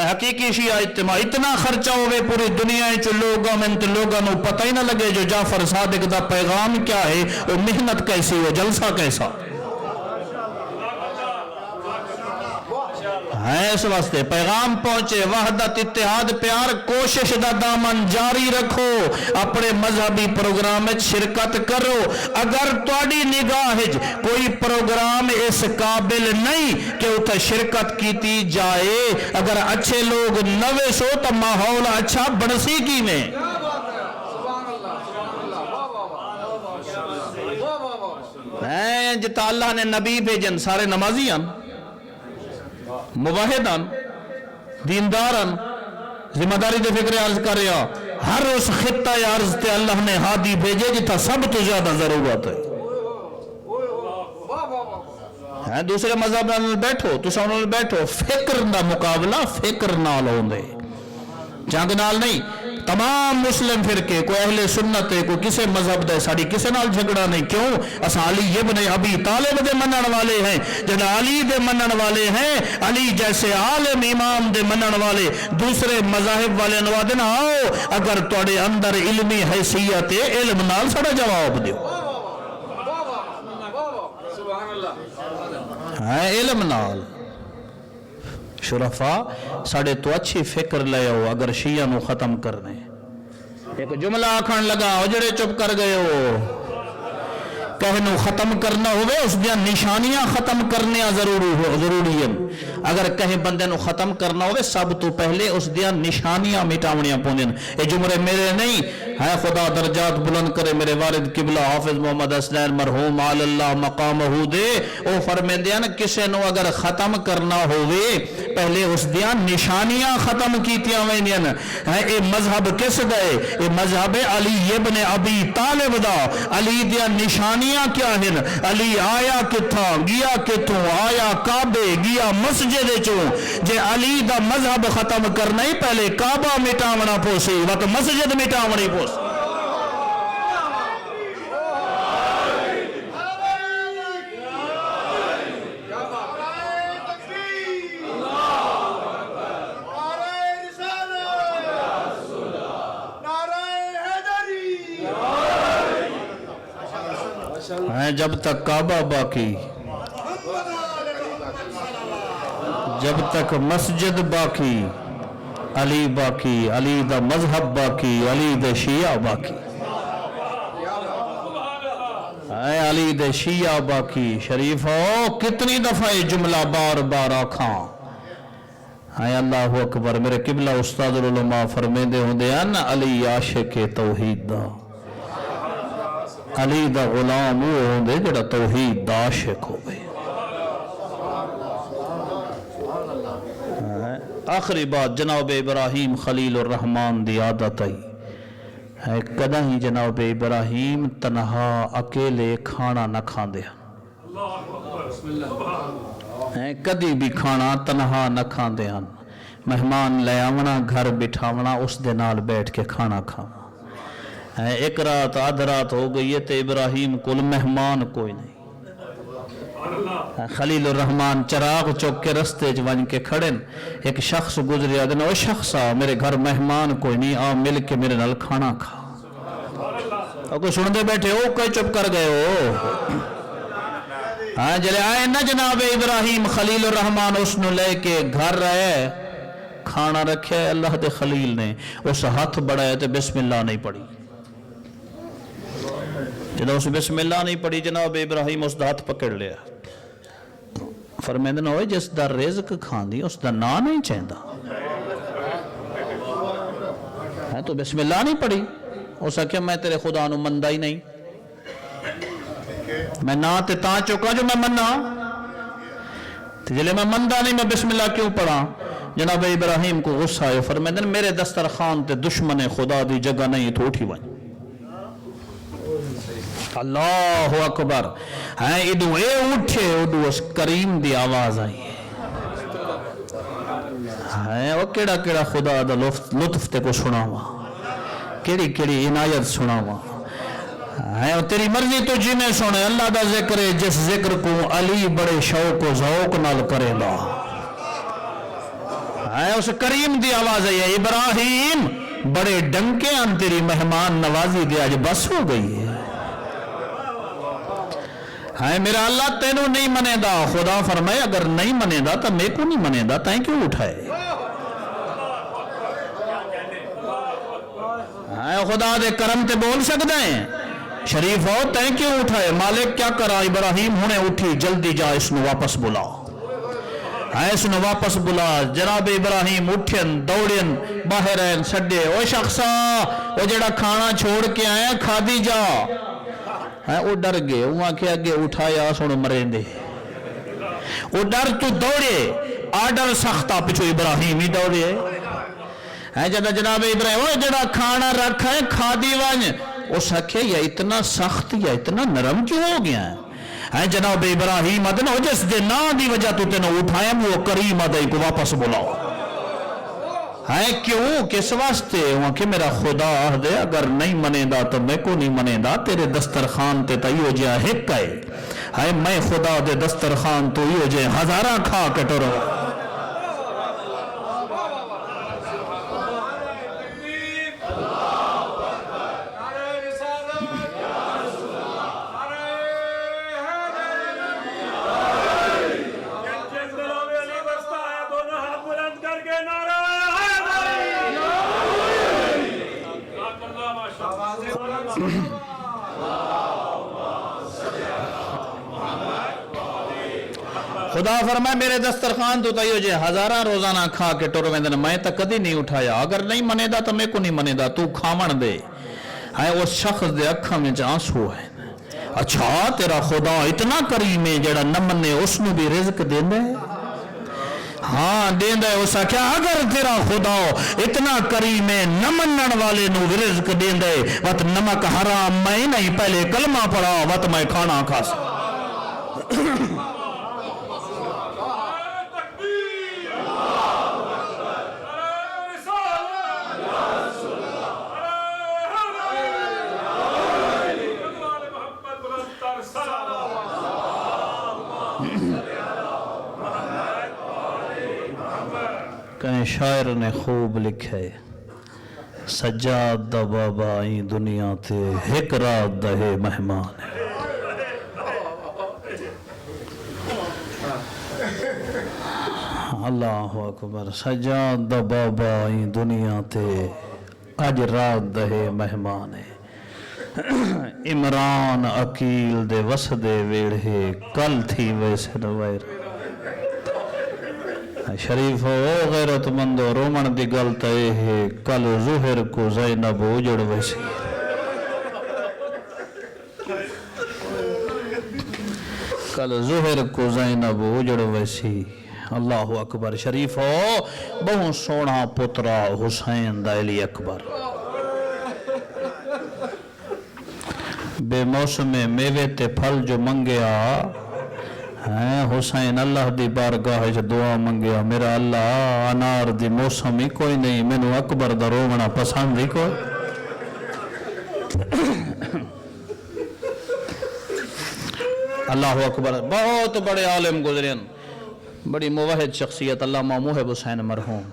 حقیقی شیعہ اجتماع اتنا خرچہ ہوئے پوری دنیا چو لوگوں میں لوگوں نو پتہ ہی نہ لگے جو جعفر صادق دا پیغام کیا ہے وہ محنت کیسی ہو جلسہ کیسا اس واسطے پیغام پہنچے وحدت اتحاد پیار کوشش دا دامن جاری رکھو اپنے مذہبی پروگرام شرکت کرو اگر تواڈی نگاہ کوئی پروگرام اس قابل نہیں کہ اتھا شرکت کیتی جائے اگر اچھے لوگ نوے سو تو ماحول اچھا بڑسی کی میں جتا اللہ نے نبی بھیجن سارے نمازیاں مواحدان دینداران ذمہ داری دے فکر عرض کر رہا ہر اس خطہ عرض تے اللہ نے ہادی بھیجے جتا سب تو زیادہ ضرورت ہے دوسرے مذہب نال بیٹھو تساں نال بیٹھو فکر دا مقابلہ فکر نال ہوندے جنگ نال نہیں تمام مسلم فرقے کوئی اہل سنت ہے کوئی کسے مذہب دے ساری کسے نال جھگڑا نہیں کیوں اسا علی ابن ابی طالب دے منن والے ہیں جن علی دے منن والے ہیں علی جیسے عالم امام دے منن والے دوسرے مذاہب والے نوادن آؤ اگر توڑے اندر علمی حیثیت ہے علم نال سڑا جواب دیو علم نال شرفا ساڑھے تو اچھی فکر لے ہو اگر شیعہ نو ختم کرنے ایک جملہ آکھن لگا اجڑے چپ کر گئے ہو کہنو ختم کرنا ہوئے اس دیا نشانیاں ختم کرنے ضروری ہیں اگر کہیں بندے نو ختم کرنا ہوئے سب تو پہلے اس دیا نشانیاں مٹاونیاں پوندیں اے جملے میرے نہیں ہے خدا درجات بلند کرے میرے والد قبلہ حافظ محمد حسین مرحوم آل اللہ مقامہ دے او فرمیندے ہیں کسے نو اگر ختم کرنا ہوئے پہلے اس دیاں نشانیاں ختم کیتیاں وینیاں ہے اے مذہب کس دے اے مذہب علی ابن ابی طالب دا علی دیاں نشانیاں کیا ہیں علی آیا کتھاں گیا کتھوں آیا کعبے گیا مسجد چوں جے علی دا مذہب ختم کرنا ہی پہلے کعبہ مٹاونا پوسی وقت مسجد مٹاونی پوسی جب تک کعبہ باقی جب تک مسجد باقی علی باقی علی دا مذہب باقی علی دا شیعہ باقی علی دا شیعہ باقی شریف ہو کتنی دفعہ جملہ بار بار آکھاں اللہ اکبر میرے قبلہ استاد العلماء فرمیندے ہوندے ہیں علی عاشق توحید دا علی دا غلام وہ ہوندے جڑا توحید دا عاشق ہو گئے آخری بات جناب ابراہیم خلیل الرحمن دی عادت ہے کدہ ہی جناب ابراہیم تنہا اکیلے کھانا نہ کھاندے ہیں کدی بھی کھانا تنہا نہ کھاندے ہیں مہمان لے آونا گھر بٹھاونا اس دے نال بیٹھ کے کھانا کھانا ایک رات آدھ رات ہو گئی ہے تو ابراہیم کل مہمان کوئی نہیں خلیل الرحمن چراغ چوک کے رستے جوان کے کھڑن ایک شخص گزریا دن او شخص میرے گھر مہمان کوئی نہیں آ مل کے میرے نال کھانا کھا اور کوئی سن دے بیٹھے ہو کوئی چپ کر گئے ہو جلے آئے نا جناب ابراہیم خلیل الرحمن اس نے لے کے گھر رہے کھانا رکھے اللہ دے خلیل نے اس ہاتھ بڑھائے تو بسم اللہ نہیں پڑھی جدہ اس بسم اللہ نہیں پڑھی جناب ابراہیم اس دا ہاتھ پکڑ لیا فرمیندن ہوئے جس دا رزق کھاندی اس دا نا نہیں چاہندہ ہے تو بسم اللہ نہیں پڑھی اس نے کہا میں تیرے خدا نو مندہ ہی نہیں میں نا تے تا چکا جو میں مننا جلے میں مندہ نہیں میں بسم اللہ کیوں پڑھا جناب ابراہیم کو غصہ ہے فرمیندن میرے دسترخوان تے دشمن خدا دی جگہ نہیں تو اٹھی وائیں اللہ اکبر ادو اے اٹھے ادو اس کریم دی آواز آئی ہے وہ کیڑا کیڑا خدا دا لطف تے کو سناوا کیڑی کیڑی عنایت سناوا ہے تیری مرضی تو جی میں سنے اللہ دا ذکر ہے جس ذکر کو علی بڑے شوق و ذوق نال کرے دا ہے اس کریم دی آواز ہے ابراہیم بڑے ڈنکے ان تیری مہمان نوازی دیا جو بس ہو گئی ہے میرا اللہ تینوں نہیں منے دا خدا فرمائے اگر نہیں منے دا تو میں کو نہیں منے دا تائیں کیوں اٹھائے خدا دے کرم تے بول سکتے ہیں شریف ہو تائیں کیوں اٹھائے مالک کیا کرا ابراہیم ہونے اٹھی جلدی جا اس نو واپس بلا اس نو واپس بلا جناب ابراہیم اٹھن دوڑن باہر ہیں سڈے او شخصا وہ جڑا کھانا چھوڑ کے آئے کھا دی جا وہ ڈر گئے وہاں کے اگے اٹھایا سنو مریں دے وہ ڈر تو دوڑے آڈر سختہ پچھو ابراہیم ہی دوڑے جدہ جناب ابراہیم وہ جڑا کھانا رکھا ہے کھا دی وانج وہ سکھے یا اتنا سخت یا اتنا نرم کیوں ہو گیا ہے جناب ابراہیم ادن ہو جس دے نا دی وجہ تو تینوں اٹھائیں وہ کریم ادائی کو واپس بلاؤ ہے کیوں کس واسطے وہاں کہ میرا خدا دے اگر نہیں منے دا تو میں کو نہیں منے دا تیرے دسترخان تے تیو جا ہک ہے میں خدا دے دسترخان تو یو جے ہزارہ کھا کٹرو خدا فرمائے میرے دسترخوان تو تیو جے ہزارہ روزانہ کھا کے ٹور ویندن میں تا کدی نہیں اٹھایا اگر نہیں منے دا تو میں کو نہیں منے دا تو کھامن دے ہے اس شخص دے اکھاں میں آنسو ہے اچھا تیرا خدا اتنا کریم ہے جڑا نہ منے اس نے بھی رزق دیندا ہے ہاں دیندا ہے اس کیا اگر تیرا خدا اتنا کریم ہے نہ منن والے نو بھی رزق دیندا ہے وت نمک حرام میں نہیں پہلے کلمہ پڑھا وت میں کھانا کھا کہیں شاعر نے خوب لکھے سجاد دا بابا آئی دنیا تے ایک رات دہے مہمان اللہ اکبر سجاد دا بابا آئی دنیا تے اج رات دہے مہمان عمران عقیل دے وسدے ویڑھے کل تھی ویسے نویر شریف ہو غیرت مندو رومن دی گلتا ہے کل ظہر کو زینب اجڑ ویسی کل ظہر کو زینب اجڑ ویسی اللہ اکبر شریف ہو بہو سونا پترا حسین دا علی اکبر بے موسم میوے تے پھل جو منگیا حسین اللہ دی بارگاہ جو دعا منگیا میرا اللہ انار دی موسم ہی کوئی نہیں میں نو اکبر دا رومنا پسند ہی کوئی اللہ اکبر بہت بڑے عالم گزرین بڑی موحد شخصیت علامہ محب حسین مرحوم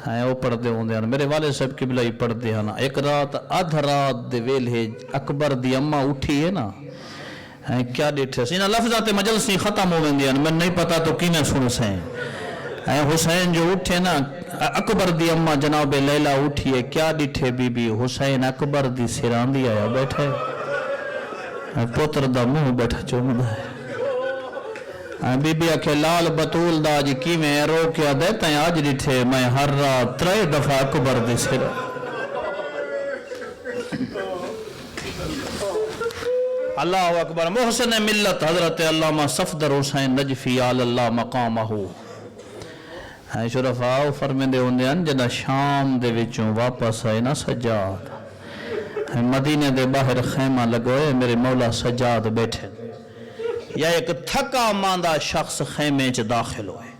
وہ پڑھتے ہوندے ہیں میرے والد صاحب قبلہ ہی پڑھتے ہیں ایک رات آدھ رات دے ویلے اکبر دی اماں اٹھی ہے نا کیا ڈیٹھے سینا لفظات مجلس نہیں ختم ہو گئے میں نہیں پتا تو کی میں سن سے حسین جو اٹھے نا اکبر دی اماں جناب لیلہ اٹھی ہے کیا ڈیٹھے بی بی حسین اکبر دی سران دی آیا بیٹھے پتر دا منہ بیٹھا چومدہ ہے بی بی اکھے لال بطول دا جی کی میں رو کیا دیتا ہے آج ڈیٹھے میں ہر رات 3 دفعہ اکبر دی سران اللہ اکبر محسن ملت حضرت علامہ صفدر حسین نجفی آل اللہ مقامہ شرفاء فرمیندے ہوندے ہیں جنہ شام دے وچوں واپس آئے نا سجاد مدینے دے باہر خیمہ لگوئے میرے مولا سجاد بیٹھے یا ایک تھکا ماندہ شخص خیمے چ داخل ہوئے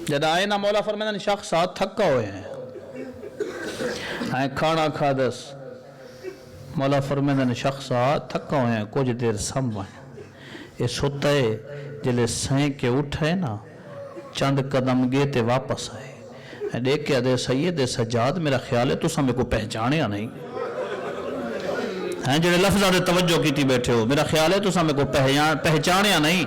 جنہ آئے نا مولا فرمیندے شخص آت تھکا ہوئے ہیں کھانا کھا دس مولا فرمیندے شخصا تھکا ہوئے ہیں کچھ دیر سمجھیں یہ سوتا ہے جلے سائیں کے اٹھائے نا چند قدم گئے تے واپس آئے دیکھ کے دے سید سجاد میرا خیال ہے تو سمیں کو پہچانیا نہیں جلے لفظہ دے توجہ کی تھی بیٹھے ہو میرا خیال ہے تو سمیں کو پہچانیا نہیں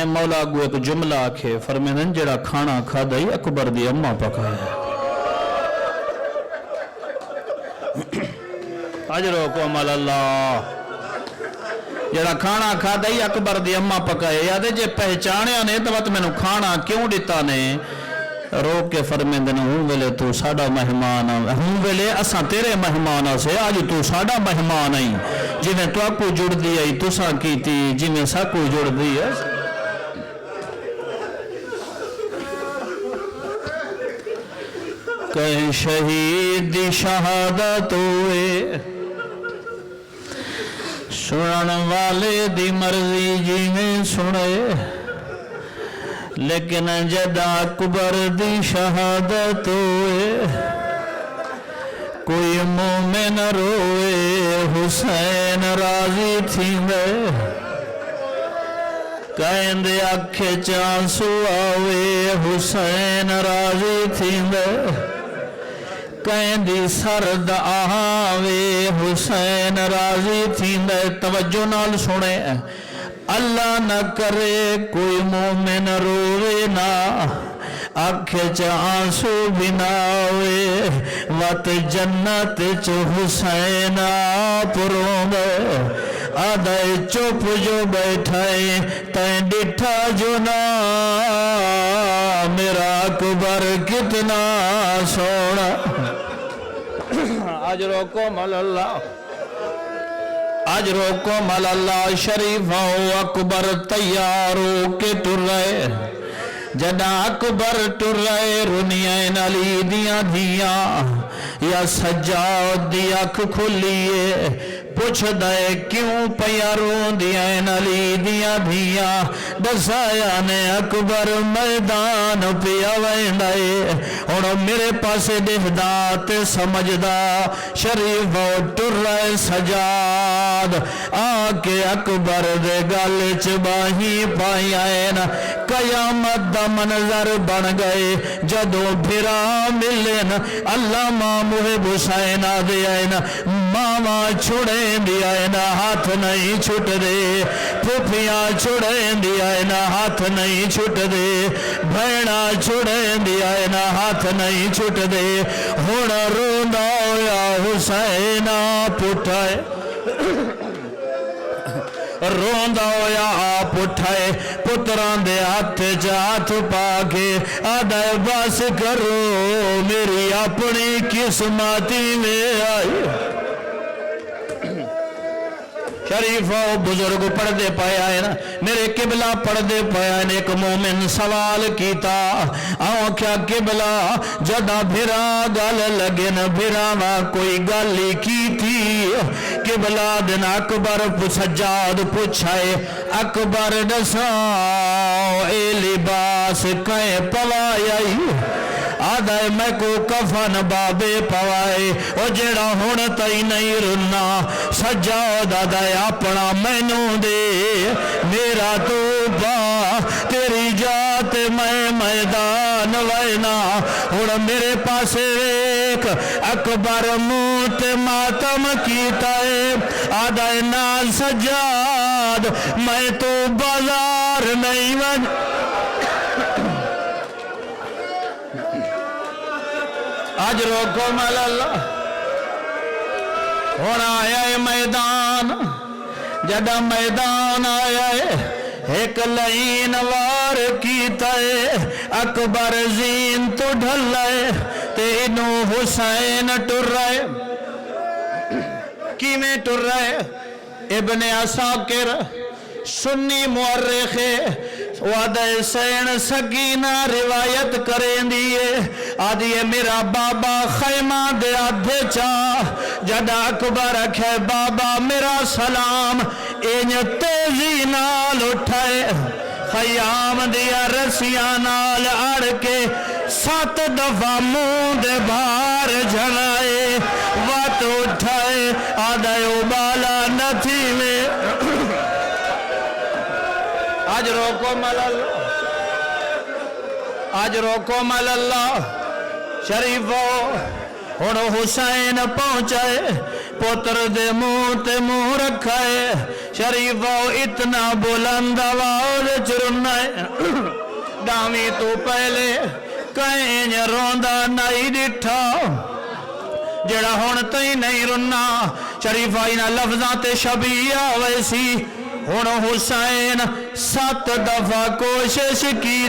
مولا گو ایک جملہ آکھے فرمیندے جڑا کھانا کھا دائی اکبر دی اممہ پکایا اجرو کو عمل اللہ جڑا کھانا کھا دائی اکبر دی اممہ پکائے یادے جے پہچانیا نے تو وقت میں نو کھانا کیوں دیتا نے رو کے فرمیندے نے ہوں ویلے تو ساڑا مہمان ہوں ویلے اساں تیرے مہمان سے آج تو ساڑا مہمان آئی جی میں تو آپ کو جڑ دی آئی تو ساں کی تھی جی میں سا کو جڑ دی ہے کہیں شہید دی شہادت ہوئے سنن والے دی مرضی جی میں سنے لیکن جدا اکبر دی شہادت ہوئے کوئی مومن روئے حسین راضی تھی میں کہیں دے اکھے چانسو آوے حسین راضی تھی میں کہیں دی سرد آوے حسین راضی تھی میں توجہ نال سنے اللہ نہ کرے کوئی مومن روے نا آنکھیں چانسو بناوے وات جنت چو حسین آپ رومے آدھائی چپ جو بیٹھائے تین ڈٹھا جو نا میرا اکبر کتنا سونا अजरुकुम अल्लाह शरीफ अकबर तैयार हो के टुर रहे जदा अकबर टुर रहे रुनियन अली दियां धियां या सज्जाद दी अख खुलिए पुछदा है क्यों पिया रोंदियां अली दियां धियां दसाया ने अकबर मैदान पिया वैंदा है हुण मेरे पासे देखदा ते समझदा शरीफ टुर रहे सजाद आके अकबर दे गल च बाही पाइया न कयामत दा मंजर बन गए जदों फिरा मिलन अल्लाह मुहिब हुसैन दे न मावा छुड़े दिया न हाथ नहीं छुट दे फुफियां छुड़े दिया न हाथ नहीं छुट दे भैणा छुड़े दिया न हाथ नहीं छुट दे हुण रोंदा होया हुसैन पुठाए रोंदा होया आप उठाए पुत्रां दे हाथ च हाथ पा के आदा बस करो मेरी अपनी किस्मती में आई शरीफ बुजुर्ग पढ़ते पाया है ना मेरे किबला पढ़ते पाया ने एक मोमिन सवाल किया आख्या किबला जदा फिरा गल लगे न फिरावा कोई गल ही की थी किबला दिन अकबर सज्जाद पूछाए अकबर दसाओ ए लिबास कहे पवाई आदा मैं को कफन बाबे पवाए ओ जेड़ा हुण तई नहीं रुना सज्जाद आदा अपना मैनू दे मेरा तोबा तेरी जात मैं मैदान वैना हुण मेरे पासे वेख अकबर मुंह ते मातम कीता है आदा ना सज्जाद मैं तो बाजार नहीं वन आज रोको मल्ला हुण आया है मैदान जदा मैदान आया है एक लाइन वार कीता है अकबर जीन तो ढला है तेनू हुसैन टुर रहे किवें टुर रहे इब्ने असाकिर सुन्नी मुअर्रिख वादे सैन सकीना रिवायत करेंदी है आदि मेरा बाबा खैमा दे आधे चा जदा अकबर आखे बाबा मेरा सलाम इंज तेजी नाल उठाए खयाम दिया रसिया नाल अड़ के 7 दफा मुंह दे बाहर झड़ाए वत उठाए आदा उबाला नथी में आज रोको मल्ला शरीफो हुण हुसैन पहुंचाए पुत्र दे मुंह ते मुंह रखाए शरीफो इतना बुलंद आवाज चुरना डावी तो पहले कहीं रोंदा नहीं डिठा जेड़ा हुण तई नहीं रुना शरीफा इन्हां लफ्जां ते शबीह वैसी हुण हुसैन 7 दफा कोशिश की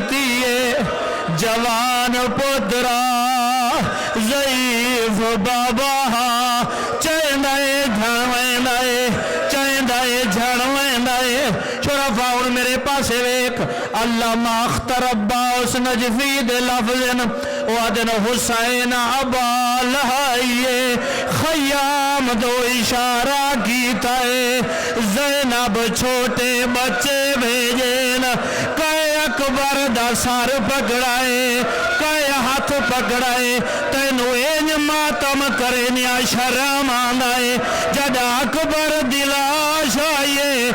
जवान पुत्रा ज़ईफ बाबा चैंदाए झड़वेंदाए चैंदाए झड़वेंदाए शुरफा हुण मेरे पासे वेख अल्लाह माख्तर अब्बास नजफी दे लफ्ज़न वादन हुसैन अबा लहाइए खयाम दो इशारा कीता है ज़ैनब छोटे बच्चे भेजे न कहे अकबर दा सर पकड़ाए कहे हाथ पकड़ाए तेनू इंज मातम करे न्या शर्म आंदा है जदा अकबर दिलाश आइए